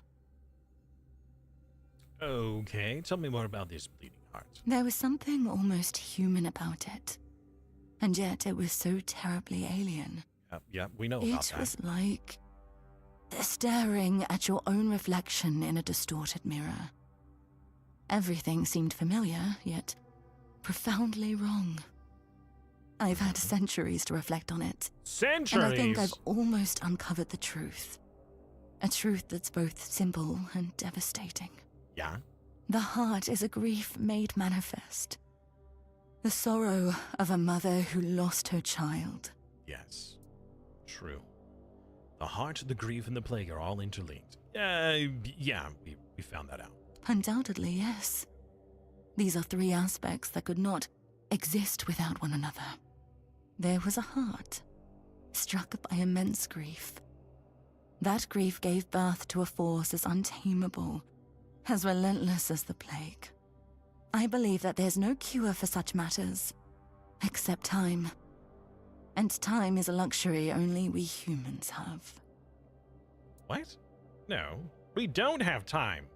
Okay, tell me more about this bleeding heart. There was something almost human about it, and yet it was so terribly alien. Yeah, we know about that. It was like staring at your own reflection in a distorted mirror. Everything seemed familiar, yet profoundly wrong. I've had centuries to reflect on it. Centuries? And I think I've almost uncovered the truth. A truth that's both simple and devastating. Yeah? The heart is a grief made manifest. The sorrow of a mother who lost her child. Yes. True. The heart, the grief, and the plague are all interlinked. Yeah, we found that out. Undoubtedly, yes. These are three aspects that could not exist without one another. There was a heart, struck by immense grief. That grief gave birth to a force as untamable, as relentless as the plague. I believe that there's no cure for such matters, except time. And time is a luxury only we humans have. What? No, we don't have time.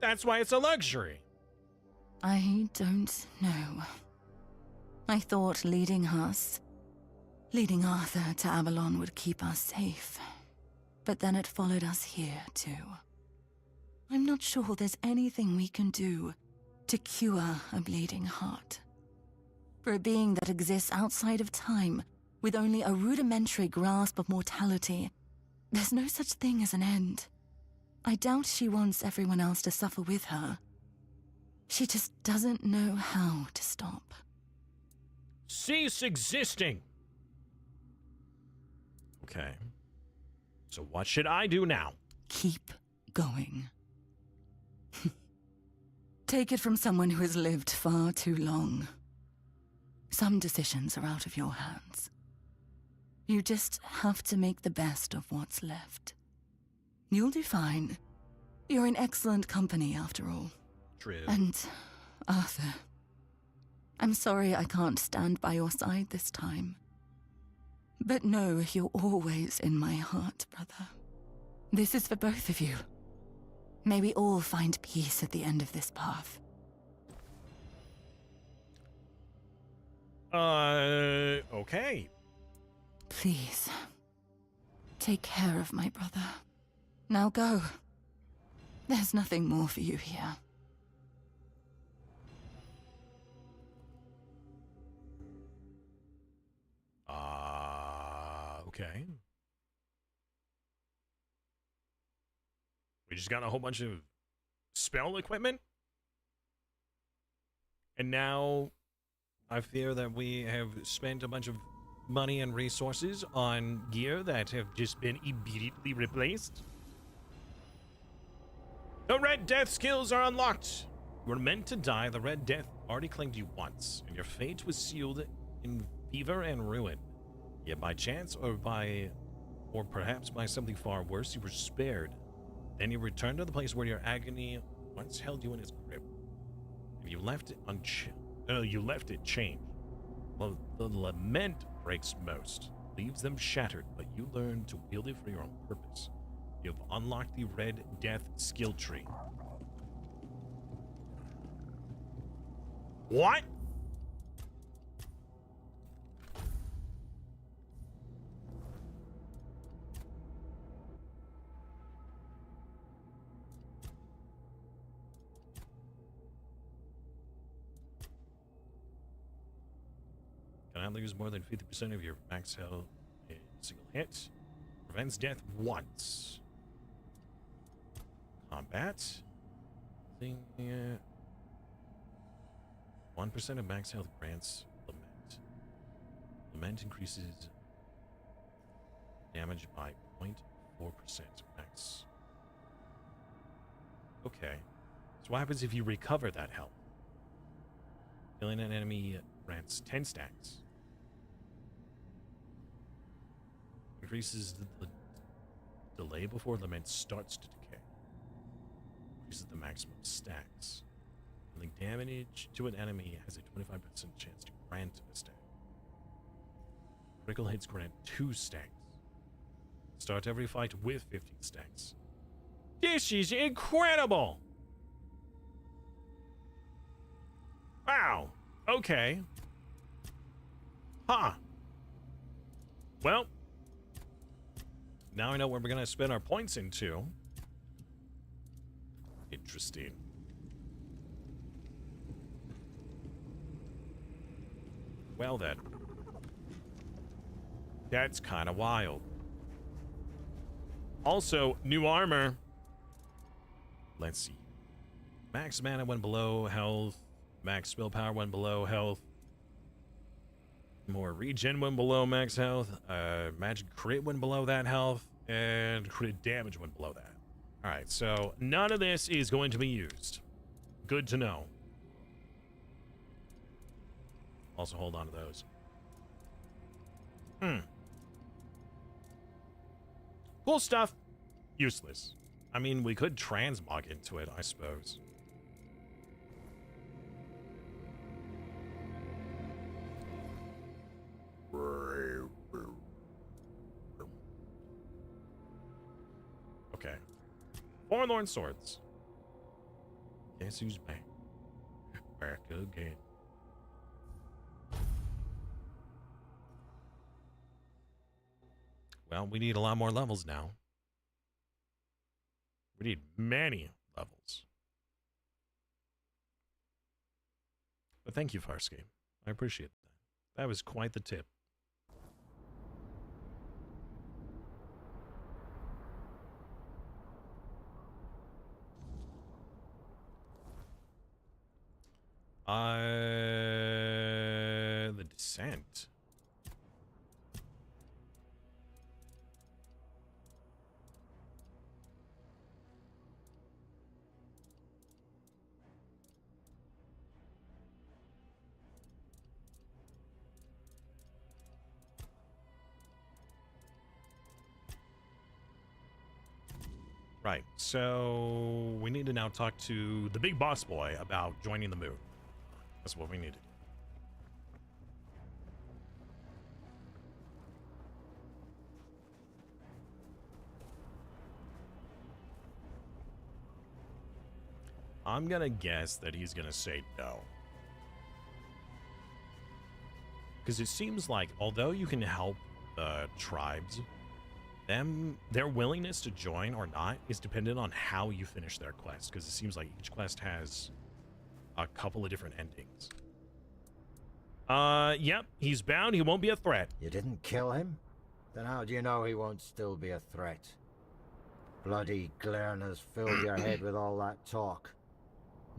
That's why it's a luxury. I don't know. I thought leading Arthur to Avalon would keep us safe. But then it followed us here, too. I'm not sure there's anything we can do to cure a bleeding heart. For a being that exists outside of time, with only a rudimentary grasp of mortality, there's no such thing as an end. I doubt she wants everyone else to suffer with her. She just doesn't know how to stop. Cease existing! Okay. So what should I do now? Keep going. Take it from someone who has lived far too long. Some decisions are out of your hands. You just have to make the best of what's left. You'll do fine. You're in excellent company, after all. True. And, Arthur, I'm sorry I can't stand by your side this time. But know you're always in my heart, brother. This is for both of you. May we all find peace at the end of this path. Okay. Please, take care of my brother. Now go. There's nothing more for you here. Okay. We just got a whole bunch of spell equipment. And now I fear that we have spent a bunch of money and resources on gear that have just been immediately replaced. The Red Death skills are unlocked. You were meant to die. The Red Death already claimed you once, and your fate was sealed in fever and ruin. Yet by chance, or perhaps by something far worse, you were spared. Then you returned to the place where your agony once held you in its grip. And you left it changed. Well, the lament breaks most. leaves them shattered, but you learn to wield it for your own purpose. You have unlocked the Red Death skill tree. What? Cannot lose more than 50% of your max health in a single hit. Prevents death once. Combat. Thing. 1% of max health grants Lament. Lament increases damage by 0.4% max. Okay. So what happens if you recover that health? Killing an enemy grants 10 stacks. Increases the delay before Lament starts to decay. Increases the maximum stacks. Dealing damage to an enemy has a 25% chance to grant a stack. Critical hits grant 2 stacks. Start every fight with 15 stacks. This is incredible! Wow. Okay. Huh. Well, now I know where we're going to spend our points into. Interesting. Well then. That's kind of wild. Also, new armor. Let's see. Max mana when below health. Max spell power when below health. More regen when below max health. Magic crit when below that health. And crit damage when below that. Alright, so none of this is going to be used. Good to know. Also hold on to those. Cool stuff. Useless. I mean, we could transmog into it, I suppose. Okay. Forlorn Swords. Guess who's back? Back again. Well, we need a lot more levels now. We need many levels. But thank you, Farscape. I appreciate that. That was quite the tip. The Descent. Right, so we need to now talk to the big boss boy about joining the moon. That's what we need to do. I'm gonna guess that he's gonna say no. Because it seems like, although you can help the tribes, their willingness to join or not is dependent on how you finish their quest, because it seems like each quest has a couple of different endings. Yep, he's bound. He won't be a threat. You didn't kill him? Then how do you know he won't still be a threat? Bloody Glerners filled your head with all that talk.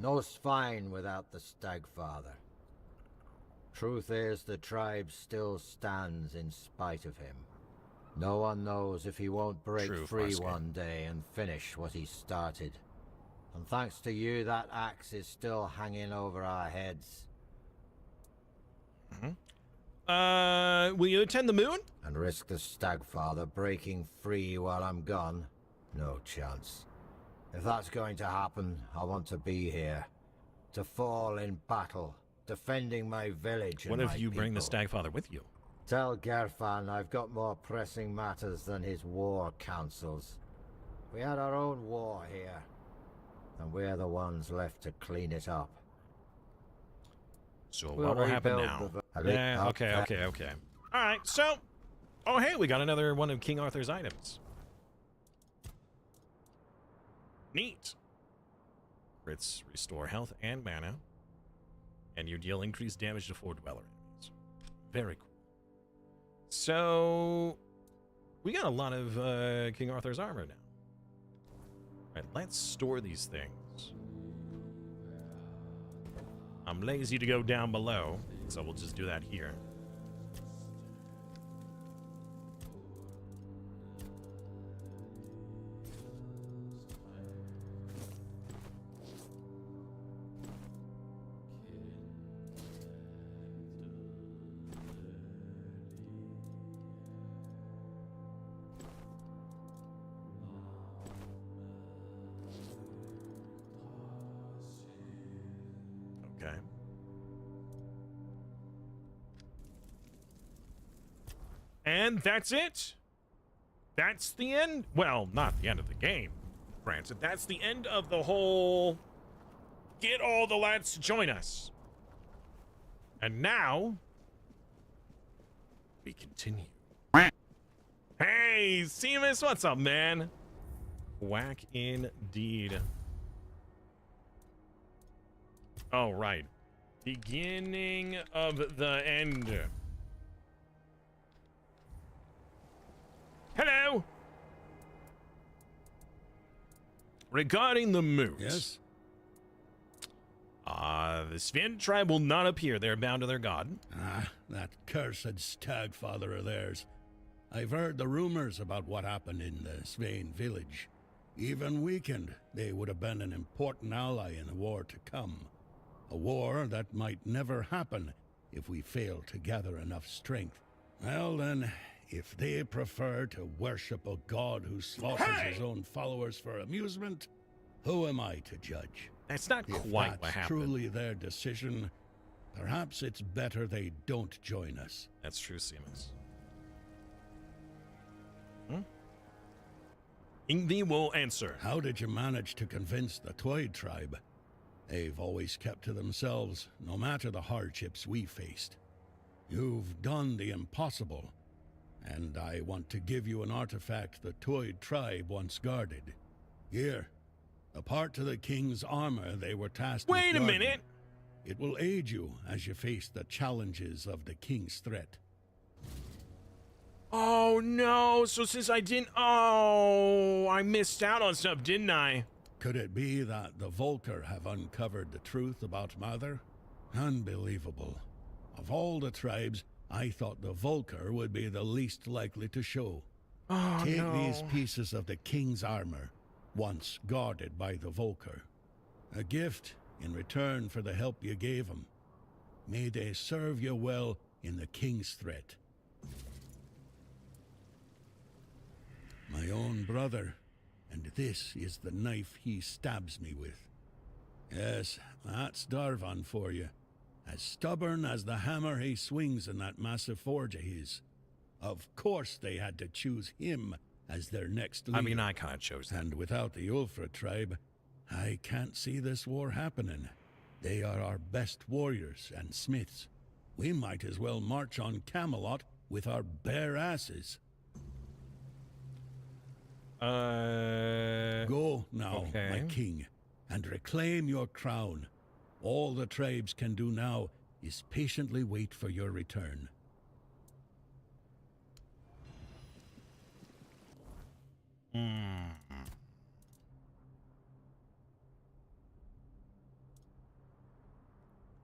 No spine without the Stagfather. Truth is, the tribe still stands in spite of him. No one knows if he won't break free one day and finish what he started. And thanks to you, that axe is still hanging over our heads. Will you attend the moon? And risk the Stagfather breaking free while I'm gone? No chance. If that's going to happen, I want to be here. To fall in battle, defending my village and what my if you bring the people. Stagfather with you? Tell Gerfan I've got more pressing matters than his war councils. We had our own war here, and we're the ones left to clean it up. So what will happen now? Okay. All right, so... Oh, hey, we got another one of King Arthur's items. Neat. Crits restore health and mana, and you deal increased damage to 4 dweller enemies. Very cool. So, we got a lot of King Arthur's armor now. All right, let's store these things. I'm lazy to go down below, so we'll just do that here. Okay. And that's it. That's the end. Well, not the end of the game, granted. That's the end of the whole get all the lads to join us. And now we continue. Hey, Seamus, what's up, man? Whack indeed. Oh, right. Beginning of the end. Hello. Regarding the moot. Yes? The Sven tribe will not appear. They're bound to their god. Ah, that cursed stagfather of theirs. I've heard the rumors about what happened in the Sven village. Even weakened, they would have been an important ally in the war to come. A war that might never happen if we fail to gather enough strength. Well then, if they prefer to worship a god who slaughters his own followers for amusement, who am I to judge? That's not if quite that's what happened. Truly their decision, perhaps it's better they don't join us. That's true, Seamus. Ingvi will answer. How did you manage to convince the Twyde tribe? They've always kept to themselves, no matter the hardships we faced. You've done the impossible, and I want to give you an artifact the Twyde tribe once guarded. Here, a part to the king's armor they were tasked with Wait a guarding. minute! It will aid you as you face the challenges of the king's threat. Oh no, so since I didn't... Oh, I missed out on stuff, didn't I? Could it be that the Volker have uncovered the truth about Mother? Unbelievable. Of all the tribes, I thought the Volker would be the least likely to show. Oh, Take no. these pieces of the king's armor, once guarded by the Volker. A gift in return for the help you gave him. May they serve you well in the king's threat. My own brother, and this is the knife he stabs me with. Yes, that's Darvan for you. As stubborn as the hammer he swings in that massive forge of his. Of course they had to choose him as their next leader. I mean, I kind of chose that. And without the Ulfra tribe, I can't see this war happening. They are our best warriors and smiths. We might as well march on Camelot with our bare asses. Go now, my king, and reclaim your crown. All the tribes can do now is patiently wait for your return.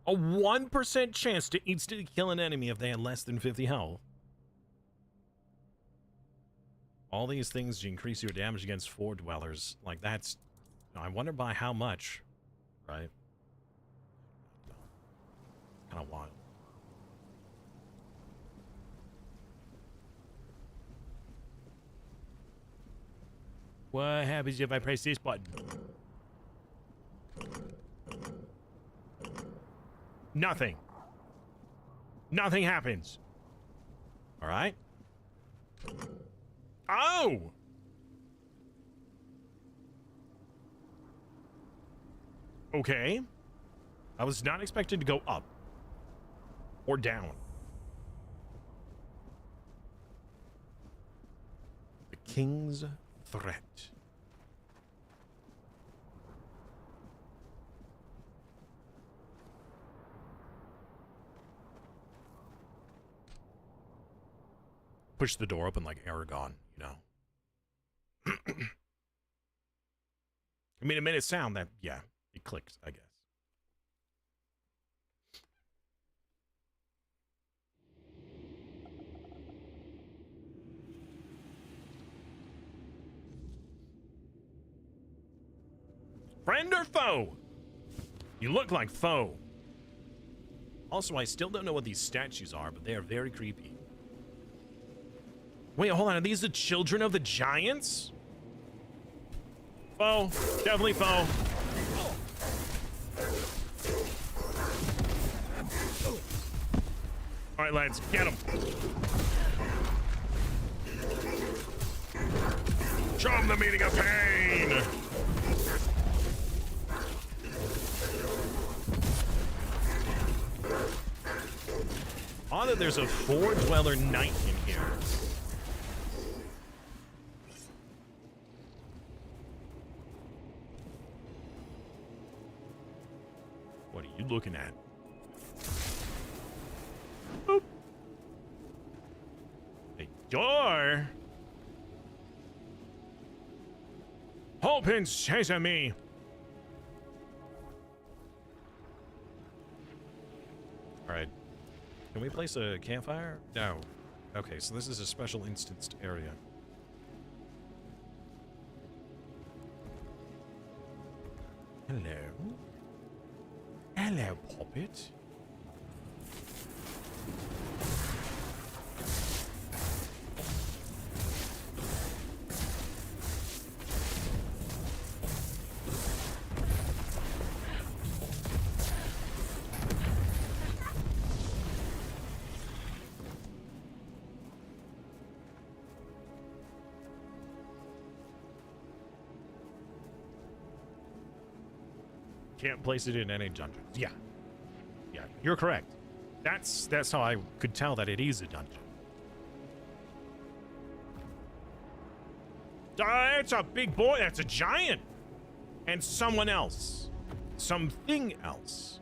A 1% chance to instantly kill an enemy if they had less than 50 health. All these things increase your damage against 4 dwellers. Like, that's... I wonder by how much, right? Kind of wild. What happens if I press this button? Nothing. Nothing happens. All right. Oh! Okay. I was not expected to go up. Or down. The King's Threat. Push the door open like Aragon, you know. I mean, it made it sound that, yeah, it clicked, I guess. Friend or foe? You look like foe. Also, I still don't know what these statues are, but they are very creepy. Wait, hold on. Are these the children of the giants? Foe. Definitely foe. All right, lads. Get him. Show him the meaning of pain. Odd that there's a four-dweller knight in here. What are you looking at? Boop. A door? Open sesame! Alright. Can we place a campfire? No. Okay, so this is a special instanced area. Hello? Hello, Poppet. Can't place it in any dungeon. Yeah. Yeah, you're correct. That's how I could tell that it is a dungeon. It's a big boy. That's a giant. And someone else. Something else.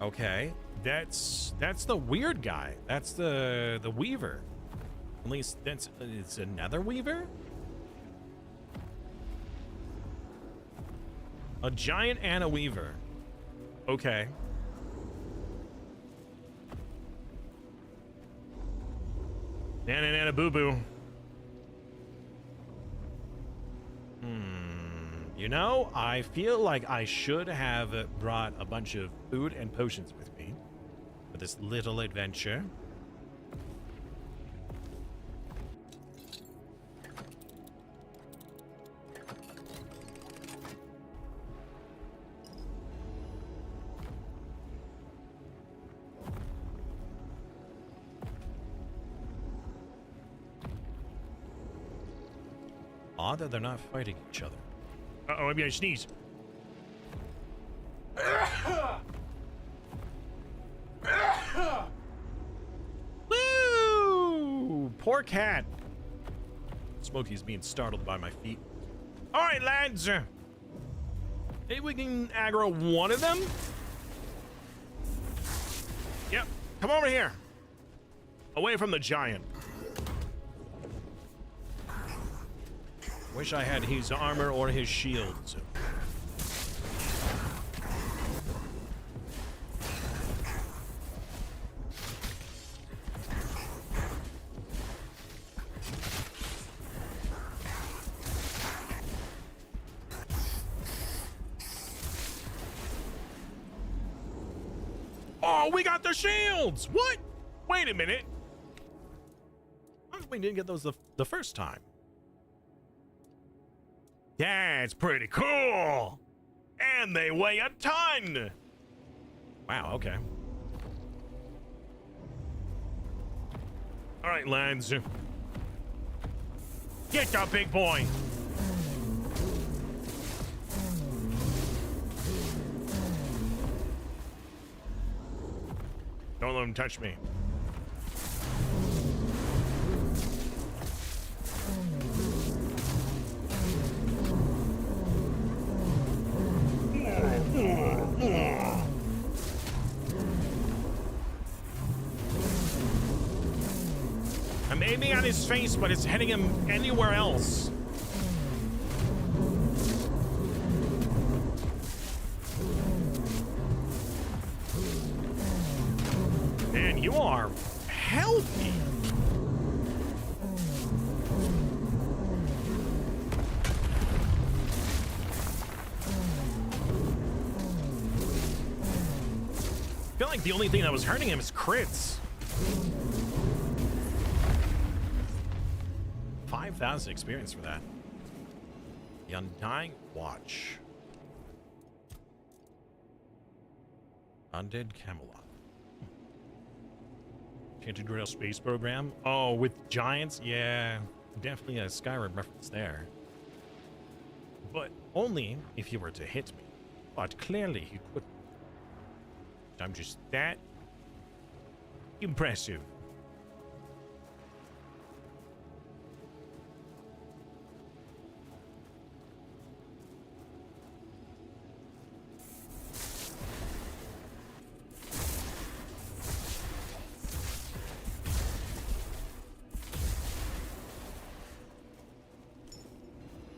Okay. That's the weird guy. That's the weaver. At least it's another weaver? A giant and a weaver. Okay. Nana boo boo. You know, I feel like I should have brought a bunch of food and potions with me for this little adventure. Odd that they're not fighting each other. Uh-oh, maybe I sneeze. Woo! Poor cat. Smokey's being startled by my feet. All right, lads. Maybe we can aggro one of them? Yep. Come over here. Away from the giant. Wish I had his armor or his shields. Oh, we got the shields! What? Wait a minute. We didn't get those the first time. That's pretty cool. And they weigh a ton. Wow, okay. All right, lads. Get the big boy. Don't let him touch me. I'm aiming at his face, but it's hitting him anywhere else. Man, you are healthy. I feel like the only thing that was hurting him is crits. 5,000 experience for that. The Undying Watch. Undead Camelot. Tainted Grail space program. Oh, with giants? Yeah, definitely a Skyrim reference there. But only if he were to hit me. But clearly he couldn't. I'm just that impressive.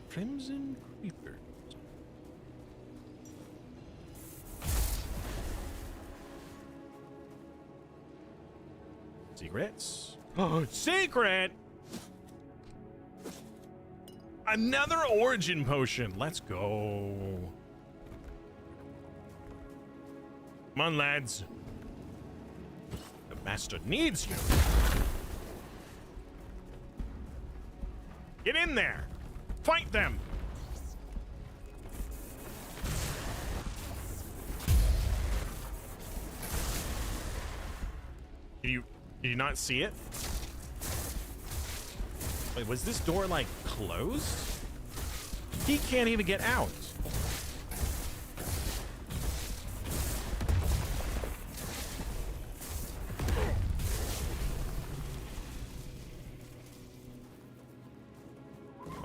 Crimson Creeper. Secrets. Oh, secret! Another origin potion. Let's go. Come on, lads. The master needs you. Get in there. Fight them! Did you not see it? Wait, was this door like closed? He can't even get out.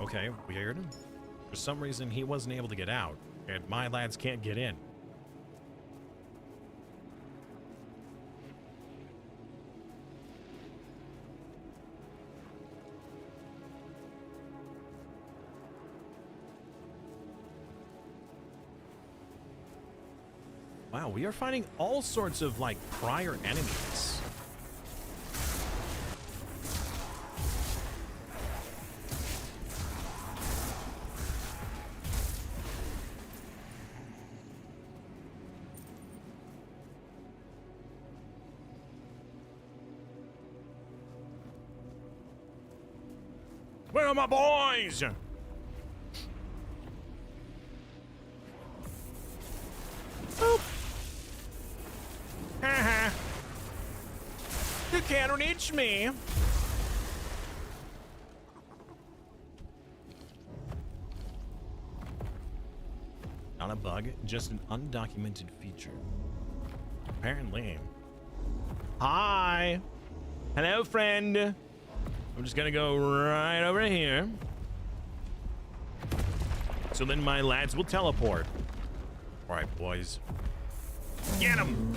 Okay, weird. For some reason, he wasn't able to get out, and my lads can't get in. Wow, we are finding all sorts of, like, prior enemies. Where are my boys? Boop. Haha. You can't reach me. Not a bug, just an undocumented feature. Apparently. Hi. Hello, friend. I'm just gonna go right over here. So then my lads will teleport. All right, boys. Get him!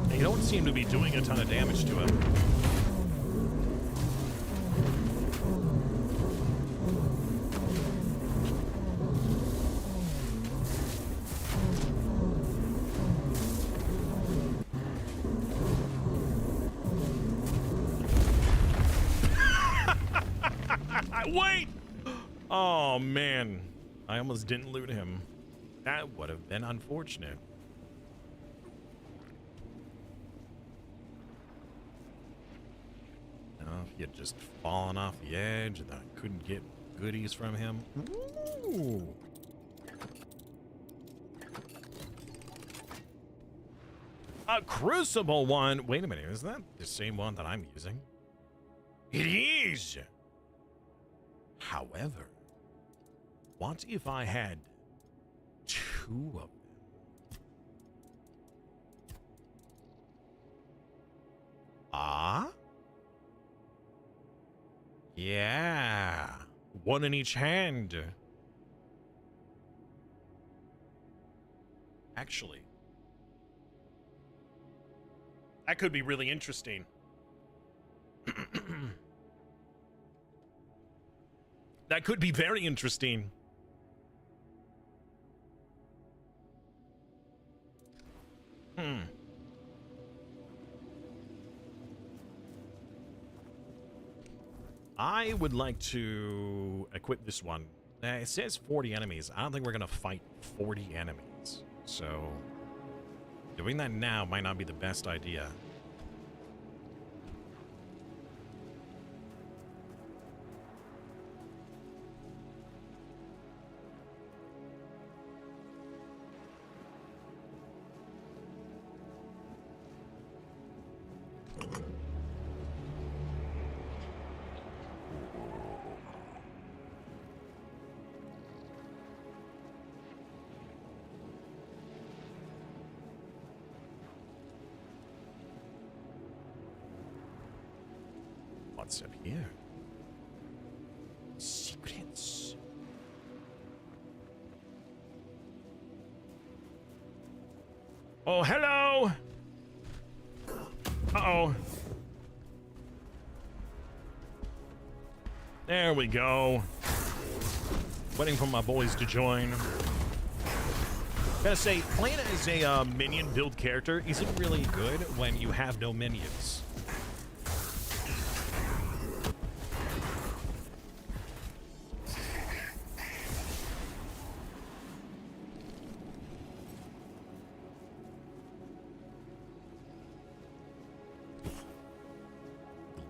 They don't seem to be doing a ton of damage to him. Wait! Oh, man. I almost didn't loot him. That would have been unfortunate. If he had just fallen off the edge and I couldn't get goodies from him. Ooh. A crucible one. Wait a minute. Is that the same one that I'm using? It is. However, what if I had two of them? Ah? Yeah. One in each hand. Actually, that could be really interesting. That could be very interesting. I would like to equip this one. It says 40 enemies. I don't think we're going to fight 40 enemies. So, doing that now might not be the best idea. What's up here? Secrets. Oh, hello! Uh-oh. There we go. Waiting for my boys to join. Gotta say, playing as a minion build character isn't really good when you have no minions.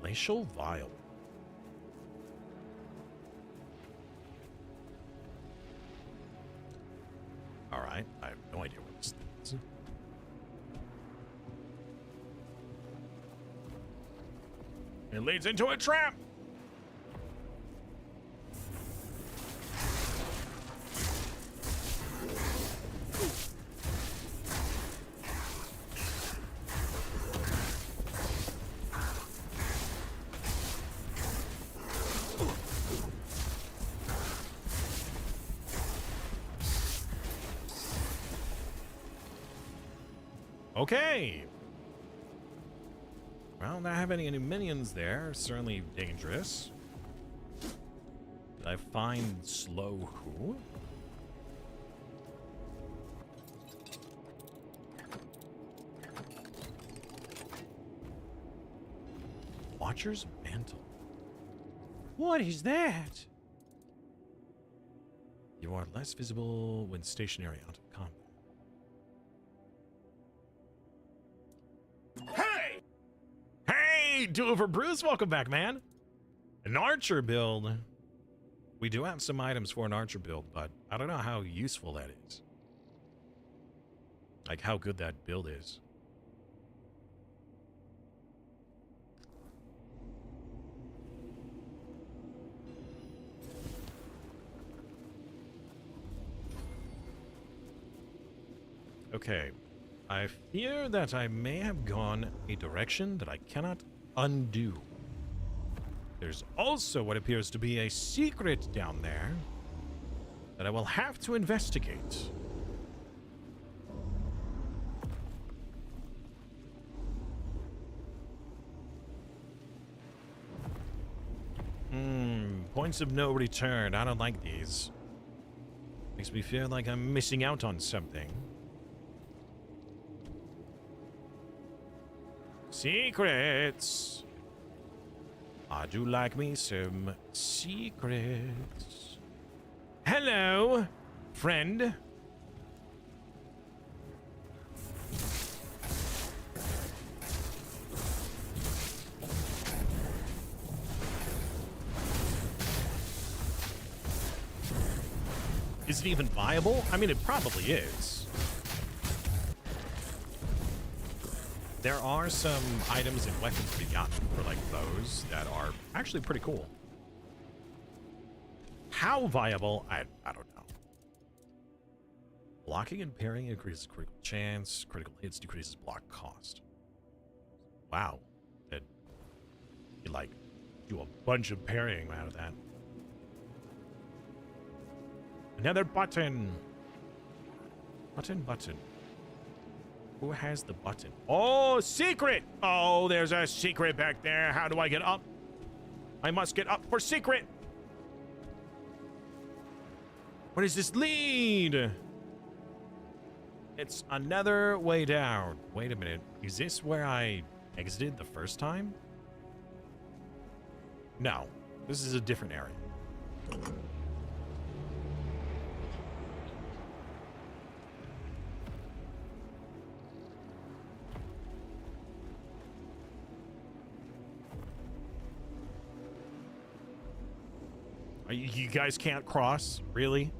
Glacial Vial. Alright, I have no idea what this is. It leads into a trap! Okay. Well, not having any minions there. Certainly dangerous. Did I find slow who? Watcher's Mantle. What is that? You are less visible when stationary out of combat. Hey, Do Over Bruce, welcome back, man. An archer build. We do have some items for an archer build, but I don't know how useful that is. Like how good that build is. Okay. I fear that I may have gone a direction that I cannot undo. There's also what appears to be a secret down there that I will have to investigate. Points of no return. I don't like these. Makes me feel like I'm missing out on something. Secrets. I do like me some secrets. Hello, friend. Is it even viable? I mean, it probably is. There are some items and weapons to be gotten for like bows that are actually pretty cool. How viable? I don't know. Blocking and parrying increases critical chance. Critical hits decreases block cost. Wow. You like do a bunch of parrying out of that. Another button. Button. Who has the button? Oh, secret! Oh, there's a secret back there. How do I get up? I must get up for secret. Where does this lead? It's another way down. Wait a minute. Is this where I exited the first time? No. This is a different area. You guys can't cross? Really?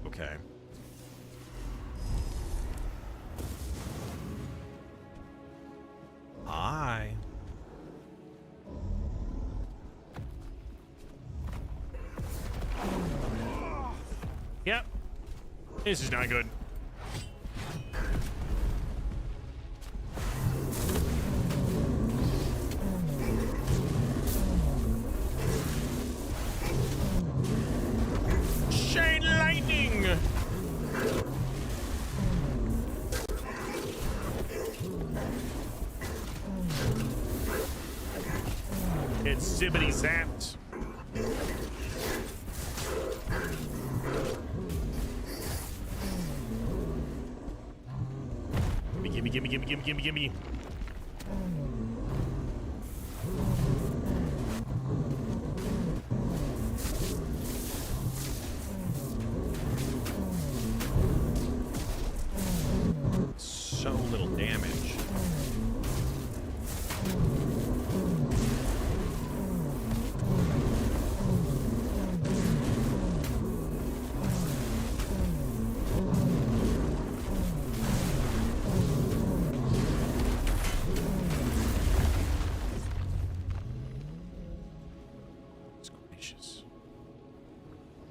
Okay. Hi. Yep. This is not good. Chain lightning! It's zippity zapped. Gimme. So little damage.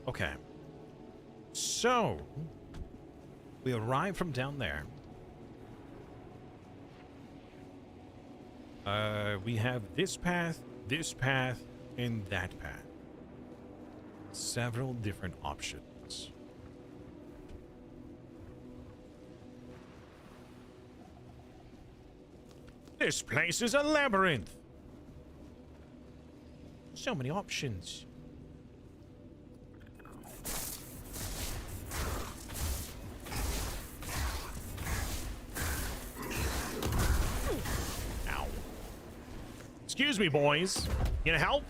Okay. So, we arrive from down there. We have this path, and that path. Several different options. This place is a labyrinth. So many options. Ow. Excuse me, boys. You gonna help?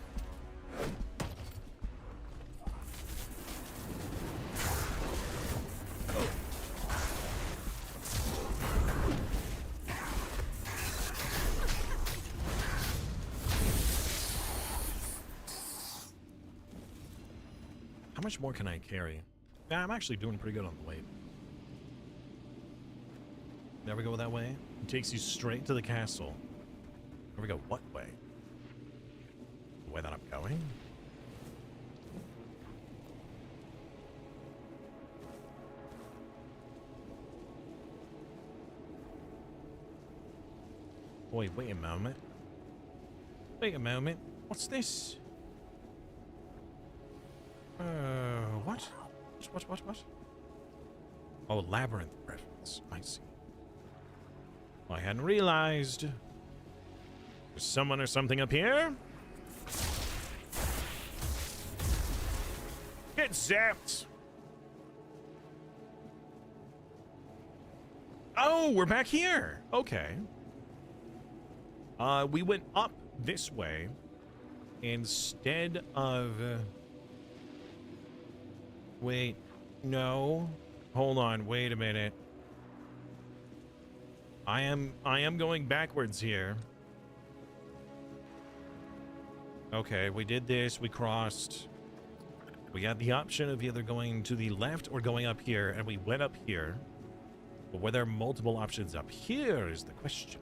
How much more can I carry? Yeah, I'm actually doing pretty good on the weight. Never go that way. It takes you straight to the castle. Here we go. What way? The way that I'm going? Wait a moment. Wait a moment. What's this? What? What? Oh, labyrinth reference. I see. I hadn't realized. There's someone or something up here. Get zapped. Oh, we're back here. Okay. We went up this way instead of... Wait, no. Hold on, wait a minute. I am going backwards here. Okay, we did this, we crossed. We had the option of either going to the left or going up here, and we went up here. But were there multiple options up here is the question.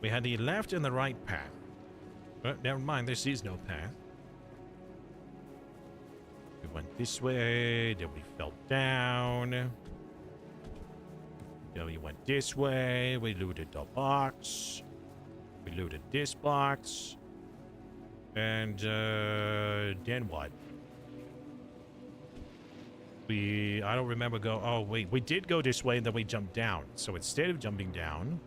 We had the left and the right path. But never mind, this is no path. We went this way, then we fell down. Then we went this way, we looted the box. We looted this box. And then what? I don't remember oh wait, we did go this way and then we jumped down. So instead of jumping down,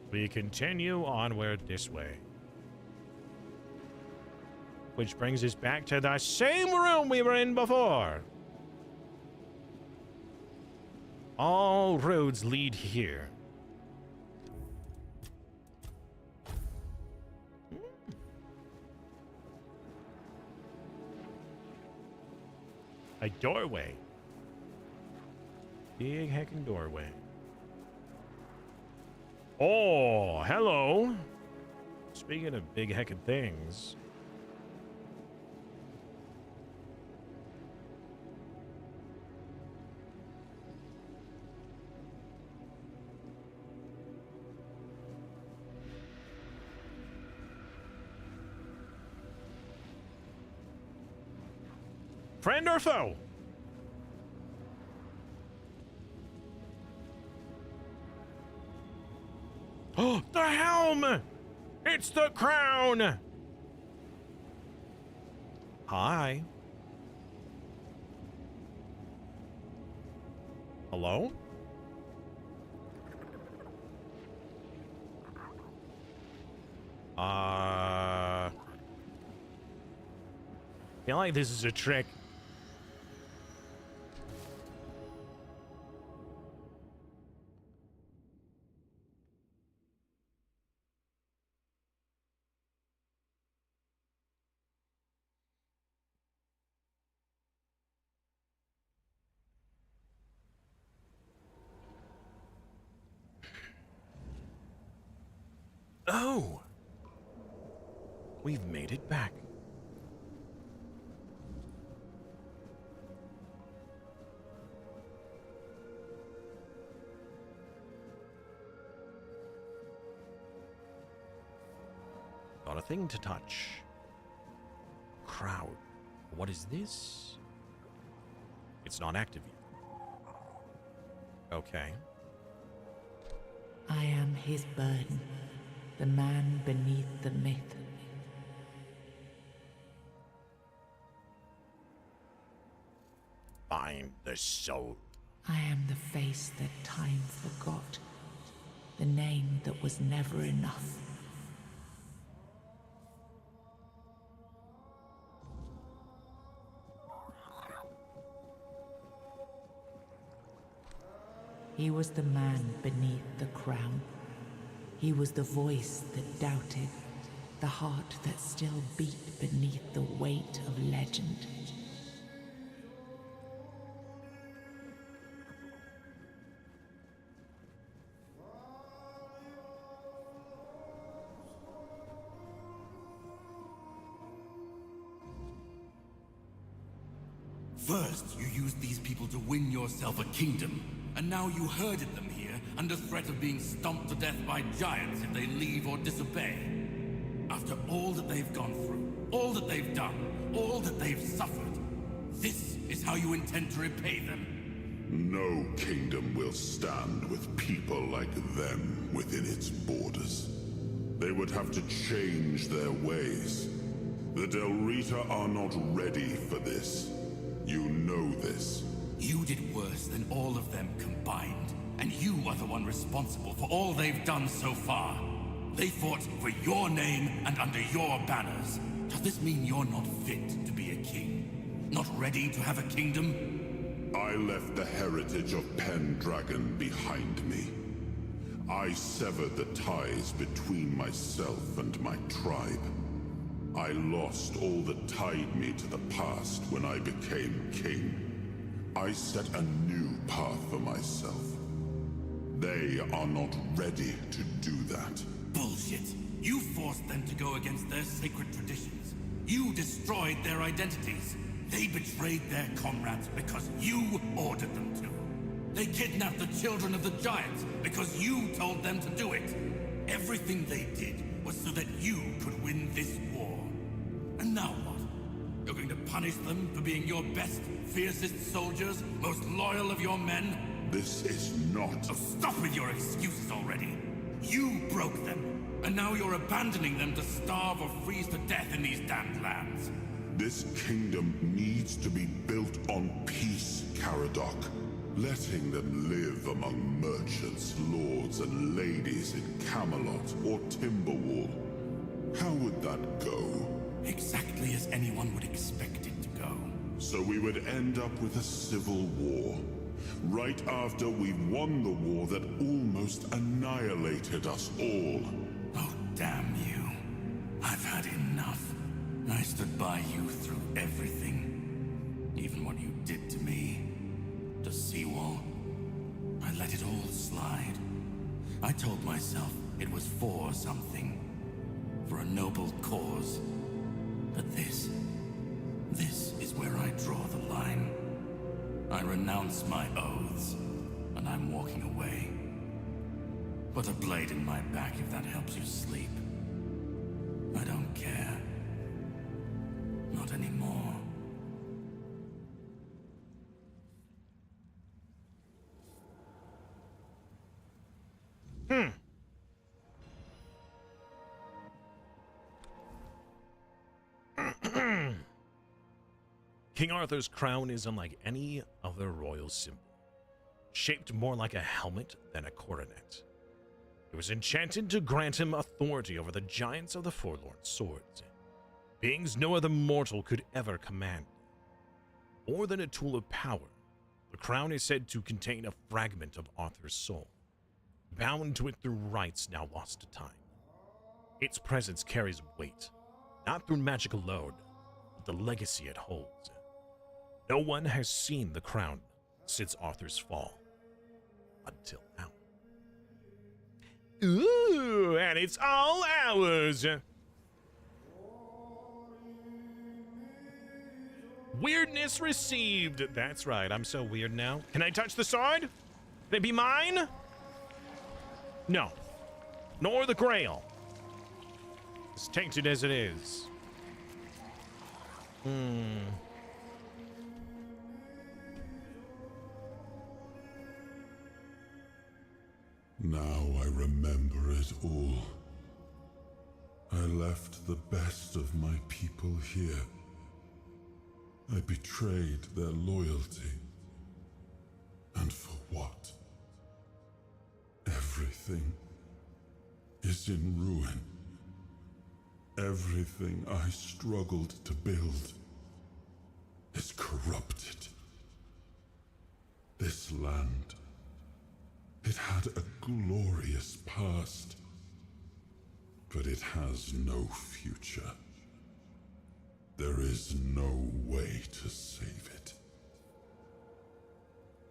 we continue onward this way. Which brings us back to the same room we were in before. All roads lead here. A doorway. Big heckin' doorway. Oh, hello. Speaking of big heckin' things. Friend or foe? Oh, the helm! It's the crown! Hi. Hello? I feel like this is a trick. Oh! We've made it back. Got a thing to touch. Crowd. What is this? It's not active yet. Okay. I am his burden, the man beneath the myth. Find the soul. I am the face that time forgot, the name that was never enough. He was the man beneath the crown. He was the voice that doubted, the heart that still beat beneath the weight of legend. First, you used these people to win yourself a kingdom, and now you herded them here under threat of being stomped to death by giants if they leave or disobey. After all that they've gone through, all that they've done, all that they've suffered, this is how you intend to repay them. No kingdom will stand with people like them within its borders. They would have to change their ways. The Del Rita are not ready for this. You know this. You did worse than all of them combined, and you are the one responsible for all they've done so far. They fought for your name and under your banners. Does this mean you're not fit to be a king? Not ready to have a kingdom? I left the heritage of Pendragon behind me. I severed the ties between myself and my tribe. I lost all that tied me to the past when I became king. I set a new path for myself. They are not ready to do that. Bullshit. You forced them to go against their sacred traditions. You destroyed their identities. They betrayed their comrades because you ordered them to. They kidnapped the children of the giants because you told them to do it. Everything they did was so that you could win this war. And now what? You're going to punish them for being your best, fiercest soldiers, most loyal of your men? This is not... Oh, stop with your excuses already. You broke them, and now you're abandoning them to starve or freeze to death in these damned lands. This kingdom needs to be built on peace, Caradoc. Letting them live among merchants, lords, and ladies in Camelot or Timberwall. How would that go? Exactly as anyone would expect it to go. So we would end up with a civil war. Right after we won the war that almost annihilated us all. Oh, damn you. I've had enough. I stood by you through everything. Even what you did to me. To Seawall. I let it all slide. I told myself it was for something. For a noble cause. But this is where I draw the line. I renounce my oaths, and I'm walking away. Put a blade in my back if that helps you sleep. I don't care. Not anymore. King Arthur's crown is unlike any other royal symbol, shaped more like a helmet than a coronet. It was enchanted to grant him authority over the giants of the Forlorn Swords, beings no other mortal could ever command. More than a tool of power, the crown is said to contain a fragment of Arthur's soul, bound to it through rites now lost to time. Its presence carries weight, not through magic alone, but the legacy it holds. No one has seen the crown since Arthur's fall. Until now. Ooh, and it's all ours! Weirdness received! That's right, I'm so weird now. Can I touch the sword? Can it be mine? No. Nor the Grail. As tainted as it is. Now I remember it all. I left the best of my people here. I betrayed their loyalty. And for what? Everything is in ruin. Everything I struggled to build is corrupted. This land, it had a glorious past, but it has no future. There is no way to save it.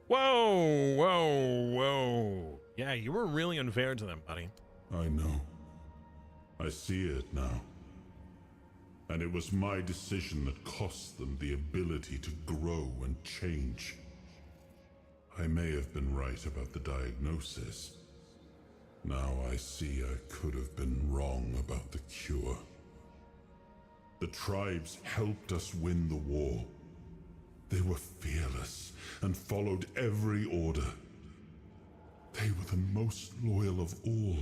Whoa, whoa, whoa. Yeah, you were really unfair to them, buddy. I know. I see it now. And it was my decision that cost them the ability to grow and change. I may have been right about the diagnosis. Now I see I could have been wrong about the cure. The tribes helped us win the war. They were fearless and followed every order. They were the most loyal of all.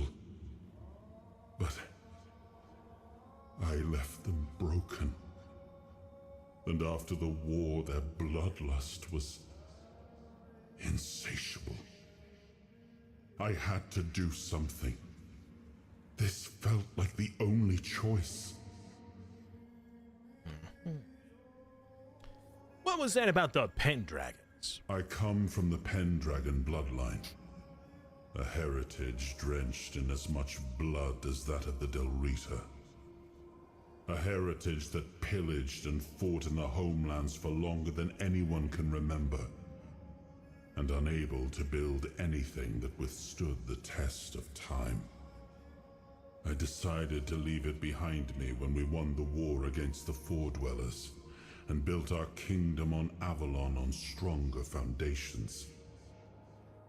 But I left them broken. And after the war, their bloodlust was insatiable. I had to do something. This felt like the only choice. What was that about the Pendragons? giants. I come from the Pendragon bloodline. A heritage drenched in as much blood as that of the Del Rita. A heritage that pillaged and fought in the homelands for longer than anyone can remember. And unable to build anything that withstood the test of time. I decided to leave it behind me when we won the war against the Four Dwellers, and built our kingdom on Avalon on stronger foundations.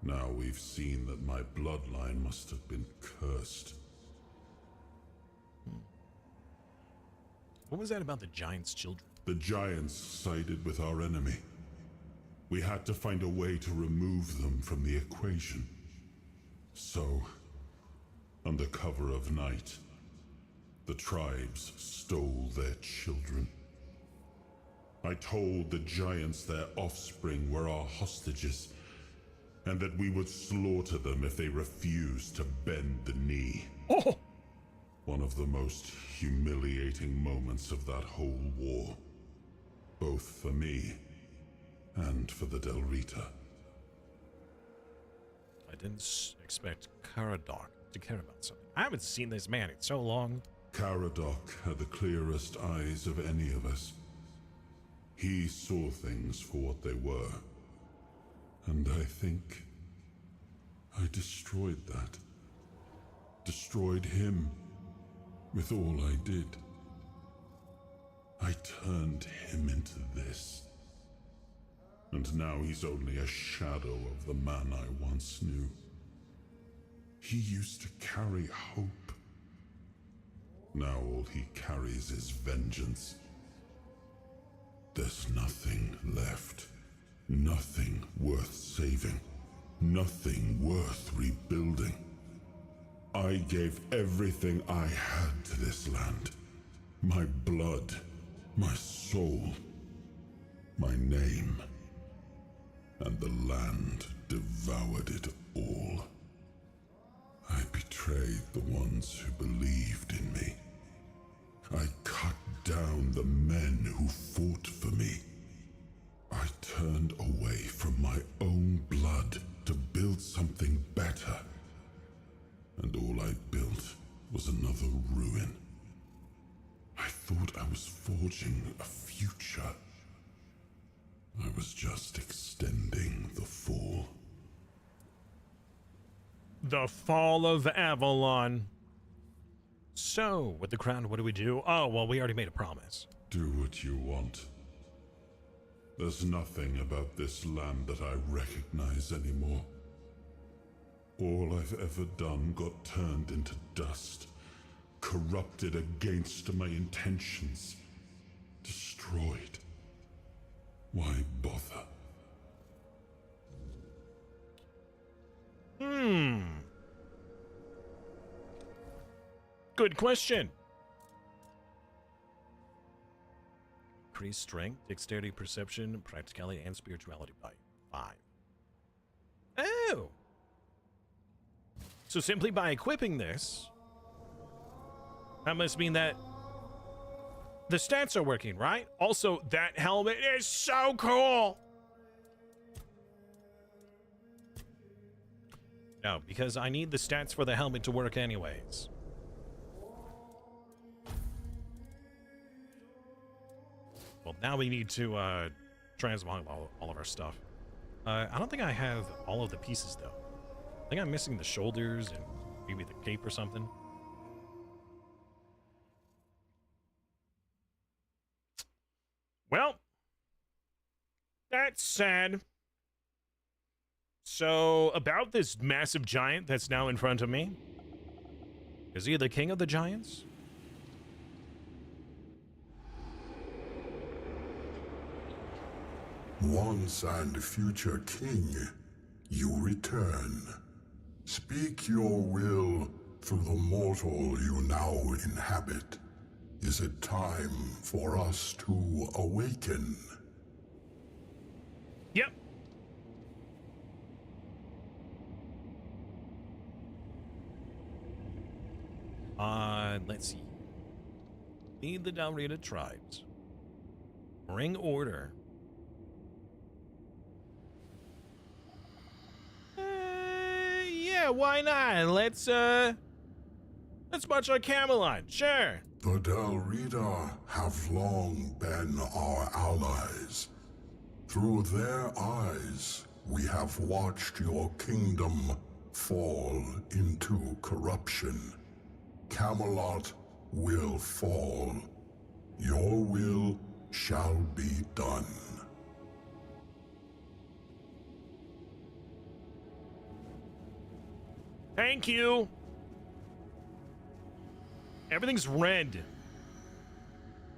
Now we've seen that my bloodline must have been cursed. What was that about the giants' children? The giants sided with our enemy. We had to find a way to remove them from the equation. So, under cover of night, the tribes stole their children. I told the giants their offspring were our hostages, and that we would slaughter them if they refused to bend the knee. Oh! One of the most humiliating moments of that whole war, both for me and for the Del Rita. I didn't expect Caradoc to care about something. I haven't seen this man in so long. Caradoc had the clearest eyes of any of us. He saw things for what they were. And I think I destroyed that. Destroyed him with all I did. I turned him into this. And now he's only a shadow of the man I once knew. He used to carry hope. Now all he carries is vengeance. There's nothing left. Nothing worth saving. Nothing worth rebuilding. I gave everything I had to this land. My blood, my soul, my name. And the land devoured it all. I betrayed the ones who believed in me. I cut down the men who fought for me. I turned away from my own blood to build something better. And all I built was another ruin. I thought I was forging a future. I was just extending the fall. The fall of Avalon. So, with the crown, what do we do? Oh, well, we already made a promise. Do what you want. There's nothing about this land that I recognize anymore. All I've ever done got turned into dust, corrupted against my intentions, destroyed. Why bother? Good question. Increase strength, dexterity, perception, practicality, and spirituality by 5. Oh! So simply by equipping this, that must mean that the stats are working, right? Also, that helmet is so cool! No, because I need the stats for the helmet to work anyways. Well, now we need to transmog all of our stuff. I don't think I have all of the pieces, though. I think I'm missing the shoulders and maybe the cape or something. Well, that's sad. So, about this massive giant that's now in front of me. Is he the king of the giants? Once and future king, you return. Speak your will through the mortal you now inhabit. Is it time for us to awaken? Yep. Let's see. Lead the Del Rita tribes. Bring order. Yeah, why not? Let's march on Camelot. Sure. The Delrita have long been our allies. Through their eyes, we have watched your kingdom fall into corruption. Camelot will fall. Your will shall be done. Thank you. Everything's red.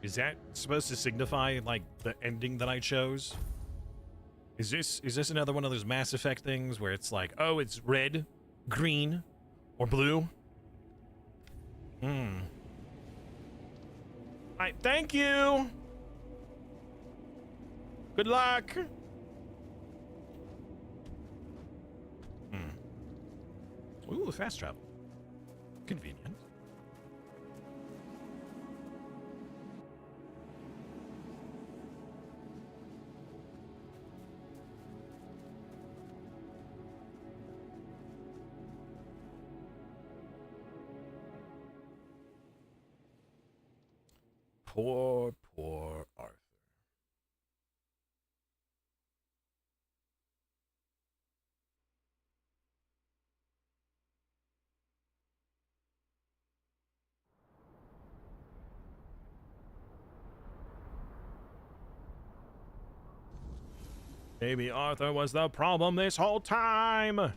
Is that supposed to signify, like, the ending that I chose? Is this another one of those Mass Effect things where it's like, oh, it's red, green, or blue? Alright, thank you! Good luck! Ooh, fast travel. Convenient. Poor Arthur. Maybe Arthur was the problem this whole time.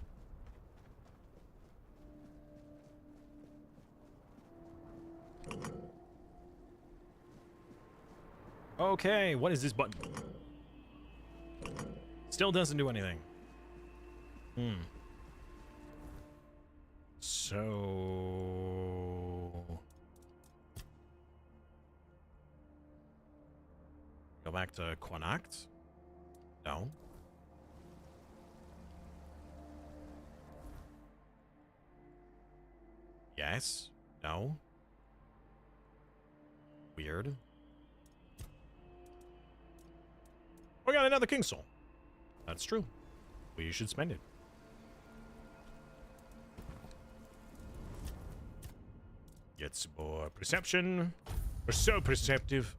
Okay, what is this button? Still doesn't do anything. So... go back to Quanacht? No. Yes? No? Weird. We got another King Soul. That's true. We should spend it. Get some more perception. We're so perceptive.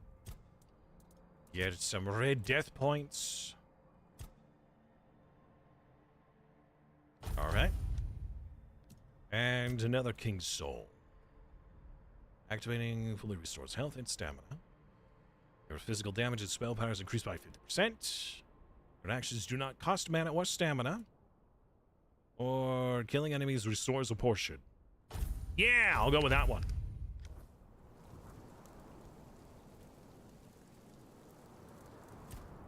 Get some red death points. Alright. And another King Soul. Activating fully restores health and stamina. Your physical damage and spell power is increased by 50%. Your actions do not cost mana or stamina. Or killing enemies restores a portion. Yeah, I'll go with that one.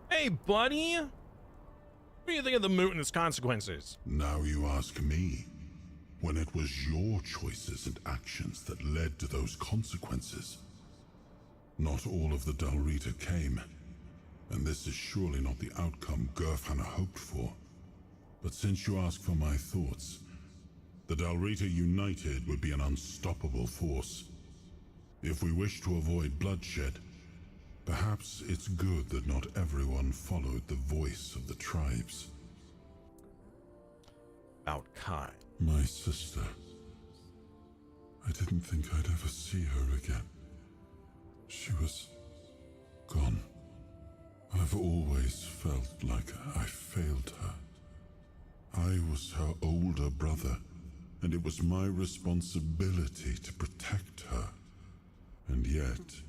Hey, buddy! What do you think of the moot and its consequences? Now you ask me, when it was your choices and actions that led to those consequences. Not all of the Delrita came, and this is surely not the outcome Gurfana hoped for. But since you ask for my thoughts, the Delrita united would be an unstoppable force. If we wish to avoid bloodshed, perhaps it's good that not everyone followed the voice of the tribes. About Kai. My sister. I didn't think I'd ever see her again. She was gone. I've always felt like I failed her. I was her older brother, and it was my responsibility to protect her. And yet,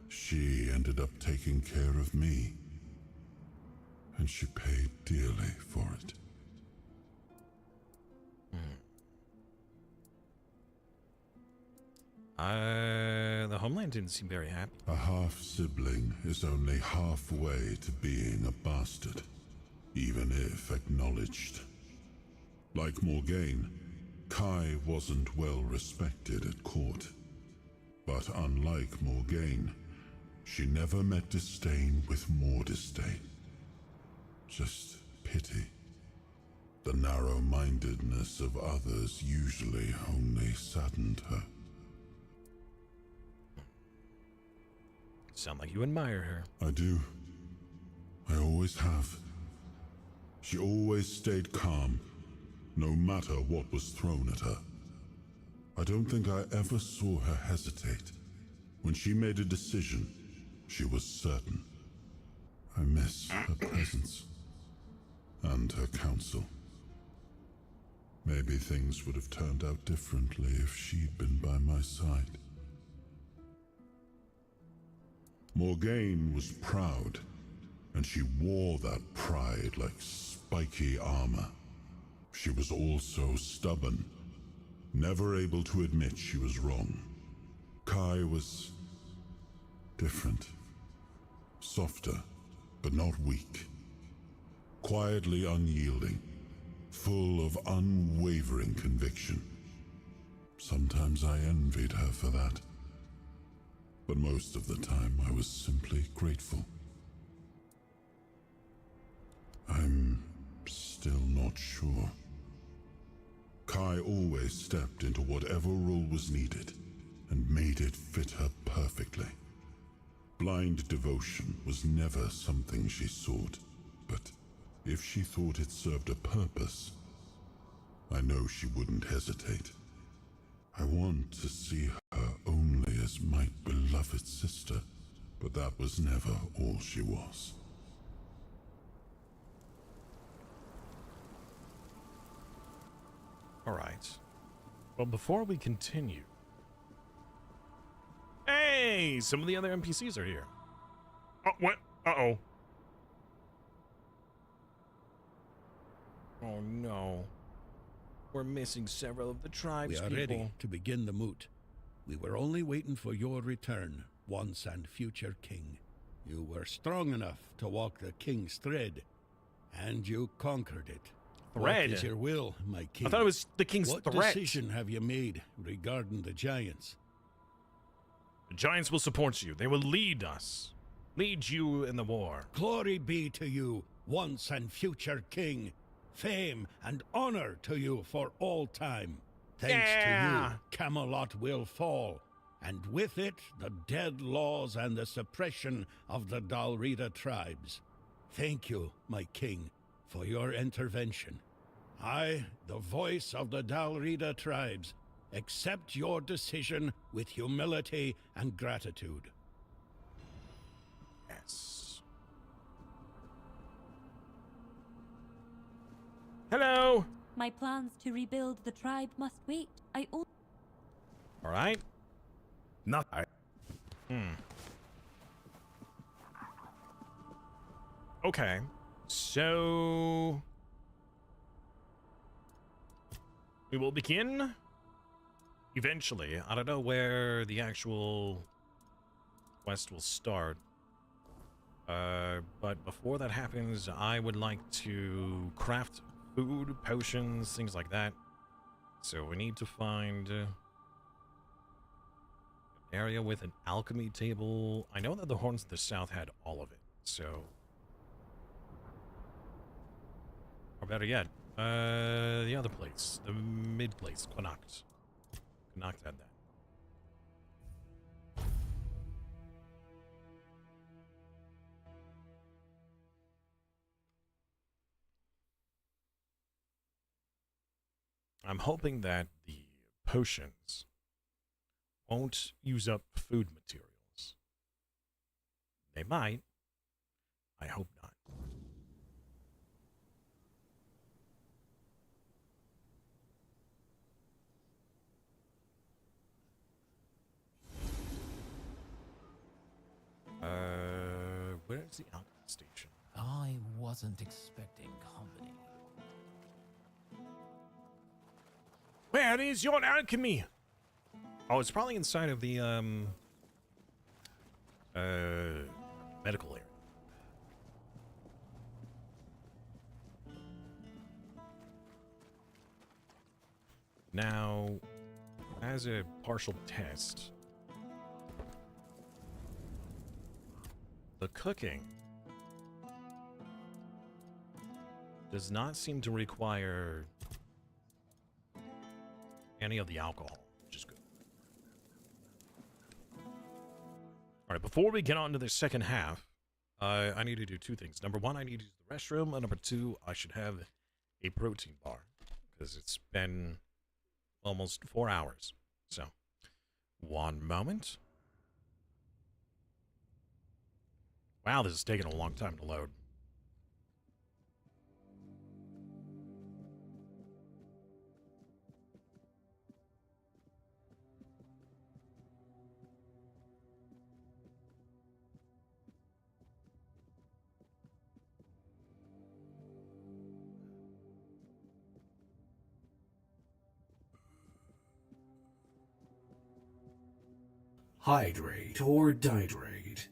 she ended up taking care of me. And she paid dearly for it. The homeland didn't seem very happy. A half-sibling is only halfway to being a bastard, even if acknowledged. Like Morgaine, Kai wasn't well respected at court. But unlike Morgaine, she never met disdain with more disdain. Just pity. The narrow-mindedness of others usually only saddened her. Sound like you admire her. I do. I always have. She always stayed calm, no matter what was thrown at her. I don't think I ever saw her hesitate. When she made a decision, she was certain. I miss her presence and her counsel. Maybe things would have turned out differently if she'd been by my side. Morgaine was proud, and she wore that pride like spiky armor. She was also stubborn, never able to admit she was wrong. Kai was different. Softer, but not weak. Quietly unyielding, full of unwavering conviction. Sometimes I envied her for that. But most of the time I was simply grateful. I'm still not sure. Kai always stepped into whatever role was needed and made it fit her perfectly. Blind devotion was never something she sought, but if she thought it served a purpose, I know she wouldn't hesitate. I want to see her only as my beloved sister, but that was never all she was. All right. Well, before we continue... Hey! Some of the other NPCs are here. Oh, what? Uh-oh. Oh, no. We're missing several of the tribes We are people. ready to begin the moot. We were only waiting for your return, once and future king. You were strong enough to walk the king's thread, and you conquered it. Thread? What is your will, my king? I thought it was the king's what threat. What decision have you made regarding the giants? The giants will support you. They will lead us. Lead you in the war. Glory be to you, once and future king. Fame and honor to you for all time. Thanks to you, Camelot will fall, and with it, the dead laws and the suppression of the Dalrita tribes. Thank you, my king, for your intervention. I, the voice of the Dalrita tribes, accept your decision with humility and gratitude. Yes. Hello! My plans to rebuild the tribe must wait. All right. Not. Okay. So... we will begin eventually. I don't know where the actual quest will start. But before that happens, I would like to craft food, potions, things like that. So we need to find an area with an alchemy table. I know that the Horns of the South had all of it, so... or better yet, the other place, the mid place, Connacht. Connacht had that. I'm hoping that the potions won't use up food materials. They might. I hope not. Where's the alchemy station? I wasn't expecting company. Where is your alchemy? Oh, it's probably inside of the medical area. Now, as a partial test, the cooking does not seem to require any of the alcohol, which is good. All right, before we get on to the second half, I need to do two things. Number one, I need to use the restroom, and number two, I should have a protein bar, because it's been almost 4 hours. So, one moment. Wow, this is taking a long time to load. Hydrate or dihydrate.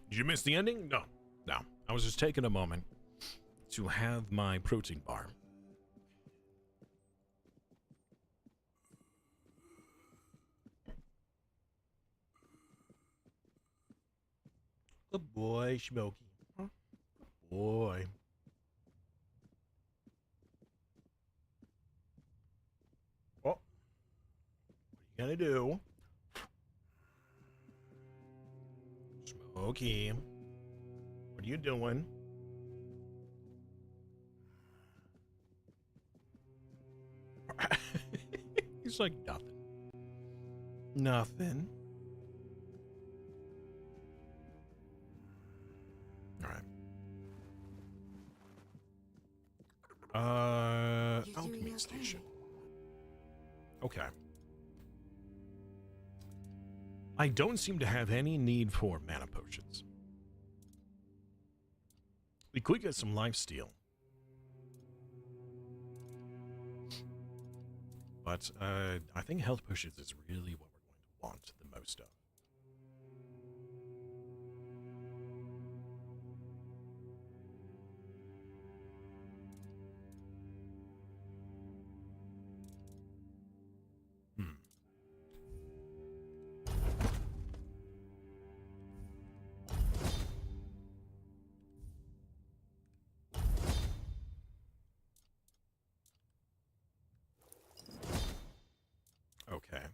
Did you miss the ending? No. No. I was just taking a moment to have my protein bar. Good boy, Smokey. Good boy. Oh. What are you gonna do? Smokey. What are you doing? He's like, nothing. Nothing. All right. station. Okay. I don't seem to have any need for mana potions. We could get some lifesteal. But I think health potions is really what we're going to want the most of. Okay.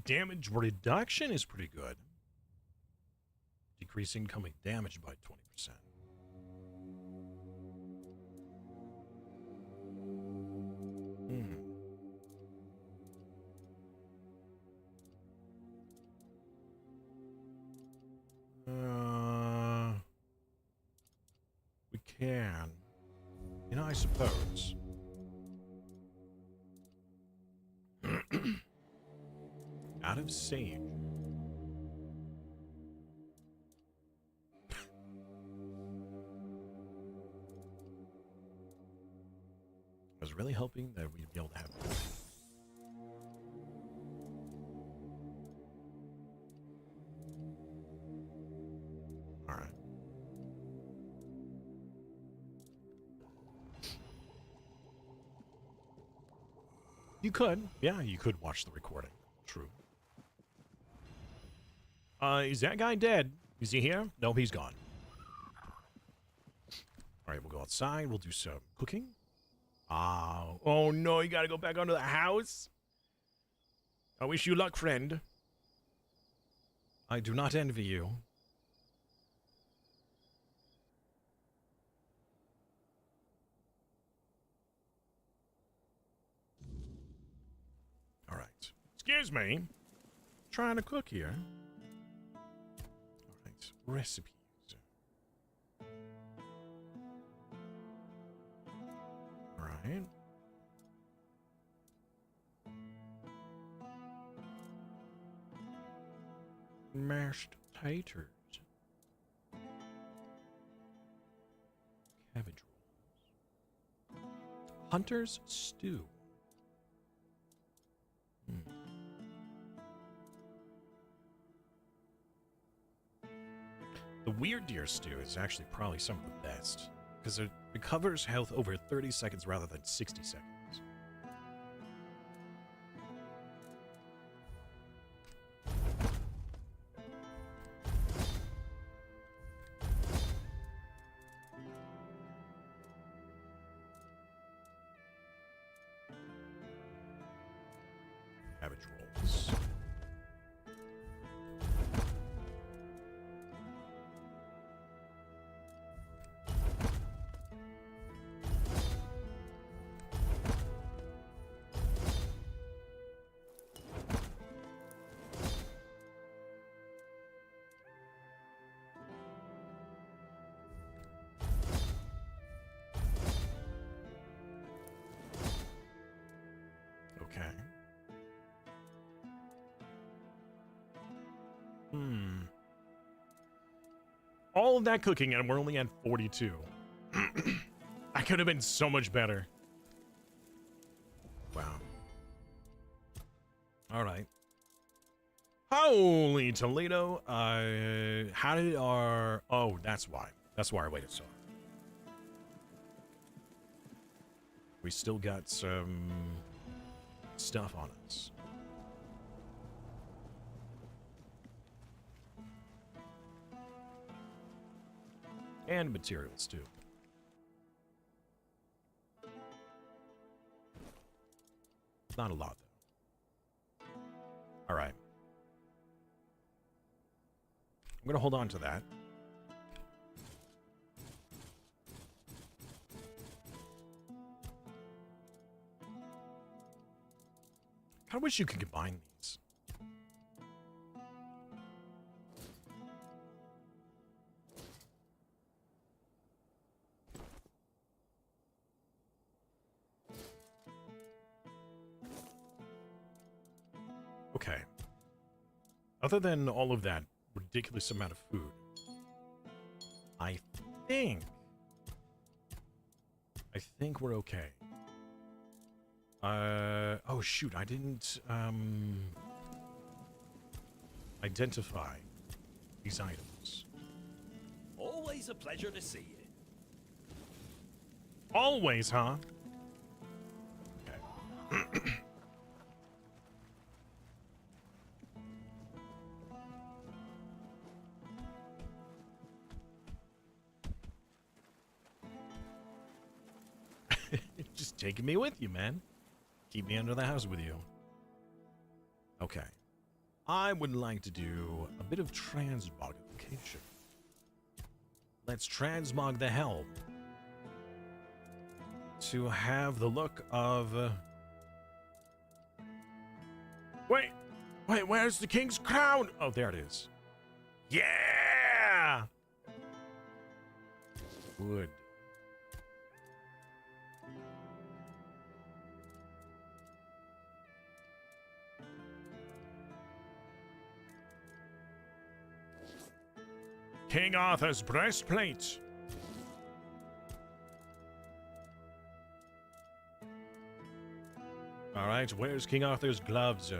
Damage reduction is pretty good. Decrease incoming damage by 20%. We can. You know, I suppose. Out of sage. I was really hoping that we'd be able to have. All right. You could. Yeah, you could watch the recording. True. Is that guy dead? Is he here? No, he's gone. All right, we'll go outside. We'll do some cooking. Oh no, you gotta go back onto the house? I wish you luck, friend. I do not envy you. All right. Excuse me. Trying to cook here. All right. Recipes. All right. Mashed taters. Cabbage rolls. Hunter's stew. The weird deer stew is actually probably some of the best, because it recovers health over 30 seconds rather than 60 seconds. Cabbage rolls. Okay. All of that cooking and we're only at 42. I could have been so much better. Wow. All right. Holy Toledo. How did our... Oh, that's why. That's why I waited so long. We still got some stuff on us. And materials, too. Not a lot, though. All right. I'm going to hold on to that. I wish you could combine these. Other than all of that ridiculous amount of food, I think we're okay. Oh shoot, I didn't identify these items. Always a pleasure to see you. Always, huh? Okay. Just taking me with you, man. Keep me under the house with you. Okay. I would like to do a bit of transmogrification. Let's transmog the helm to have the look of... Wait, where's the king's crown? Oh, there it is. Yeah! Good. King Arthur's breastplate. All right, where's King Arthur's gloves?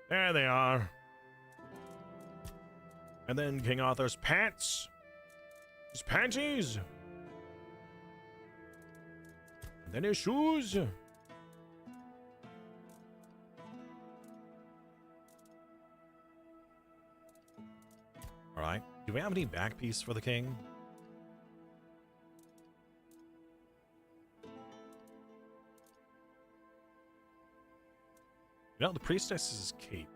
There they are. And then King Arthur's pants. His panties. And then his shoes. All right. Do we have any back piece for the king? You know, the priestess's cape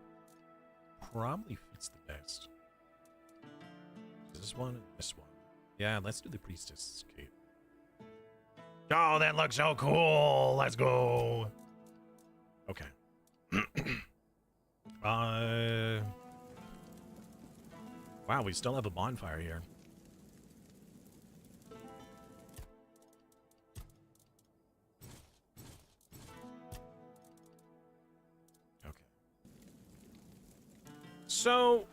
probably fits the best. This one and this one. Yeah, let's do the priestess's cape. Oh, that looks so cool. Let's go. Okay. Wow, we still have a bonfire here. Okay. So,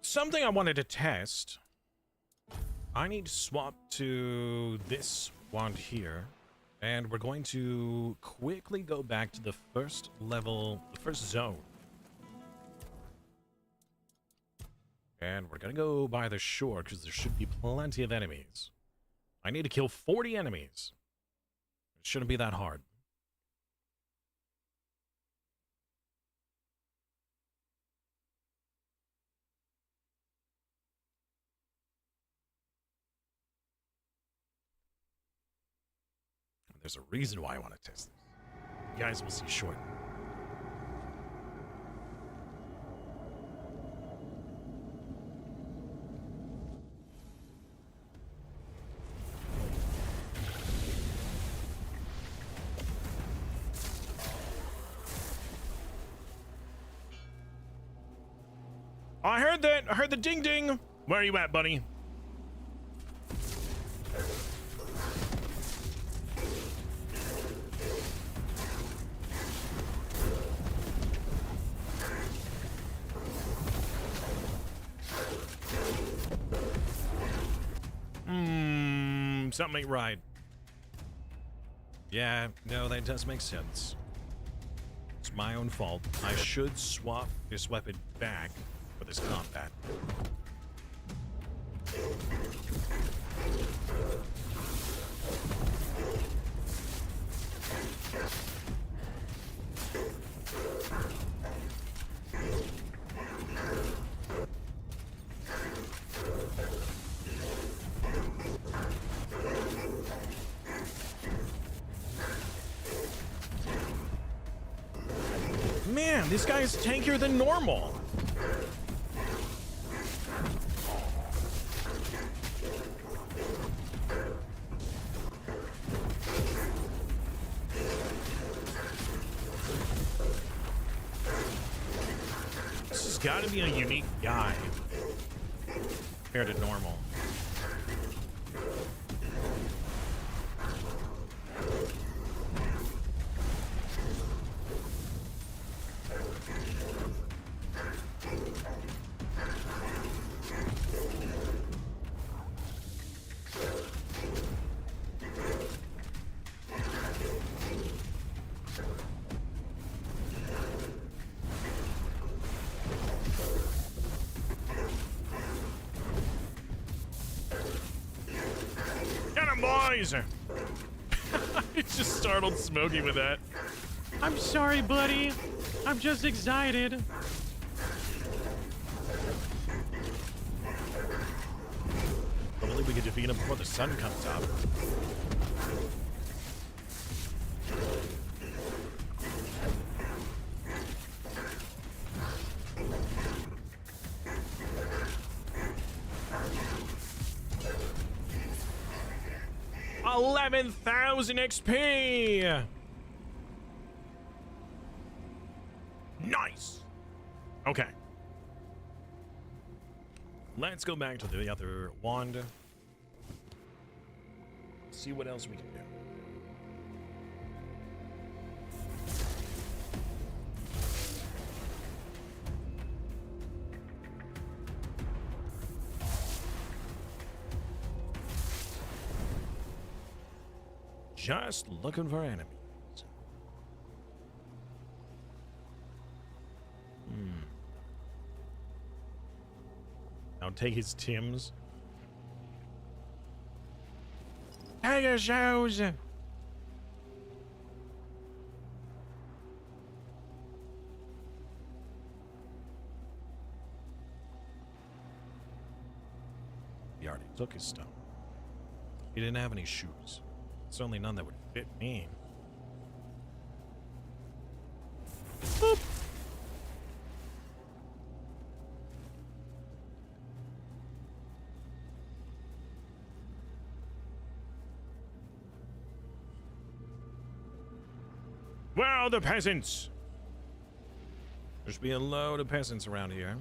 something I wanted to test. I need to swap to this wand here. And we're going to quickly go back to the first level, the first zone. And we're gonna go by the shore because there should be plenty of enemies. I need to kill 40 enemies. It shouldn't be that hard. There's a reason why I want to test this. You guys will see shortly. I heard that. I heard the ding ding. Where are you at, buddy? Something ain't right. Yeah, no, that does make sense. It's my own fault. I should swap this weapon back for this combat. Man, this guy is tankier than normal. This has got to be a unique guy compared to normal. boys! I just startled Smokey with that. I'm sorry, buddy. I'm just excited. Hopefully we can defeat him before the sun comes up. $11,000 XP! Nice! Okay. Let's go back to the other wand. See what else we can do. Just looking for enemies. Now take his Tims. Pegasus! He already took his stuff. He didn't have any shoes. Certainly none that would fit me. Boop. Where are the peasants? There should be a load of peasants around here.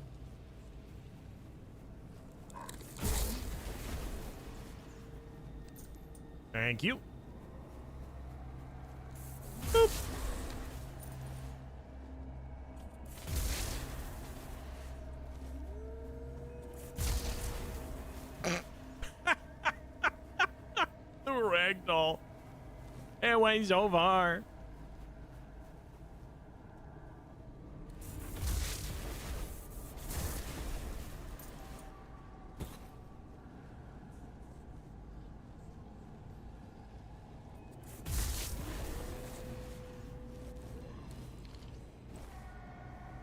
Thank you. Boop. The ragdoll. It went so far.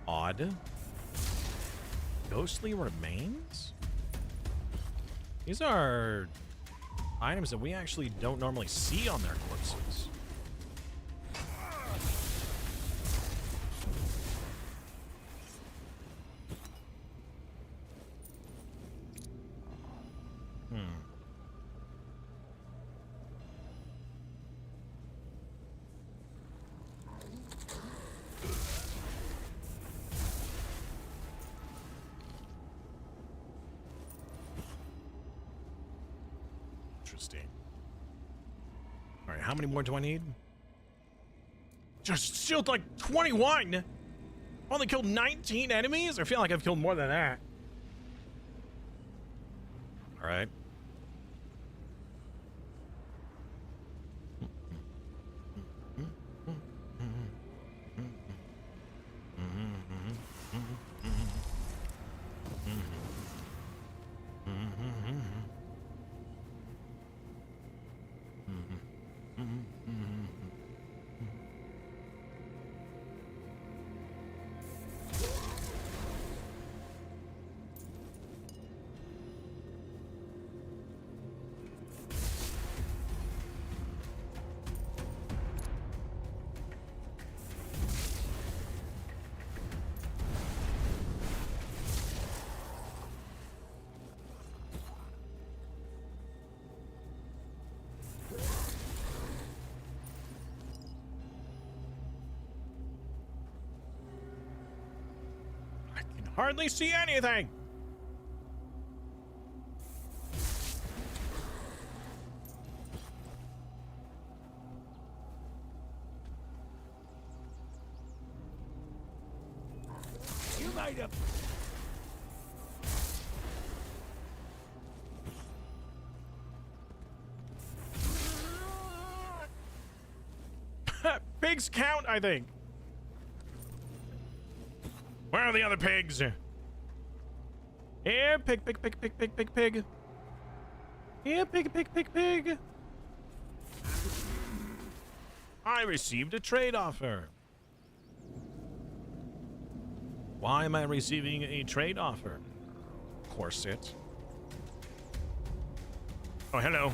Odd. Ghostly remains? These are items that we actually don't normally see on their corpses. Interesting. All right, how many more do I need? Just still like 21. Only killed 19 enemies? I feel like I've killed more than that. All right. Hardly see anything. You made him. Pigs count, I think. Where are the other pigs? Here, pig, pig, pig, pig, pig, pig, pig. Here, pig, pig, pig, pig. I received a trade offer. Why am I receiving a trade offer? Corset. Oh, hello.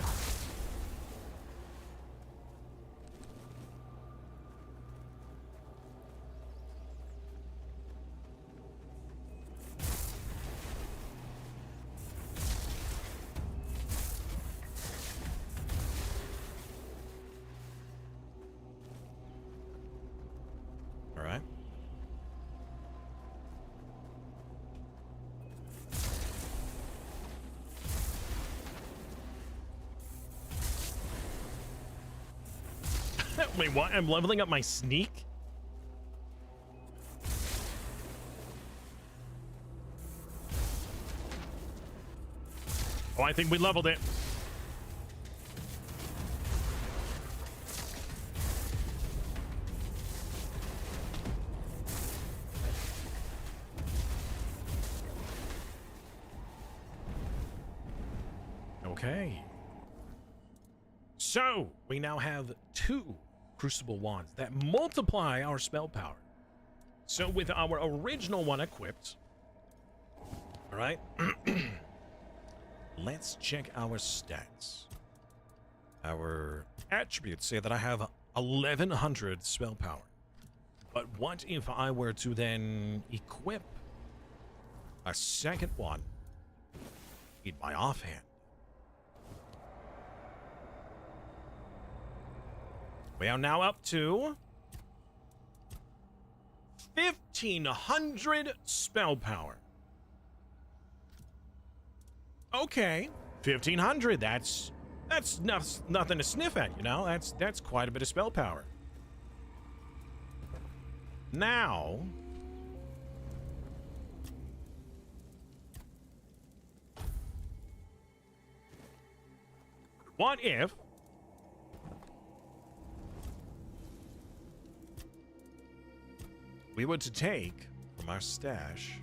All right. Wait, what? I'm leveling up my sneak? Oh, I think we leveled it. Okay. So, we now have 2 Crucible Wands that multiply our spell power. So, with our original one equipped, all right, let's check our stats. Our attributes say that I have 1100 spell power. But what if I were to then equip a second one in my offhand? We are now up to 1500 spell power. Okay, 1500. That's nothing to sniff at, you know. That's quite a bit of spell power. Now, what if we were to take from our stash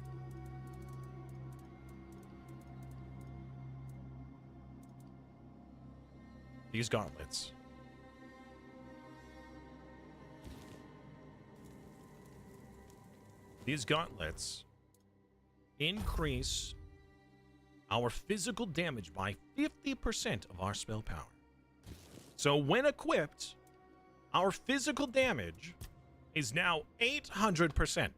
these gauntlets? These gauntlets increase our physical damage by 50% of our spell power. So when equipped, our physical damage is now 800%.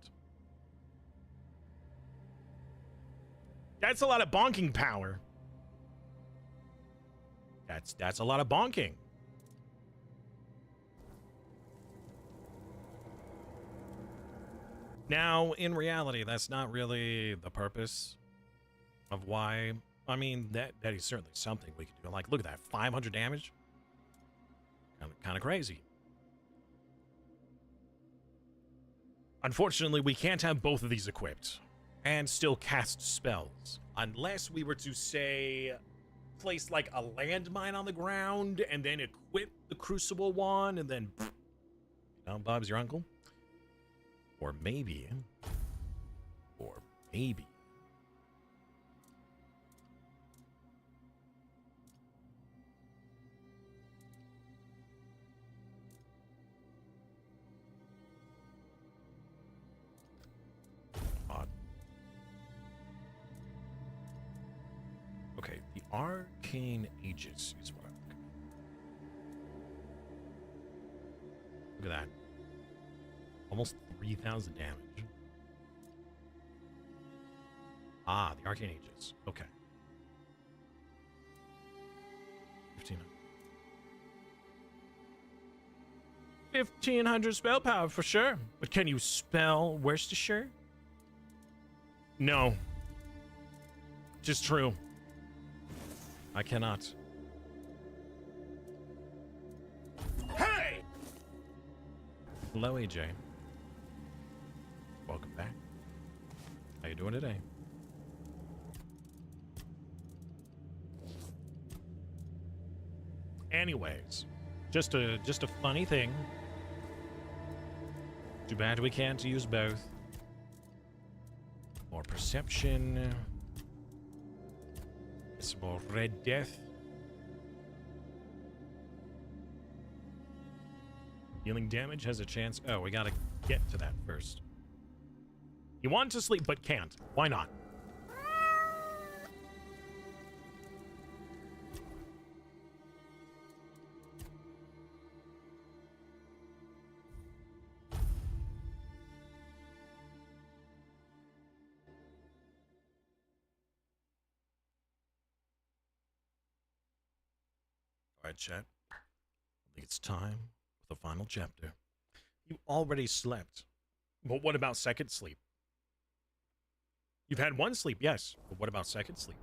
That's a lot of bonking power. That's a lot of bonking. Now, in reality, that's not really the purpose of why. I mean, that is certainly something we can do. Like, look at that, 500 damage. Kind of crazy. Unfortunately, we can't have both of these equipped and still cast spells unless we were to, say, place like a landmine on the ground and then equip the Crucible one and then, you know, Bob's your uncle. Or maybe. Odd. Okay, the Arcane Aegis is what I'm looking at. Look at that. Almost 3,000 damage. Ah, the Arcane Aegis. Okay. 1,500. 1,500 spell power for sure. But can you spell Worcestershire? No. Just true. I cannot. Hey! Hello, AJ. Welcome back. How you doing today? Anyways, just a funny thing. Too bad we can't use both. More perception. Some more Red Death. Dealing damage has a chance. Oh, we gotta get to that first. You want to sleep but can't. Why not? All right, chat. I think it's time for the final chapter. You already slept. But what about second sleep? You've had one sleep, yes. But what about second sleep?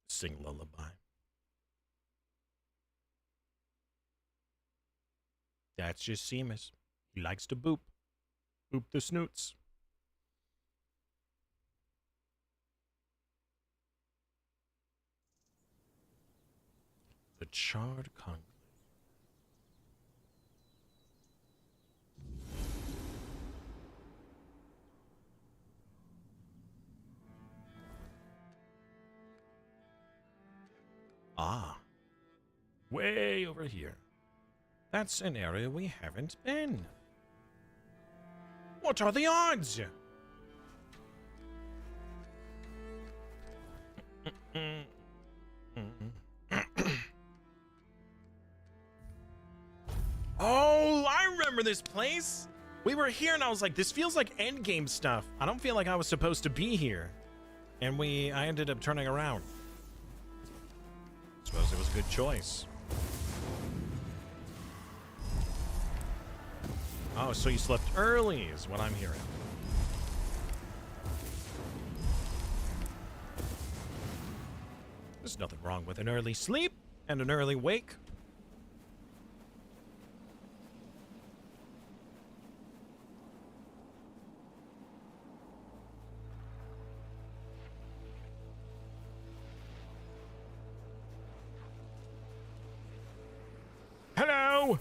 Sing lullaby. That's just Seamus. He likes to boop. Boop the snoots. The charred concrete. Ah. Way over here. That's an area we haven't been. What are the odds? Oh, I remember this place. We were here and I was like, this feels like endgame stuff. I don't feel like I was supposed to be here. And I ended up turning around. Suppose it was a good choice. Oh, so you slept early is what I'm hearing. There's nothing wrong with an early sleep and an early wake. Hello!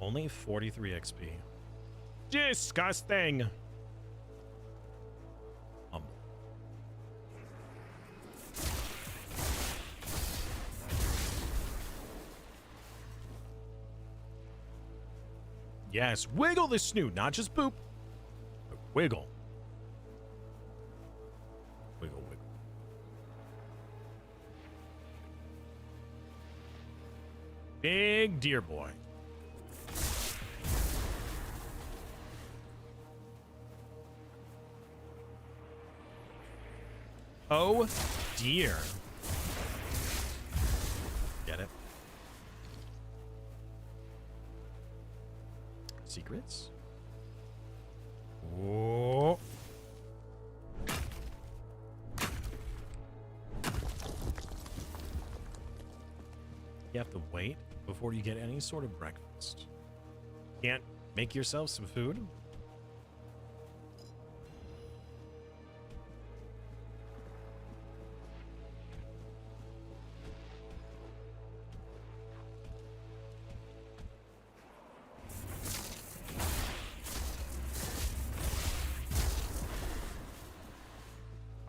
Only 43 XP. Disgusting! Yes, wiggle the snoot, not just poop. But wiggle. Wiggle, wiggle. Big deer boy. Oh, dear. Get it? Secrets? Whoa. You have to wait before you get any sort of breakfast. Can't make yourself some food?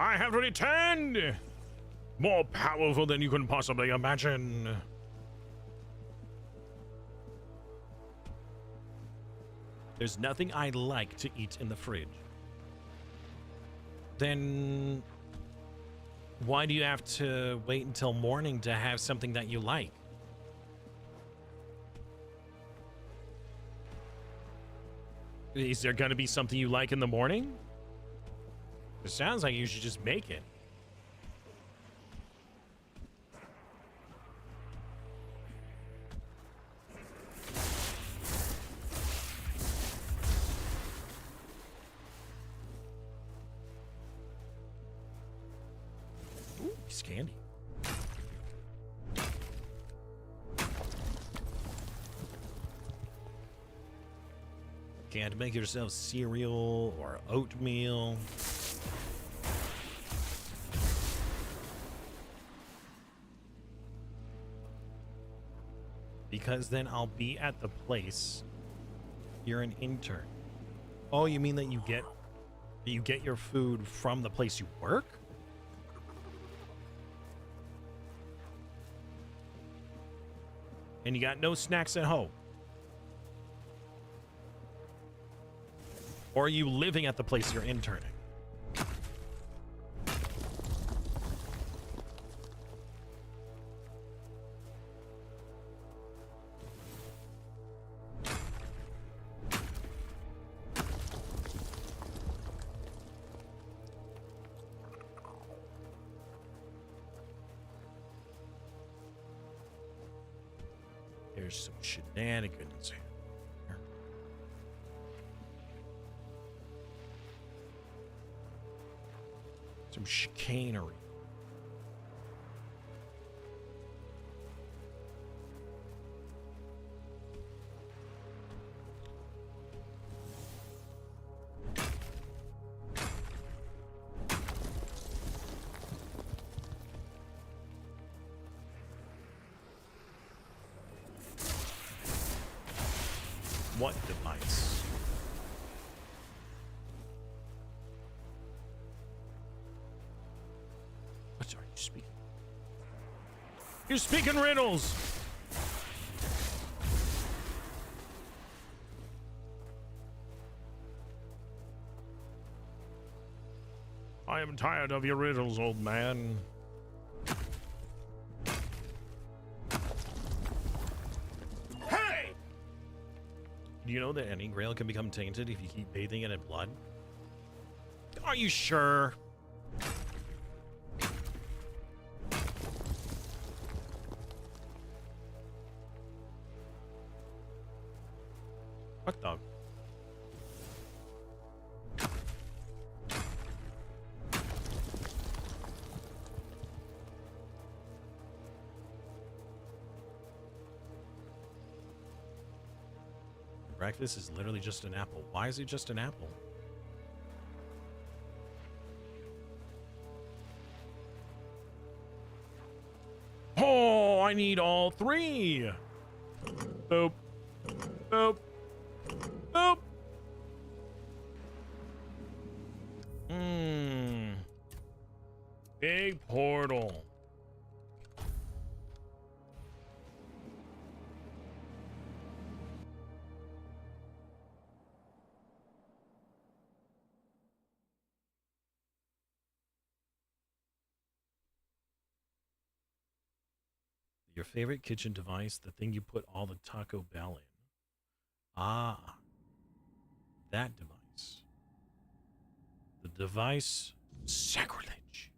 I have returned! More powerful than you can possibly imagine. There's nothing I like to eat in the fridge. Then why do you have to wait until morning to have something that you like? Is there gonna be something you like in the morning? It sounds like you should just make it. It's candy. Can't make yourself cereal or oatmeal. Because then I'll be at the place. You're an intern. Oh, you mean that you get your food from the place you work? And you got no snacks at home? Or are you living at the place you're interning? There's some shenanigans here. Some chicanery. What device? What are you speaking? You're speaking riddles! I am tired of your riddles, old man. Do you know that any Grail can become tainted if you keep bathing it in blood? Are you sure? What the? Breakfast is literally just an apple. Why is it just an apple? Oh, I need all three. Boop. Boop. Boop. Big portal. Your favorite kitchen device, the thing you put all the Taco Bell in. Ah, that device. The device sacrilege.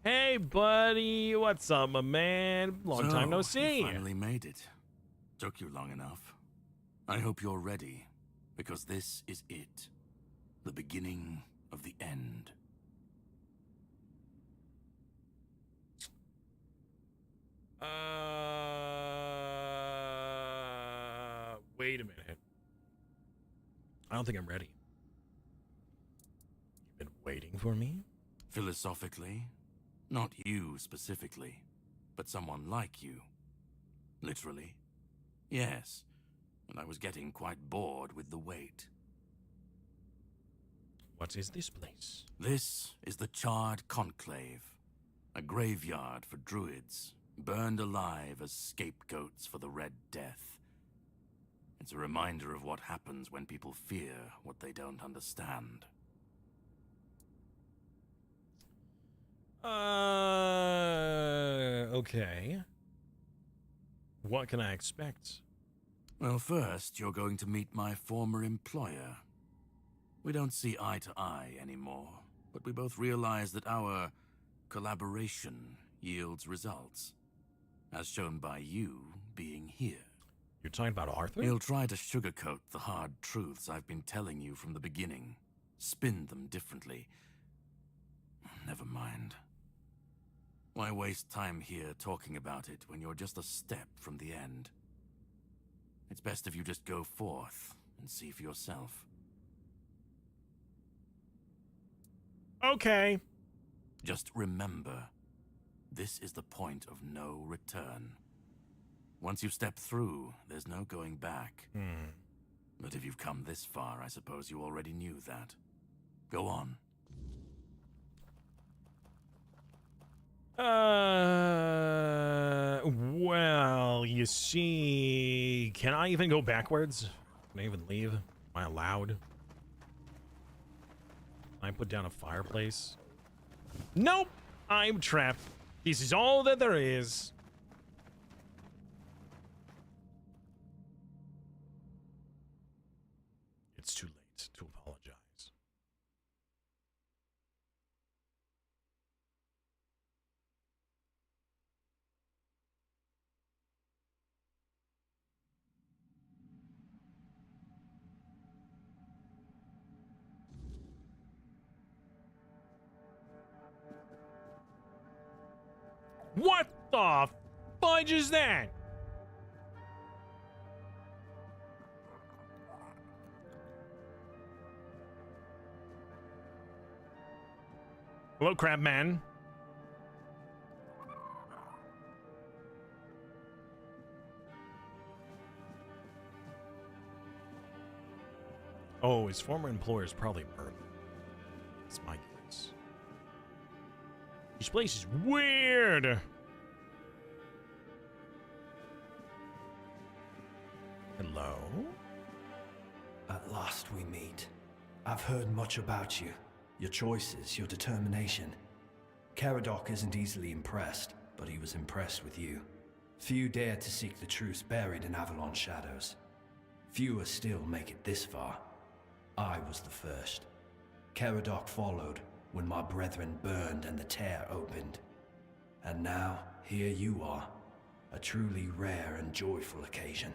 Hey, buddy. What's up, my man? Long time no see. You finally made it. Took you long enough. I hope you're ready, because this is it. The beginning of the end. Wait a minute. I don't think I'm ready. You've been waiting for me? Philosophically, not you specifically, but someone like you. Literally, yes. And I was getting quite bored with the wait. What is this place? This is the Charred Conclave, a graveyard for druids, burned alive as scapegoats for the Red Death. It's a reminder of what happens when people fear what they don't understand. Okay. What can I expect? Well, first, you're going to meet my former employer. We don't see eye to eye anymore, but we both realize that our collaboration yields results, as shown by you being here. You're talking about Arthur? He'll try to sugarcoat the hard truths I've been telling you from the beginning, spin them differently. Never mind. Why waste time here talking about it when you're just a step from the end? It's best if you just go forth and see for yourself. Okay. Just remember, this is the point of no return. Once you step through, there's no going back. But if you've come this far, I suppose you already knew that. Go on. Well, you see... Can I even go backwards? Can I even leave? Am I allowed? Can I put down a fireplace? Nope! I'm trapped. This is all that there is. It's too late to apologize. What the fudge is that? Hello, Crab Man. Oh, his former employer is probably Merlin. That's my guess. This place is weird. Hello? At last we meet. I've heard much about you. Your choices, your determination. Caradoc isn't easily impressed, but he was impressed with you. Few dare to seek the truth buried in Avalon shadows. Fewer still make it this far. I was the first. Caradoc followed when my brethren burned and the tear opened. And now, here you are. A truly rare and joyful occasion.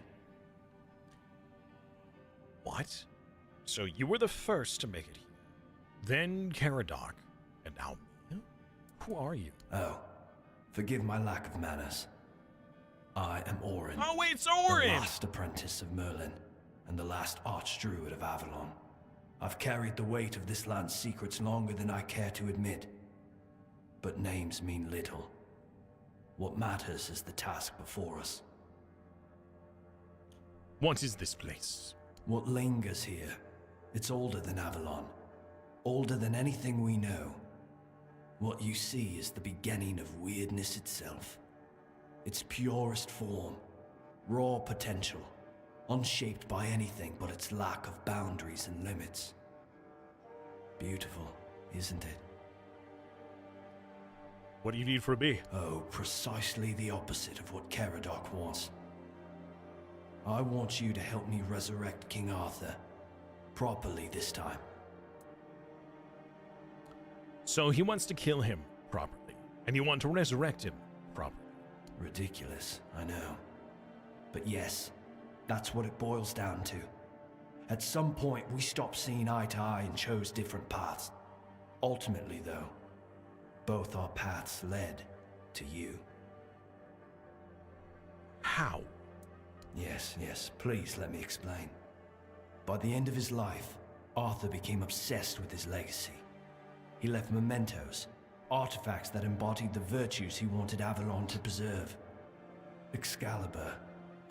What? So you were the first to make it here. Then Caradoc, and now me? Who are you? Oh, forgive my lack of manners. I am Orin. Oh, wait, it's Orin! The last apprentice of Merlin, and the last archdruid of Avalon. I've carried the weight of this land's secrets longer than I care to admit. But names mean little. What matters is the task before us. What is this place? What lingers here? It's older than Avalon. Older than anything we know. What you see is the beginning of weirdness itself. Its purest form. Raw potential. Unshaped by anything but its lack of boundaries and limits. Beautiful, isn't it? What do you need for a bee? Oh, precisely the opposite of what Caradoc wants. I want you to help me resurrect King Arthur. Properly this time. So he wants to kill him properly, and you want to resurrect him properly. Ridiculous, I know. But yes, that's what it boils down to. At some point, we stopped seeing eye to eye and chose different paths. Ultimately, though, both our paths led to you. How? Yes, please let me explain. By the end of his life, Arthur became obsessed with his legacy. He left mementos, artifacts that embodied the virtues he wanted Avalon to preserve. Excalibur,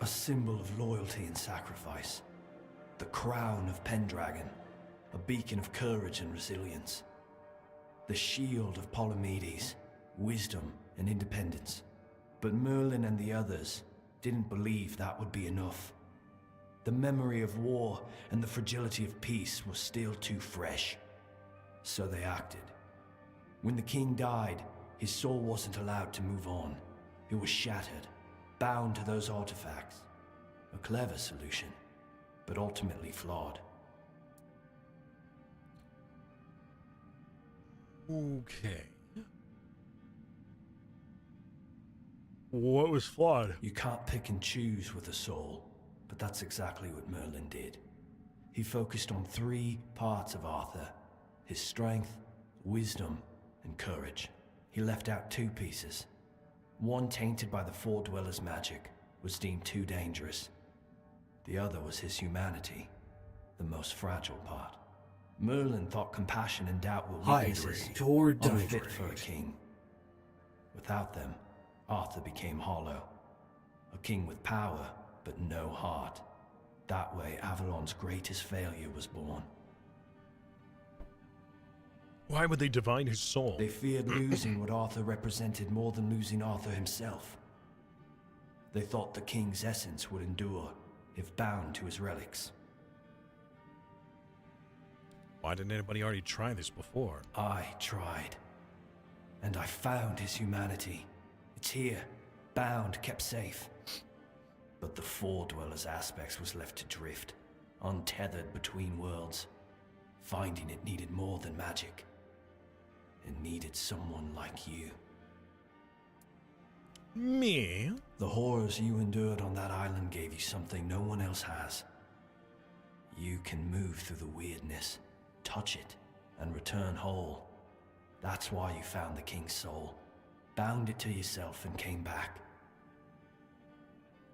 a symbol of loyalty and sacrifice. The crown of Pendragon, a beacon of courage and resilience. The shield of Palamedes, wisdom and independence. But Merlin and the others didn't believe that would be enough. The memory of war and the fragility of peace was still too fresh. So they acted. When the king died, his soul wasn't allowed to move on. It was shattered, bound to those artifacts. A clever solution, but ultimately flawed. Okay. What was flawed? You can't pick and choose with a soul, but that's exactly what Merlin did. He focused on 3 parts of Arthur, His strength, wisdom, and courage. He left out two pieces. One, tainted by the Four Dwellers' magic, was deemed too dangerous. The other was his humanity, the most fragile part. Merlin thought compassion and doubt were weaknesses, Hydrate or unfit for a dihydrate. king. Without them, Arthur became hollow. A king with power, but no heart. That way, Avalon's greatest failure was born. Why would they divide his soul? They feared losing what Arthur represented more than losing Arthur himself. They thought the king's essence would endure if bound to his relics. Why didn't anybody already try this before? I tried. And I found his humanity. It's here, bound, kept safe. But the Four Dwellers' aspects was left to drift, untethered between worlds. Finding it needed more than magic. It needed someone like you. Me? The horrors you endured on that island gave you something no one else has. You can move through the weirdness, touch it, and return whole. That's why you found the king's soul, bound it to yourself, and came back.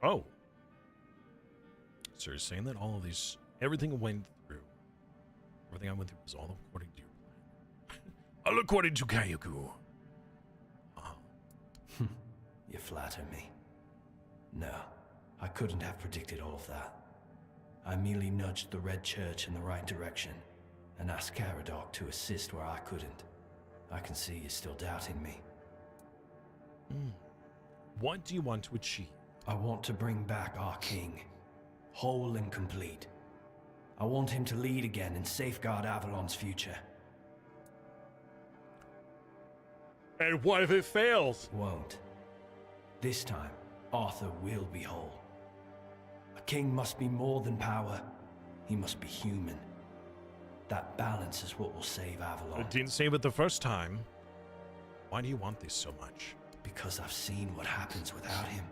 Oh. So you're saying that all of these, everything I went through was all according to your plan? All according to Kayuku. You flatter me. No, I couldn't have predicted all of that. I merely nudged the Red Church in the right direction and asked Caradoc to assist where I couldn't. I can see you're still doubting me. What do you want to achieve? I want to bring back our king, whole and complete. I want him to lead again and safeguard Avalon's future. And what if it fails? Won't. This time, Arthur will be whole. A king must be more than power. He must be human. That balance is what will save Avalon. I didn't save it the first time. Why do you want this so much? Because I've seen what happens without him.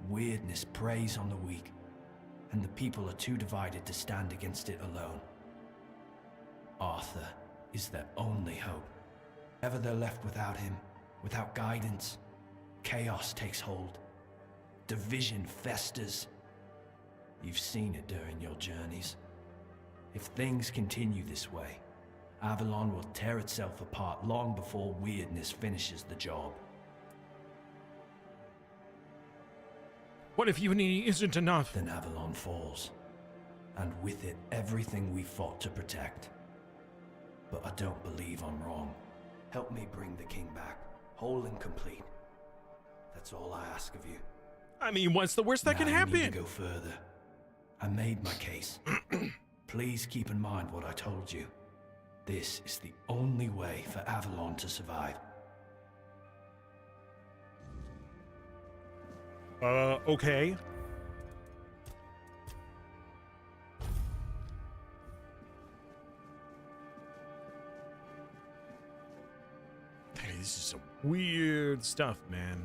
Weirdness preys on the weak, and the people are too divided to stand against it alone. Arthur is their only hope. Ever they're left without him, without guidance, chaos takes hold. Division festers. You've seen it during your journeys. If things continue this way, Avalon will tear itself apart long before weirdness finishes the job. What if unity isn't enough? Then Avalon falls, and with it everything we fought to protect. But I don't believe I'm wrong. Help me bring the king back, whole and complete. That's all I ask of you. I mean, what's the worst that can Now you happen? need to go further. I made my case. Please keep in mind what I told you. This is the only way for Avalon to survive. Okay. Hey, this is some weird stuff, man.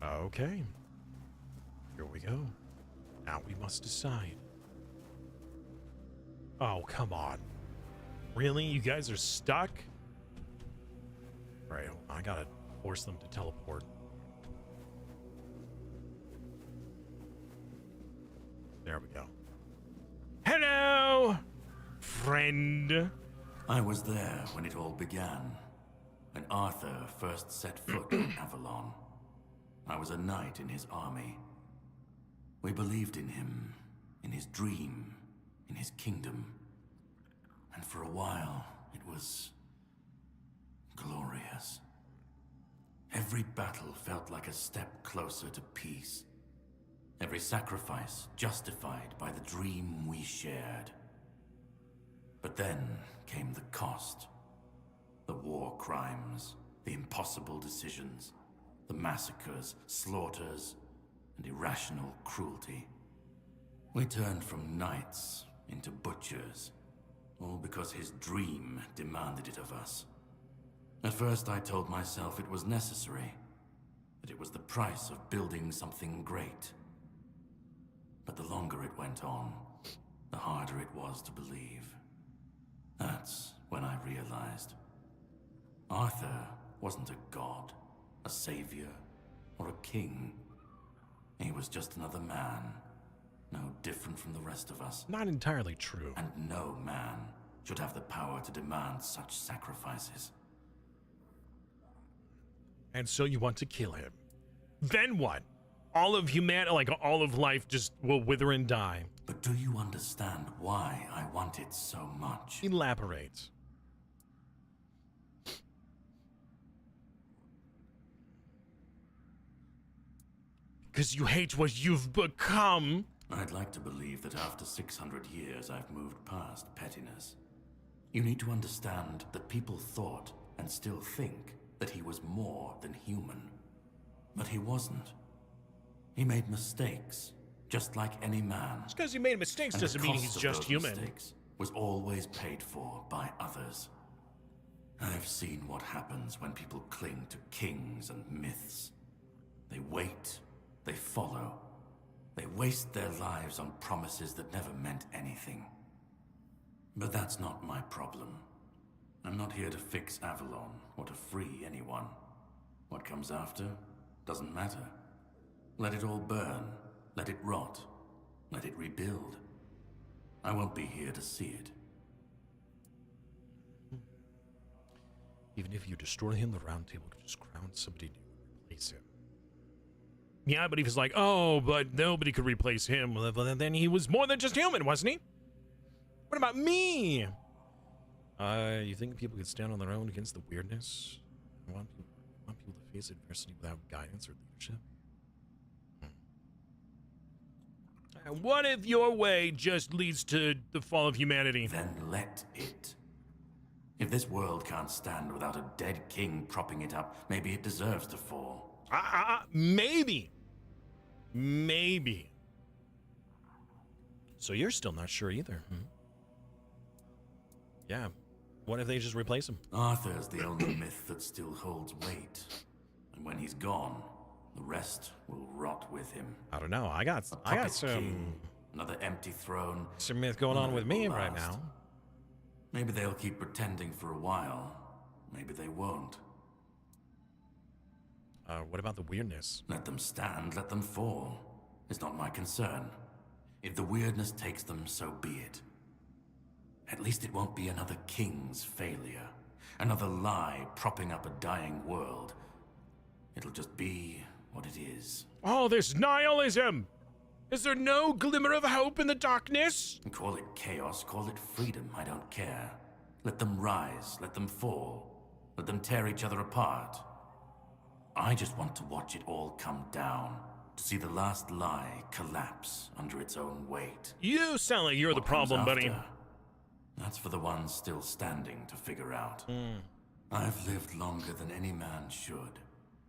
Okay. Here we go. Now we must decide. Oh, come on. Really? You guys are stuck? Right, I gotta force them to teleport. There we go. Hello, friend. I was there when it all began, when Arthur first set foot on Avalon. I was a knight in his army. We believed in him, in his dream, in his kingdom. And for a while, it was glorious. Every battle felt like a step closer to peace. Every sacrifice justified by the dream we shared. But then came the cost. The war crimes, the impossible decisions, the massacres, slaughters, and irrational cruelty. We turned from knights into butchers, all because his dream demanded it of us. At first I told myself it was necessary, that it was the price of building something great. But the longer it went on, the harder it was to believe. That's when I realized Arthur wasn't a god, a savior, or a king. He was just another man, no different from the rest of us. Not entirely true. And no man should have the power to demand such sacrifices. And so you want to kill him. Then what? All of humanity, like all of life, just will wither and die. But do you understand why I want it so much? Elaborate. Because you hate what you've become. I'd like to believe that after 600 years I've moved past pettiness. You need to understand that people thought, and still think, that he was more than human. But he wasn't. He made mistakes, just like any man. Just because he made mistakes doesn't mean he's just human. Mistakes was always paid for by others. I've seen what happens when people cling to kings and myths. They wait, they follow, they waste their lives on promises that never meant anything. But that's not my problem. I'm not here to fix Avalon or to free anyone. What comes after doesn't matter. Let it all burn, let it rot, let it rebuild. I won't be here to see it. Even if you destroy him, the Round Table could just crown somebody new and replace him. Yeah, but he was like, oh, but nobody could replace him. Well, then he was more than just human, wasn't he? What about me? You think people could stand on their own against the weirdness? I want people to face adversity without guidance or leadership? And what if your way just leads to the fall of humanity? Then let it. If this world can't stand without a dead king propping it up, maybe it deserves to fall. Maybe. Maybe. So you're still not sure either. Yeah. What if they just replace him? Arthur's the only myth that still holds weight. And when he's gone, the rest will rot with him. I don't know. I got some king, another empty throne. Some myth going on with me right now. Maybe they'll keep pretending for a while. Maybe they won't. What about the weirdness? Let them stand, let them fall. It's not my concern. If the weirdness takes them, so be it. At least it won't be another king's failure. Another lie propping up a dying world. It'll just be what it is. Oh, this nihilism! Is there no glimmer of hope in the darkness? Call it chaos, call it freedom, I don't care. Let them rise, let them fall. Let them tear each other apart. I just want to watch it all come down. To see the last lie collapse under its own weight. You sound like you're the problem, buddy. That's for the ones still standing to figure out. I've lived longer than any man should.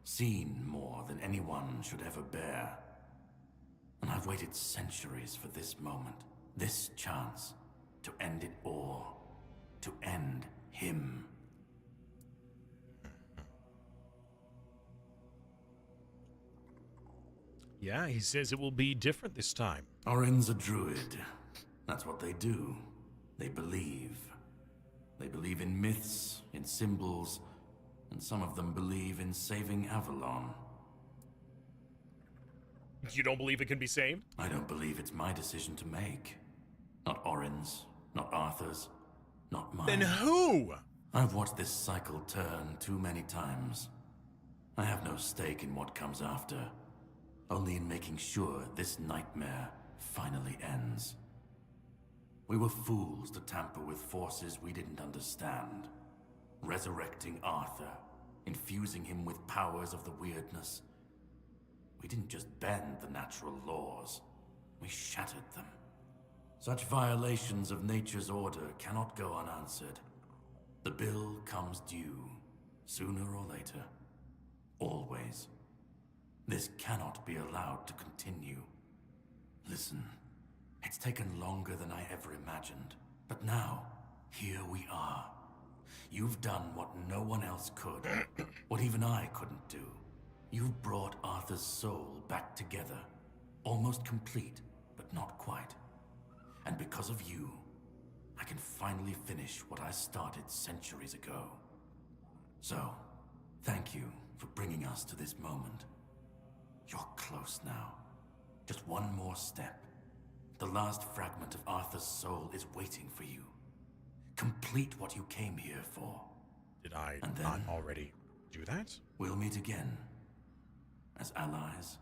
Seen more than anyone should ever bear. And I've waited centuries for this moment, this chance, to end it all. To end him. Yeah, he says it will be different this time. Orin's a druid. That's what they do. They believe. They believe in myths, in symbols, and some of them believe in saving Avalon. You don't believe it can be saved? I don't believe it's my decision to make. Not Orin's, not Arthur's, not mine. Then who? I've watched this cycle turn too many times. I have no stake in what comes after, only in making sure this nightmare finally ends. We were fools to tamper with forces we didn't understand. Resurrecting Arthur, infusing him with powers of the weirdness. We didn't just bend the natural laws, we shattered them. Such violations of nature's order cannot go unanswered. The bill comes due, sooner or later. Always. This cannot be allowed to continue. Listen, it's taken longer than I ever imagined, but now, here we are. You've done what no one else could, what even I couldn't do. You've brought Arthur's soul back together, almost complete, but not quite. And because of you, I can finally finish what I started centuries ago. So, thank you for bringing us to this moment. You're close now. Just one more step. The last fragment of Arthur's soul is waiting for you. Complete what you came here for. Did I and not then already do that? We'll meet again. As allies.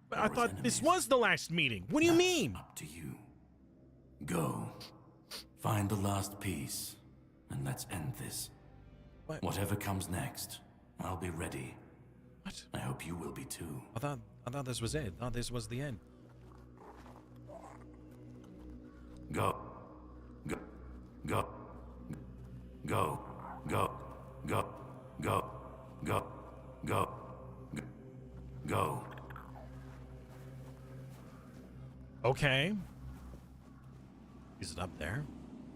But I thought this was the last meeting. What do you mean? Up to you. Go. Find the last piece, and let's end this. What? Whatever comes next, I'll be ready. What? I hope you will be too. I thought this was it. I thought this was the end. Go. Go. Go. Go. Go. Go. Go. Go. Go. Go. Okay. Is it up there?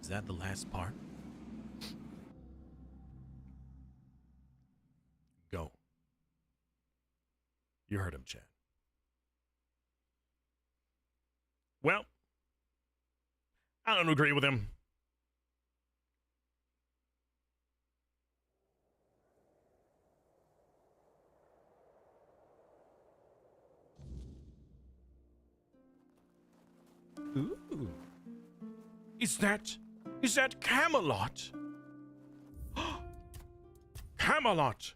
Is that the last part? Go. You heard him, Chad. Well, I don't agree with him. Ooh. Is that Camelot? Camelot!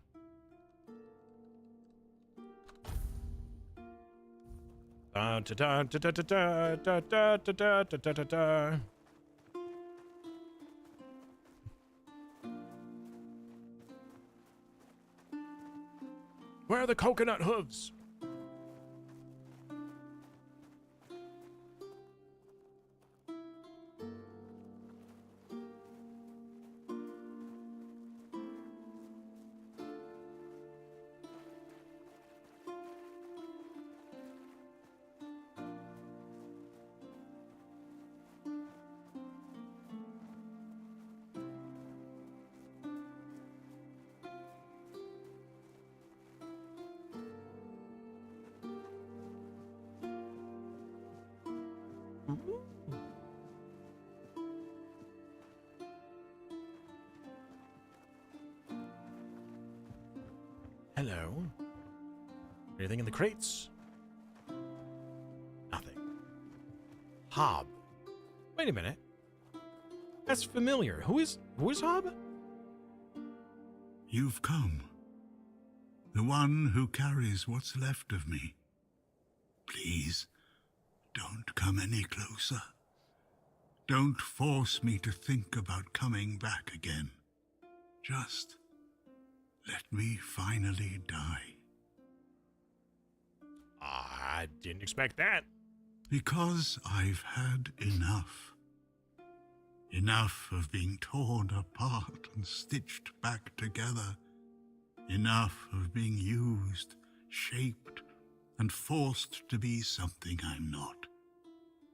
Da da da da da da da da da da da da da. Where are the coconut hooves? Hello. Anything in the crates? Nothing. Hob. Wait a minute. That's familiar. Who is Hob? You've come. The one who carries what's left of me. Please, don't come any closer. Don't force me to think about coming back again. Just let me finally die. I didn't expect that. Because I've had enough. Enough of being torn apart and stitched back together. Enough of being used, shaped, and forced to be something I'm not.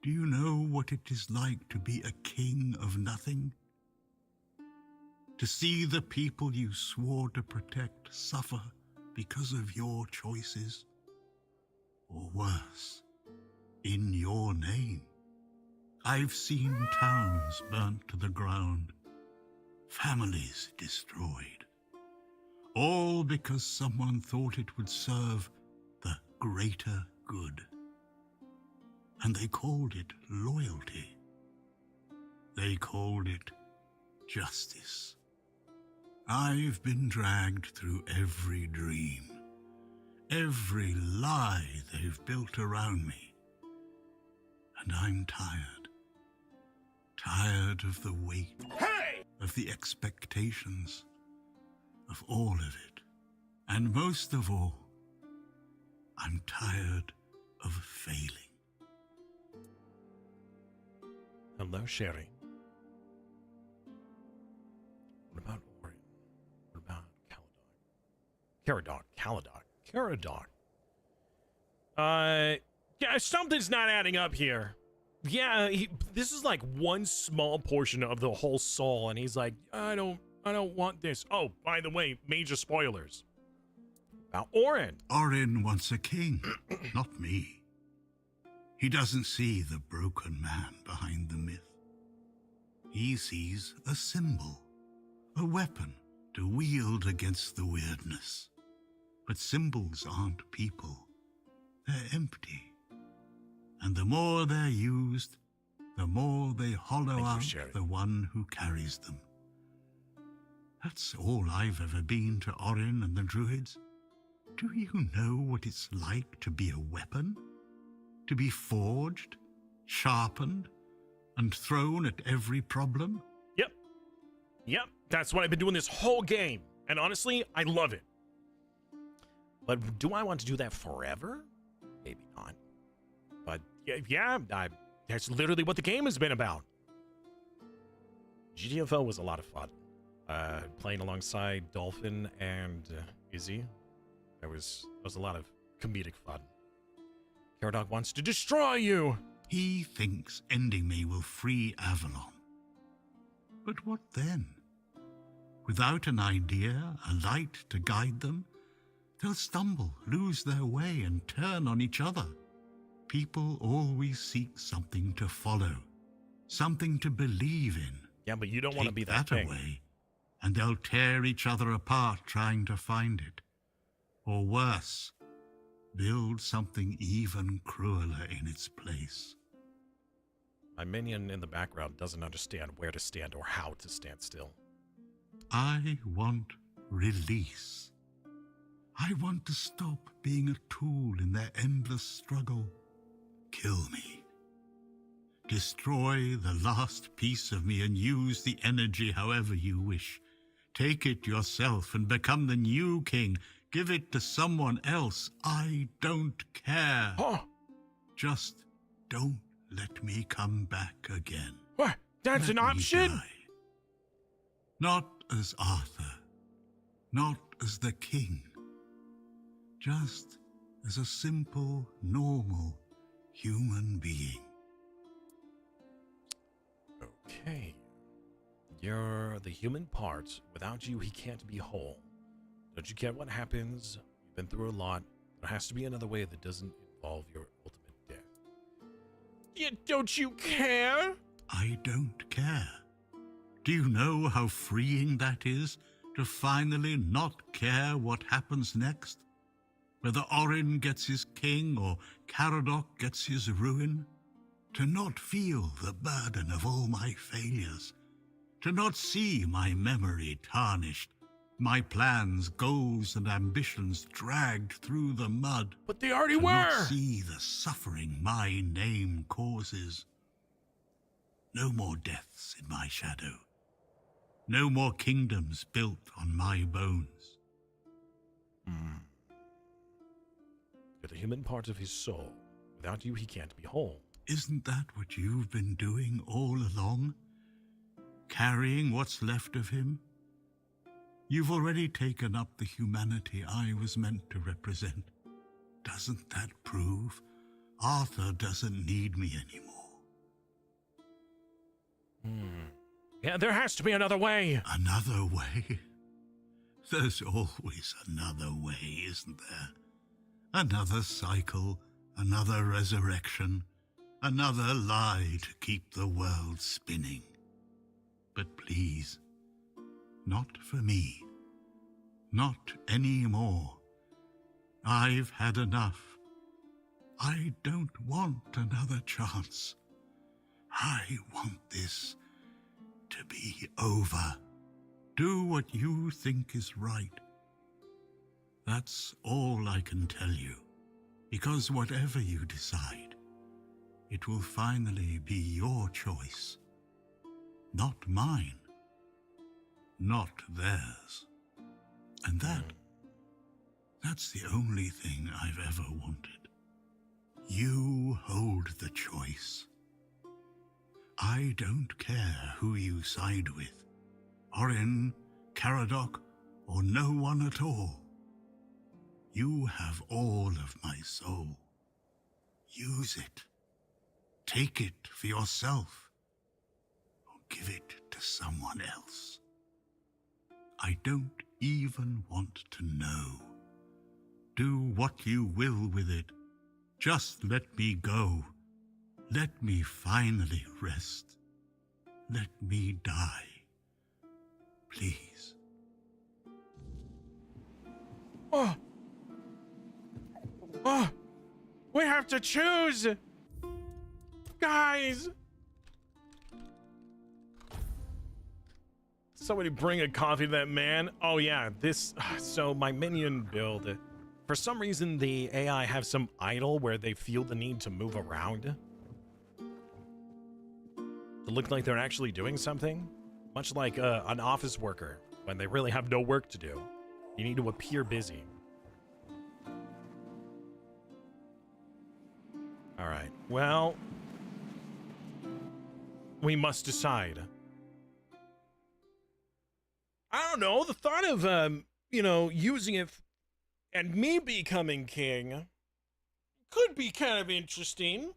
Do you know what it is like to be a king of nothing? To see the people you swore to protect suffer because of your choices? Or worse, in your name. I've seen towns burnt to the ground, families destroyed, all because someone thought it would serve the greater good. And they called it loyalty. They called it justice. I've been dragged through every dream, every lie they've built around me. And I'm tired. Tired of the weight, of the expectations, of all of it. And most of all, I'm tired of failing. Hello, Sherry. What about Orin? What about Caradoc. Yeah, something's not adding up here. Yeah, this is like one small portion of the whole soul, and he's like, I don't want this. Oh, by the way, major spoilers. About Orin. Orin wants a king, not me. He doesn't see the broken man behind the myth. He sees a symbol, a weapon to wield against the weirdness. But symbols aren't people. They're empty. And the more they're used, the more they hollow out the one who carries them. That's all I've ever been to Orin and the Druids. Do you know what it's like to be a weapon? To be forged, sharpened, and thrown at every problem? Yep, that's what I've been doing this whole game. And honestly, I love it. But do I want to do that forever? Maybe not. But yeah, that's literally what the game has been about. GTFO was a lot of fun. Playing alongside Dolphin and Izzy. That was a lot of comedic fun. Caradoc wants to destroy you! He thinks ending me will free Avalon. But what then? Without an idea, a light to guide them, they'll stumble, lose their way, and turn on each other. People always seek something to follow, something to believe in. Yeah, but you don't want to be that thing. Away, and they'll tear each other apart trying to find it. Or worse, build something even crueler in its place. My minion in the background doesn't understand where to stand or how to stand still. I want release. I want to stop being a tool in their endless struggle. Kill me. Destroy the last piece of me and use the energy however you wish. Take it yourself and become the new king. Give it to someone else. I don't care. Oh. Just don't let me come back again. What? That's an option? Die. Not as Arthur. Not as the king. Just as a simple, normal human being. Okay. You're the human part. Without you, he can't be whole. Don't you care what happens? You've been through a lot. There has to be another way that doesn't involve your ultimate death. Yeah, don't you care? I don't care. Do you know how freeing that is? To finally not care what happens next? Whether Orin gets his king or Caradoc gets his ruin? To not feel the burden of all my failures? To not see my memory tarnished? My plans, goals, and ambitions dragged through the mud? But they already were! To not see the suffering my name causes? No more deaths in my shadow. No more kingdoms built on my bones. You're the human part of his soul. Without you, he can't be whole. Isn't that what you've been doing all along? Carrying what's left of him? You've already taken up the humanity I was meant to represent. Doesn't that prove Arthur doesn't need me anymore? Yeah, there has to be another way. Another way? There's always another way, isn't there? Another cycle, another resurrection, another lie to keep the world spinning. But please, not for me. Not anymore. I've had enough. I don't want another chance. I want this to be over. Do what you think is right. That's all I can tell you, because whatever you decide, it will finally be your choice, not mine, not theirs. And that That's the only thing I've ever wanted. You hold the choice. I don't care who you side with. Orin, Caradoc, or no one at all. You have all of my soul. Use it. Take it for yourself. Or give it to someone else. I don't even want to know. Do what you will with it. Just let me go. Let me finally rest. Let me die. Please. Oh. Oh. We have to choose. Guys. Somebody bring a coffee to that man. Oh yeah, so my minion build. For some reason, the AI have some idle where they feel the need to move around. To look like they're actually doing something. Much like an office worker, when they really have no work to do. You need to appear busy. All right, well, we must decide. I don't know, the thought of, using it and me becoming king could be kind of interesting.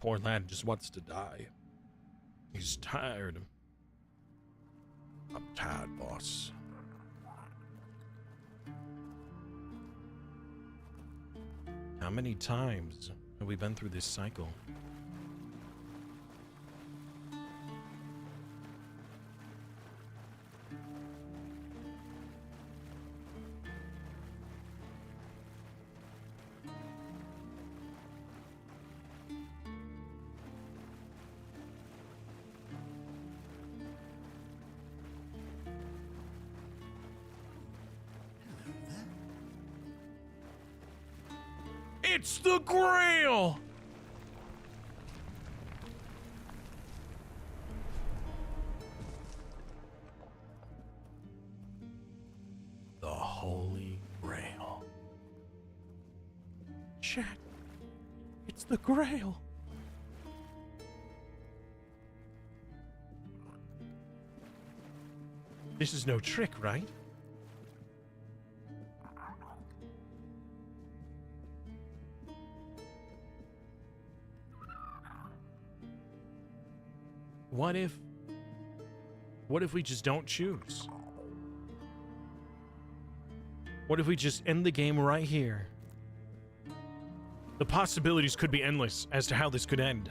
Poor lad just wants to die. He's tired. I'm tired, boss. How many times have we been through this cycle? It's the Grail! The Holy Grail. Chat, it's the Grail. This is no trick, right? What if we just don't choose? What if we just end the game right here? The possibilities could be endless as to how this could end.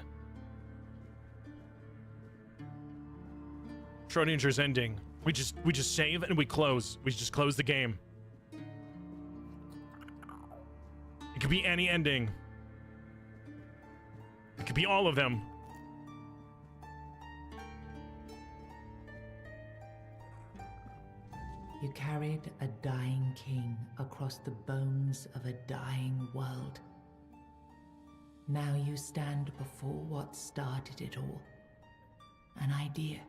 Schrodinger's ending. We just save and we close. We just close the game. It could be any ending. It could be all of them. You carried a dying king across the bones of a dying world. Now you stand before what started it all. An idea.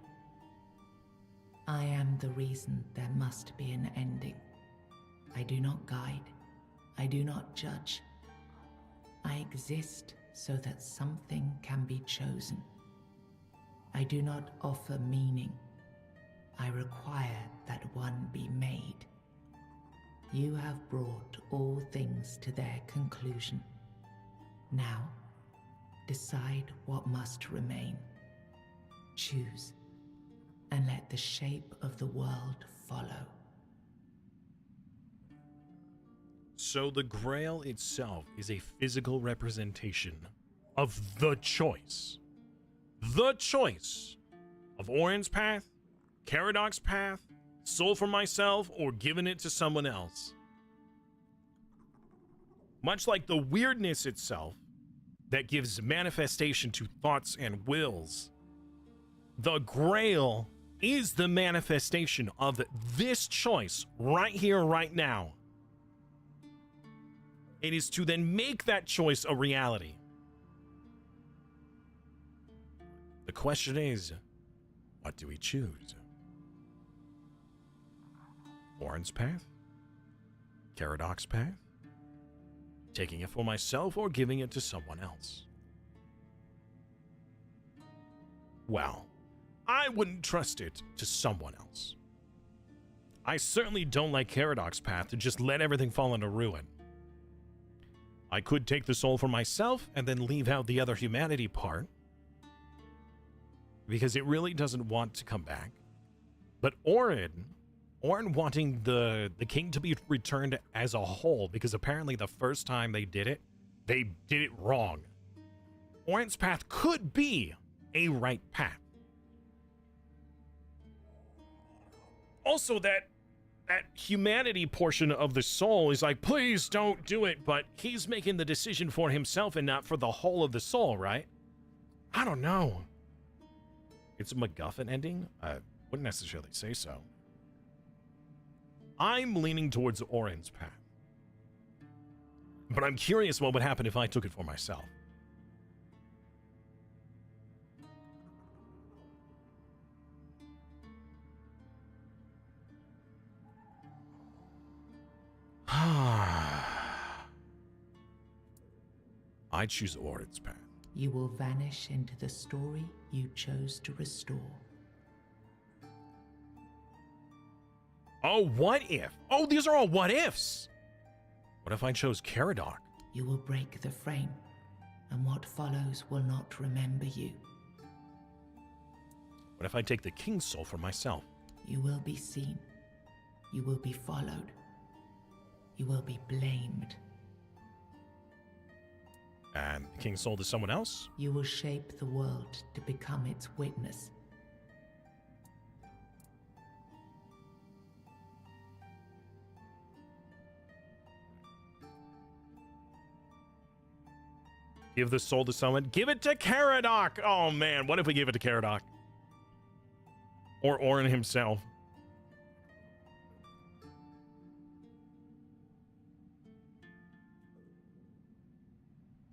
I am the reason there must be an ending. I do not guide. I do not judge. I exist so that something can be chosen. I do not offer meaning. I require that one be made. You have brought all things to their conclusion. Now, decide what must remain. Choose, and let the shape of the world follow. So the Grail itself is a physical representation of the choice. The choice of Orin's path, Caradoc's path, soul for myself, or giving it to someone else. Much like the weirdness itself that gives manifestation to thoughts and wills, the Grail is the manifestation of this choice right here, right now. It is to then make that choice a reality. The question is, what do we choose? Orin's path? Caradoc's path? Taking it for myself or giving it to someone else? Well, I wouldn't trust it to someone else. I certainly don't like Caradoc's path to just let everything fall into ruin. I could take the soul for myself and then leave out the other humanity part, because it really doesn't want to come back. But Orin wanting the king to be returned as a whole, because apparently the first time they did it wrong. Orin's path could be a right path. Also, that humanity portion of the soul is like, please don't do it, but he's making the decision for himself and not for the whole of the soul, right? I don't know. It's a MacGuffin ending? I wouldn't necessarily say so. I'm leaning towards Orin's path. But I'm curious what would happen if I took it for myself. I choose Orin's path. You will vanish into the story you chose to restore. Oh, what if? Oh, these are all what ifs. What if I chose Caradoc? You will break the frame, and what follows will not remember you. What if I take the king's soul for myself? You will be seen. You will be followed. You will be blamed. And the king's soul to someone else? You will shape the world to become its witness. Give the soul to someone. Give it to Caradoc! Oh man, what if we gave it to Caradoc? Or Orin himself?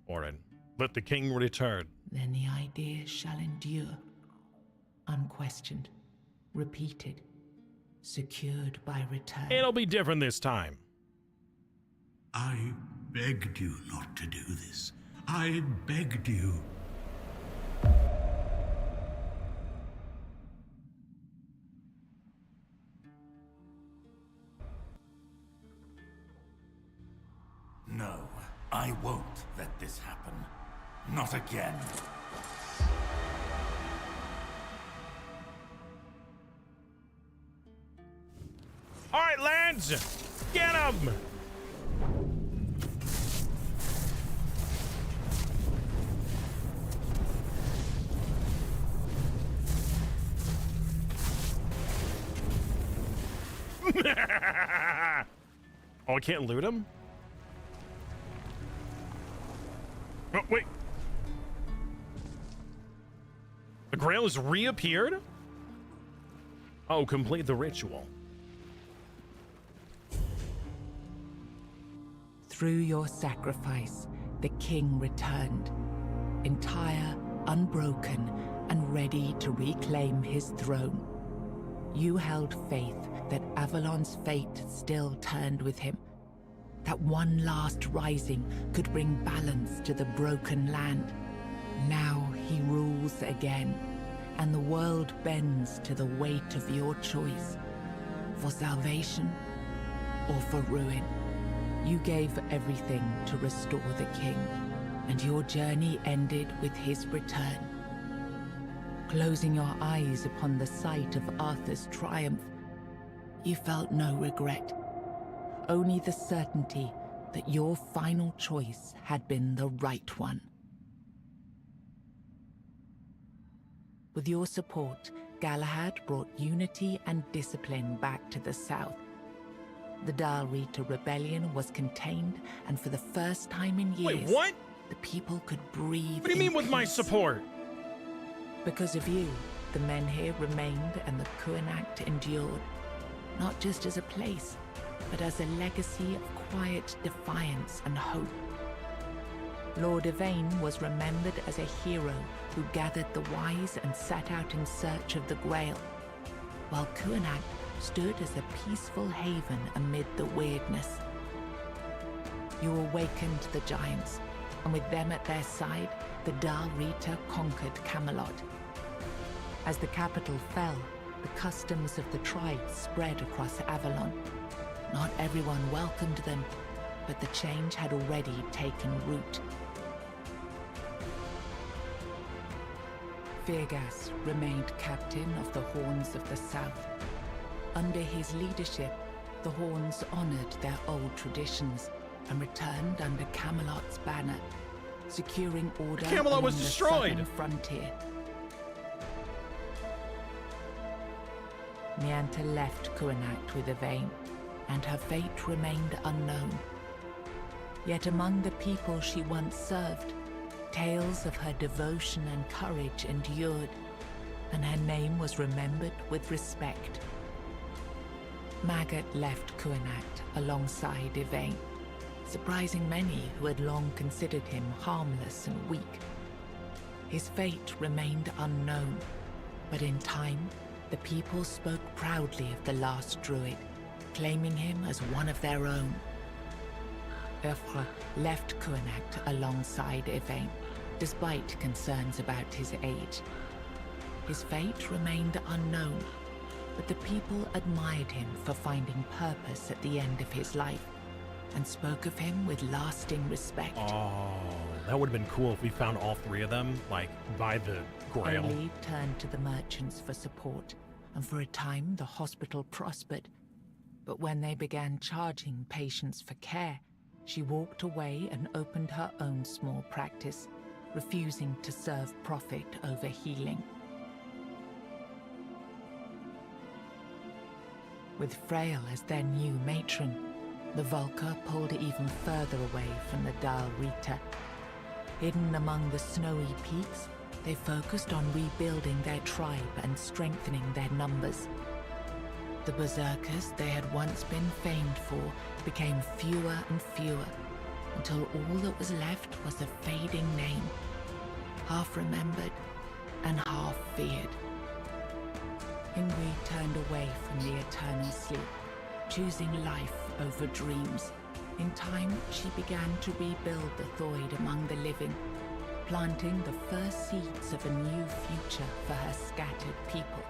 Orin, let the king return. Then the idea shall endure, unquestioned, repeated, secured by return. It'll be different this time. I begged you not to do this. I begged you. No, I won't let this happen. Not again. All right, lads! Get him! Oh, I can't loot him? Oh, wait. The Grail has reappeared? Oh, complete the ritual. Through your sacrifice, the king returned, entire, unbroken, and ready to reclaim his throne. You held faith that Avalon's fate still turned with him, that one last rising could bring balance to the broken land. Now he rules again, and the world bends to the weight of your choice, for salvation or for ruin. You gave everything to restore the king, and your journey ended with his return. Closing your eyes upon the sight of Arthur's triumph, you felt no regret, only the certainty that your final choice had been the right one. With your support, Galahad brought unity and discipline back to the south. The Dalry to rebellion was contained, and for the first time in years, Wait, what? The people could breathe. What do you mean with my support? Because of you, the men here remained and the Kuanacht endured, not just as a place, but as a legacy of quiet defiance and hope. Lord Yvain was remembered as a hero who gathered the wise and set out in search of the Grail, while Kuanacht stood as a peaceful haven amid the weirdness. You awakened the giants, and with them at their side, the Dal Rita conquered Camelot. As the capital fell, the customs of the tribes spread across Avalon. Not everyone welcomed them, but the change had already taken root. Feargas remained captain of the Horns of the South. Under his leadership, the Horns honored their old traditions and returned under Camelot's banner, securing order Camelot was along the destroyed! southern frontier. Nianta left Kuanacht with Yvain, and her fate remained unknown. Yet among the people she once served, tales of her devotion and courage endured, and her name was remembered with respect. Maggot left Kuanacht alongside Yvain, surprising many who had long considered him harmless and weak. His fate remained unknown, but in time, the people spoke proudly of the last druid, claiming him as one of their own. Urfre left Kuanacht alongside Yvain, despite concerns about his age. His fate remained unknown, but the people admired him for finding purpose at the end of his life, and spoke of him with lasting respect. Oh, that would have been cool if we found all three of them, like, by the Grail. Ailey turned to the merchants for support, and for a time the hospital prospered. But when they began charging patients for care, she walked away and opened her own small practice, refusing to serve profit over healing. With Frail as their new matron, the Volca pulled even further away from the Dal Rita. Hidden among the snowy peaks, they focused on rebuilding their tribe and strengthening their numbers. The berserkers they had once been famed for became fewer and fewer, until all that was left was a fading name, half remembered and half feared. Ingrid turned away from the eternal sleep, choosing life over dreams. In time, she began to rebuild the Thoid among the living, planting the first seeds of a new future for her scattered people.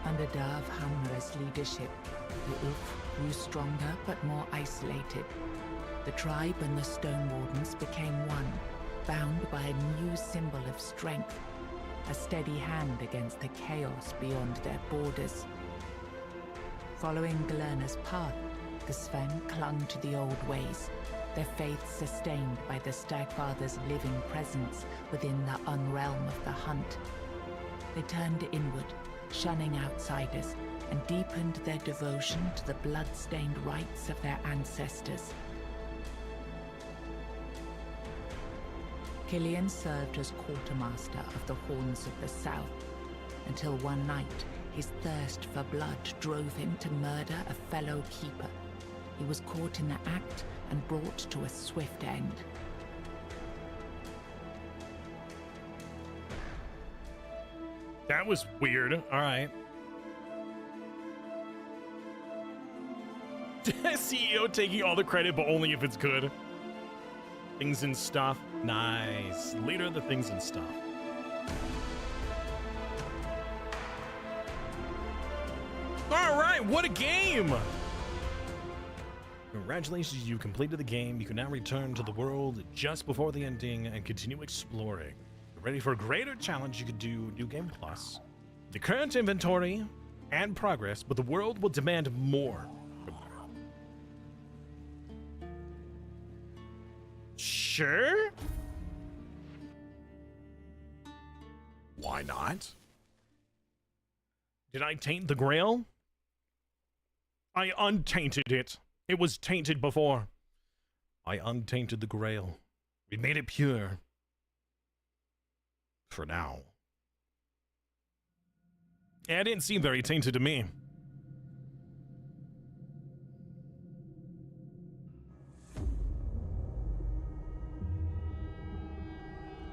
Under Dav Hamra's leadership, the Ulf grew stronger but more isolated. The tribe and the Stone Wardens became one, bound by a new symbol of strength, a steady hand against the chaos beyond their borders. Following Galerna's path, the Sven clung to the old ways, their faith sustained by the Stagfather's living presence within the unrealm of the hunt. They turned inward, shunning outsiders, and deepened their devotion to the blood-stained rites of their ancestors. Killian served as quartermaster of the Horns of the South, until one night his thirst for blood drove him to murder a fellow keeper. He was caught in the act and brought to a swift end. That was weird. All right. CEO taking all the credit, but only if it's good. Things and stuff. Nice. Leader of the things and stuff. All right, what a game! Congratulations, you completed the game. You can now return to the world just before the ending and continue exploring. You're ready for a greater challenge, you could do New Game Plus. The current inventory and progress, but the world will demand more. Sure? Why not? Did I taint the Grail? I untainted it. It was tainted before. I untainted the Grail. We made it pure. For now. Yeah, it didn't seem very tainted to me.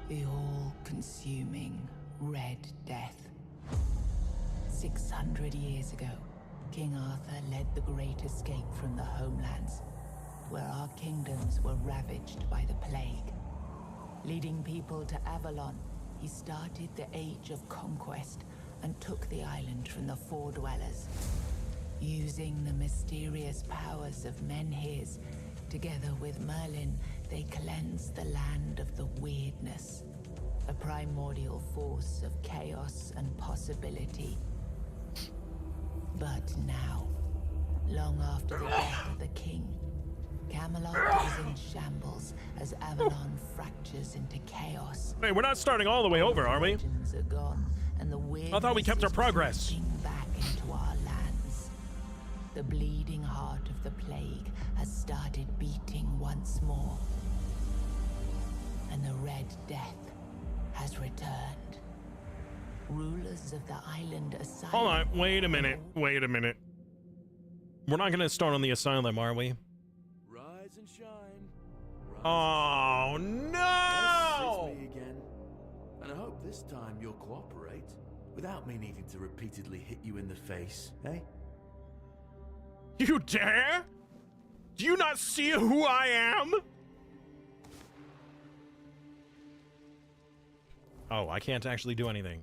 The all-consuming Red Death. 600 years ago, King Arthur led the Great Escape from the homelands, where our kingdoms were ravaged by the plague. Leading people to Avalon, he started the Age of Conquest and took the island from the Four Dwellers. Using the mysterious powers of Menhirs, together with Merlin, they cleansed the land of the weirdness, a primordial force of chaos and possibility. But now, long after the death of the king, Camelot is in shambles as Avalon fractures into chaos. Hey, we're not starting all the way over, are we? Legends are gone, and the I thought we kept our progress. Back into our lands. The bleeding heart of the plague has started beating once more, and the Red Death has returned. Rulers of the island asylum. Hold on, wait a minute. Wait a minute. We're not gonna start on the asylum, are we? Rise and shine. Oh no! It's me again. And I hope this time you'll cooperate without me needing to repeatedly hit you in the face, eh? You dare? Do you not see who I am? Oh, I can't actually do anything.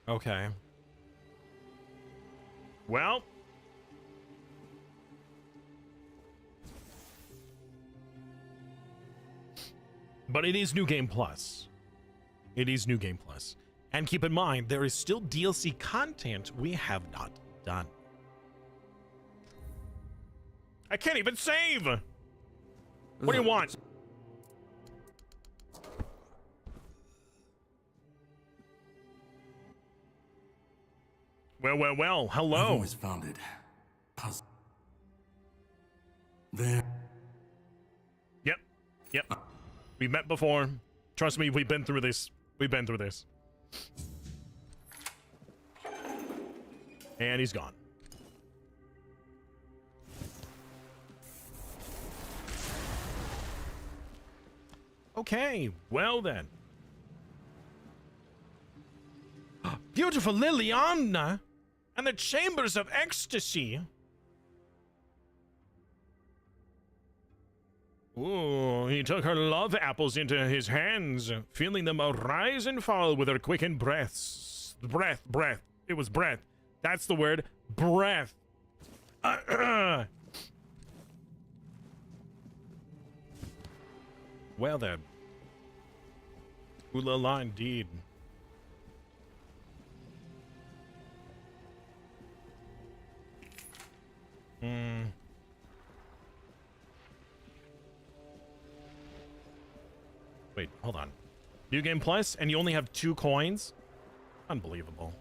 Okay. Well. But it is New Game Plus. It is New Game Plus. And keep in mind, there is still DLC content we have not done. I can't even save! What do you want? Well, hello. I've always found it puzzling. There. Yep. We've met before. Trust me, we've been through this. We've been through this. And he's gone. Okay, well then. Beautiful Liliana and the Chambers of Ecstasy. Ooh, he took her love apples into his hands, feeling them arise and fall with her quickened breaths. Breath. It was breath. That's the word. Breath. Well then. Ooh la la indeed. Wait, hold on. New Game Plus, and you only have 2 coins? Unbelievable.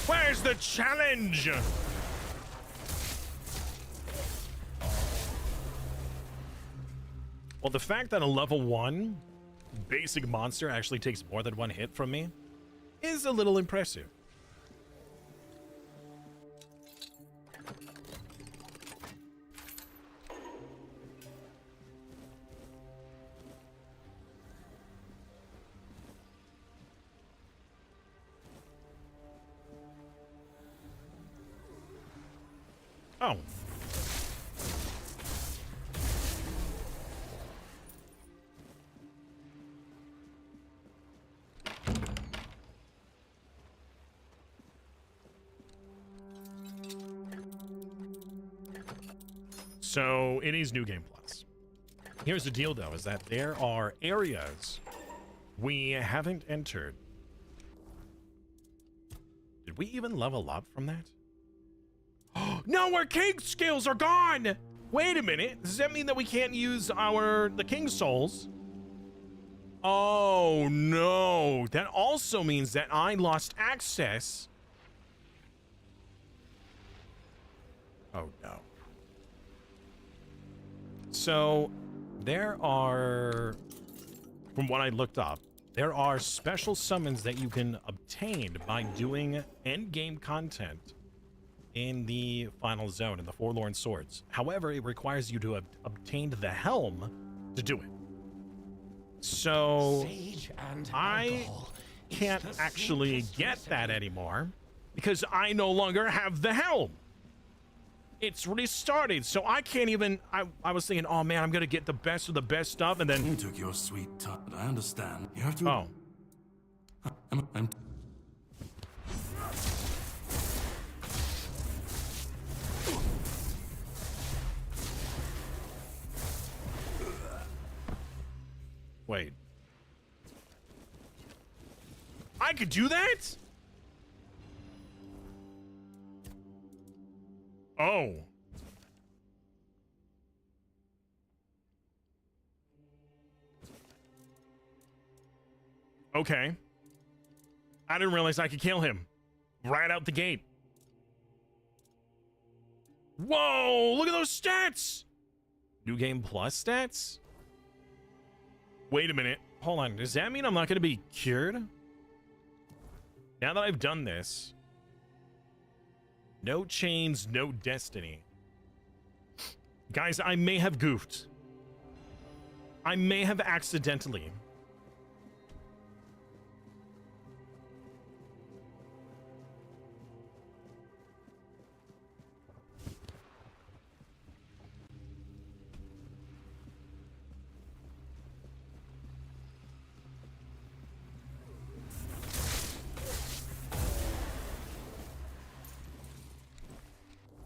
Where's the challenge? Well, the fact that a level 1 basic monster actually takes more than 1 hit from me is a little impressive. Oh. So it is New Game Plus. Here's the deal though, is that there are areas we haven't entered. Did we even level up from that? No, our king skills are gone! Wait a minute. Does that mean that we can't use the king's souls? Oh no. That also means that I lost access. Oh no. So there are, from what I looked up, there are special summons that you can obtain by doing end-game content in the final zone, in the Forlorn Swords. However, it requires you to have obtained the helm to do it. So Sage and I alcohol. can't actually get that anymore because I no longer have the helm. It's restarted, so I can't even. I was thinking, oh man, I'm gonna get the best of the best stuff, and then You took your sweet time, but I understand. You have to. Oh. I'm Wait. I could do that? Oh. Okay. I didn't realize I could kill him right out the gate. Whoa, look at those stats. New Game Plus stats? Wait a minute. Hold on. Does that mean I'm not going to be cured? Now that I've done this. No chains, no destiny. Guys, I may have goofed. I may have accidentally.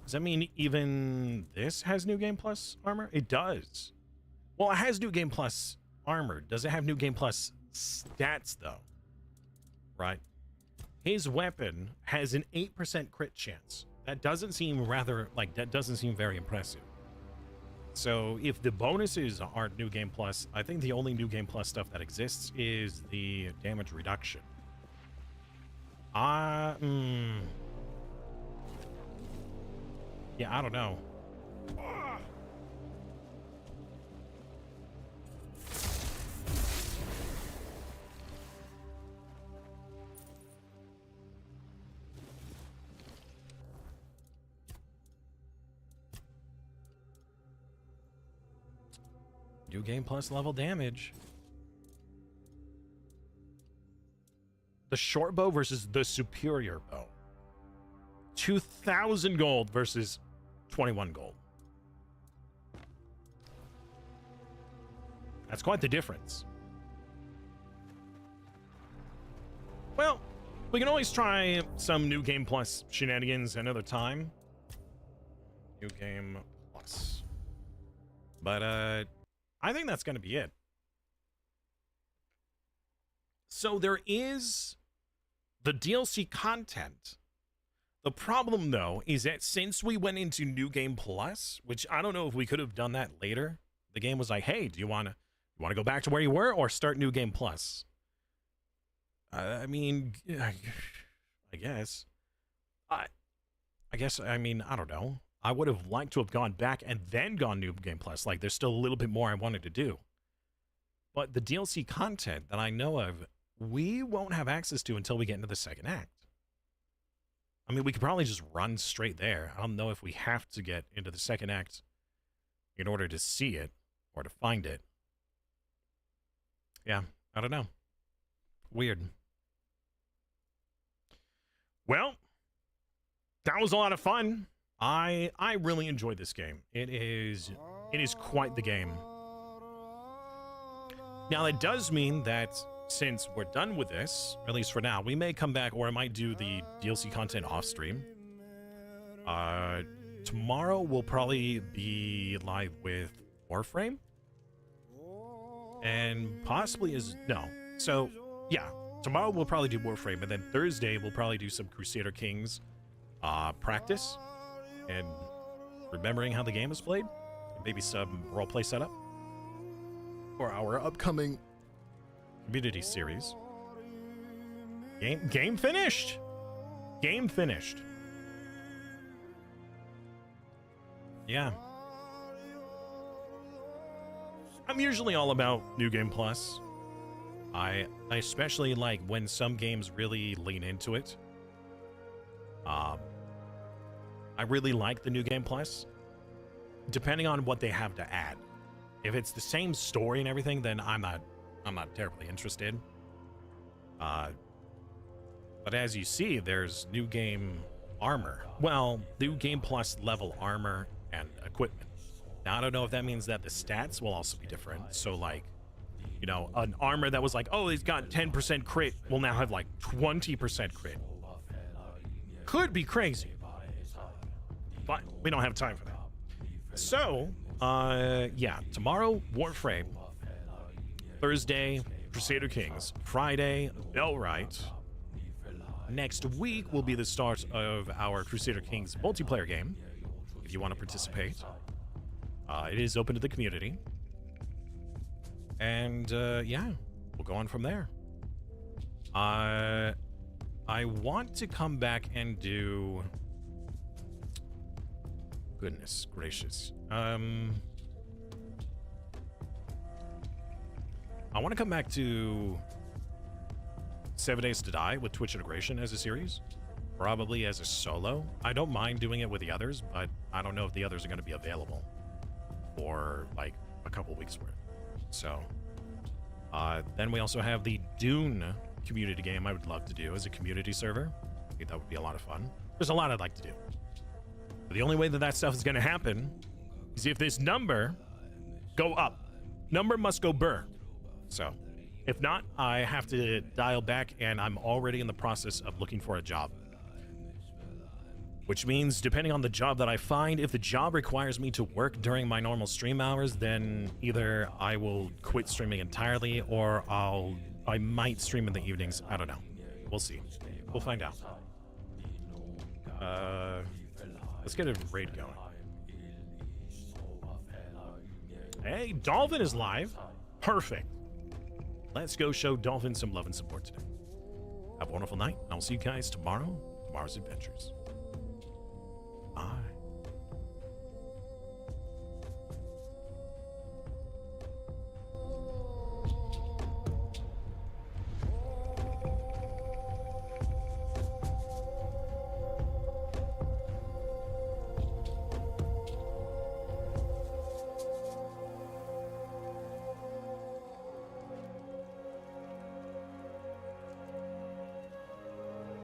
Does that mean even this has New Game Plus armor? It does. Well, it has New Game Plus armor. Does it have New Game Plus stats, though? Right? His weapon has an 8% crit chance. That doesn't seem that doesn't seem very impressive. So if the bonuses aren't New Game Plus, I think the only New Game Plus stuff that exists is the damage reduction. Yeah, I don't know. New Game Plus level damage. The short bow versus the superior bow. 2,000 gold versus 21 gold. That's quite the difference. Well, we can always try some New Game Plus shenanigans another time. New Game Plus. But, I think that's going to be it. So there is the DLC content. The problem, though, is that since we went into New Game Plus, which I don't know if we could have done that later, the game was like, hey, do you want to go back to where you were or start New Game Plus? I mean, I guess. I mean, I don't know. I would have liked to have gone back and then gone New Game Plus. Like, there's still a little bit more I wanted to do. But the DLC content that I know of, we won't have access to until we get into the second act. I mean, we could probably just run straight there. I don't know if we have to get into the second act in order to see it or to find it. Yeah, I don't know. Weird. Well, that was a lot of fun. I really enjoyed this game. It is quite the game. Now, that does mean that since we're done with this, at least for now, we may come back, or I might do the DLC content off stream. Tomorrow we'll probably be live with Warframe. And possibly So, yeah. Tomorrow we'll probably do Warframe, and then Thursday we'll probably do some Crusader Kings practice. And remembering how the game is played. Maybe some roleplay setup. For our upcoming community series. Game finished. Game finished. Yeah. I'm usually all about New Game Plus. I especially like when some games really lean into it. I really like the New Game Plus, depending on what they have to add. If it's the same story and everything, then I'm not terribly interested. But as you see, there's new game armor. Well, new game plus level armor and equipment. Now, I don't know if that means that the stats will also be different. So, like, you know, an armor that was like, oh, he's got 10% crit will now have like 20% crit. Could be crazy. But we don't have time for that. So, yeah, tomorrow, Warframe. Thursday, Crusader Kings. Friday, Bellwright. Next week will be the start of our Crusader Kings multiplayer game. If you want to participate, it is open to the community. And yeah, we'll go on from there. I want to come back and do... Goodness gracious. I want to come back to 7 Days to Die with Twitch integration as a series. Probably as a solo. I don't mind doing it with the others, but I don't know if the others are going to be available for like a couple weeks worth. So, then we also have the Dune community game I would love to do as a community server. I think that would be a lot of fun. There's a lot I'd like to do. But the only way that that stuff is going to happen is if this number go up. Number must go burr. So, if not, I have to dial back, and I'm already in the process of looking for a job. Which means, depending on the job that I find, if the job requires me to work during my normal stream hours, then either I will quit streaming entirely, or I might stream in the evenings. I don't know. We'll see. We'll find out. Let's get a raid going. Hey, Dolphin is live. Perfect. Let's go show Dolphin some love and support today. Have a wonderful night. I'll see you guys tomorrow. Tomorrow's adventures. Bye.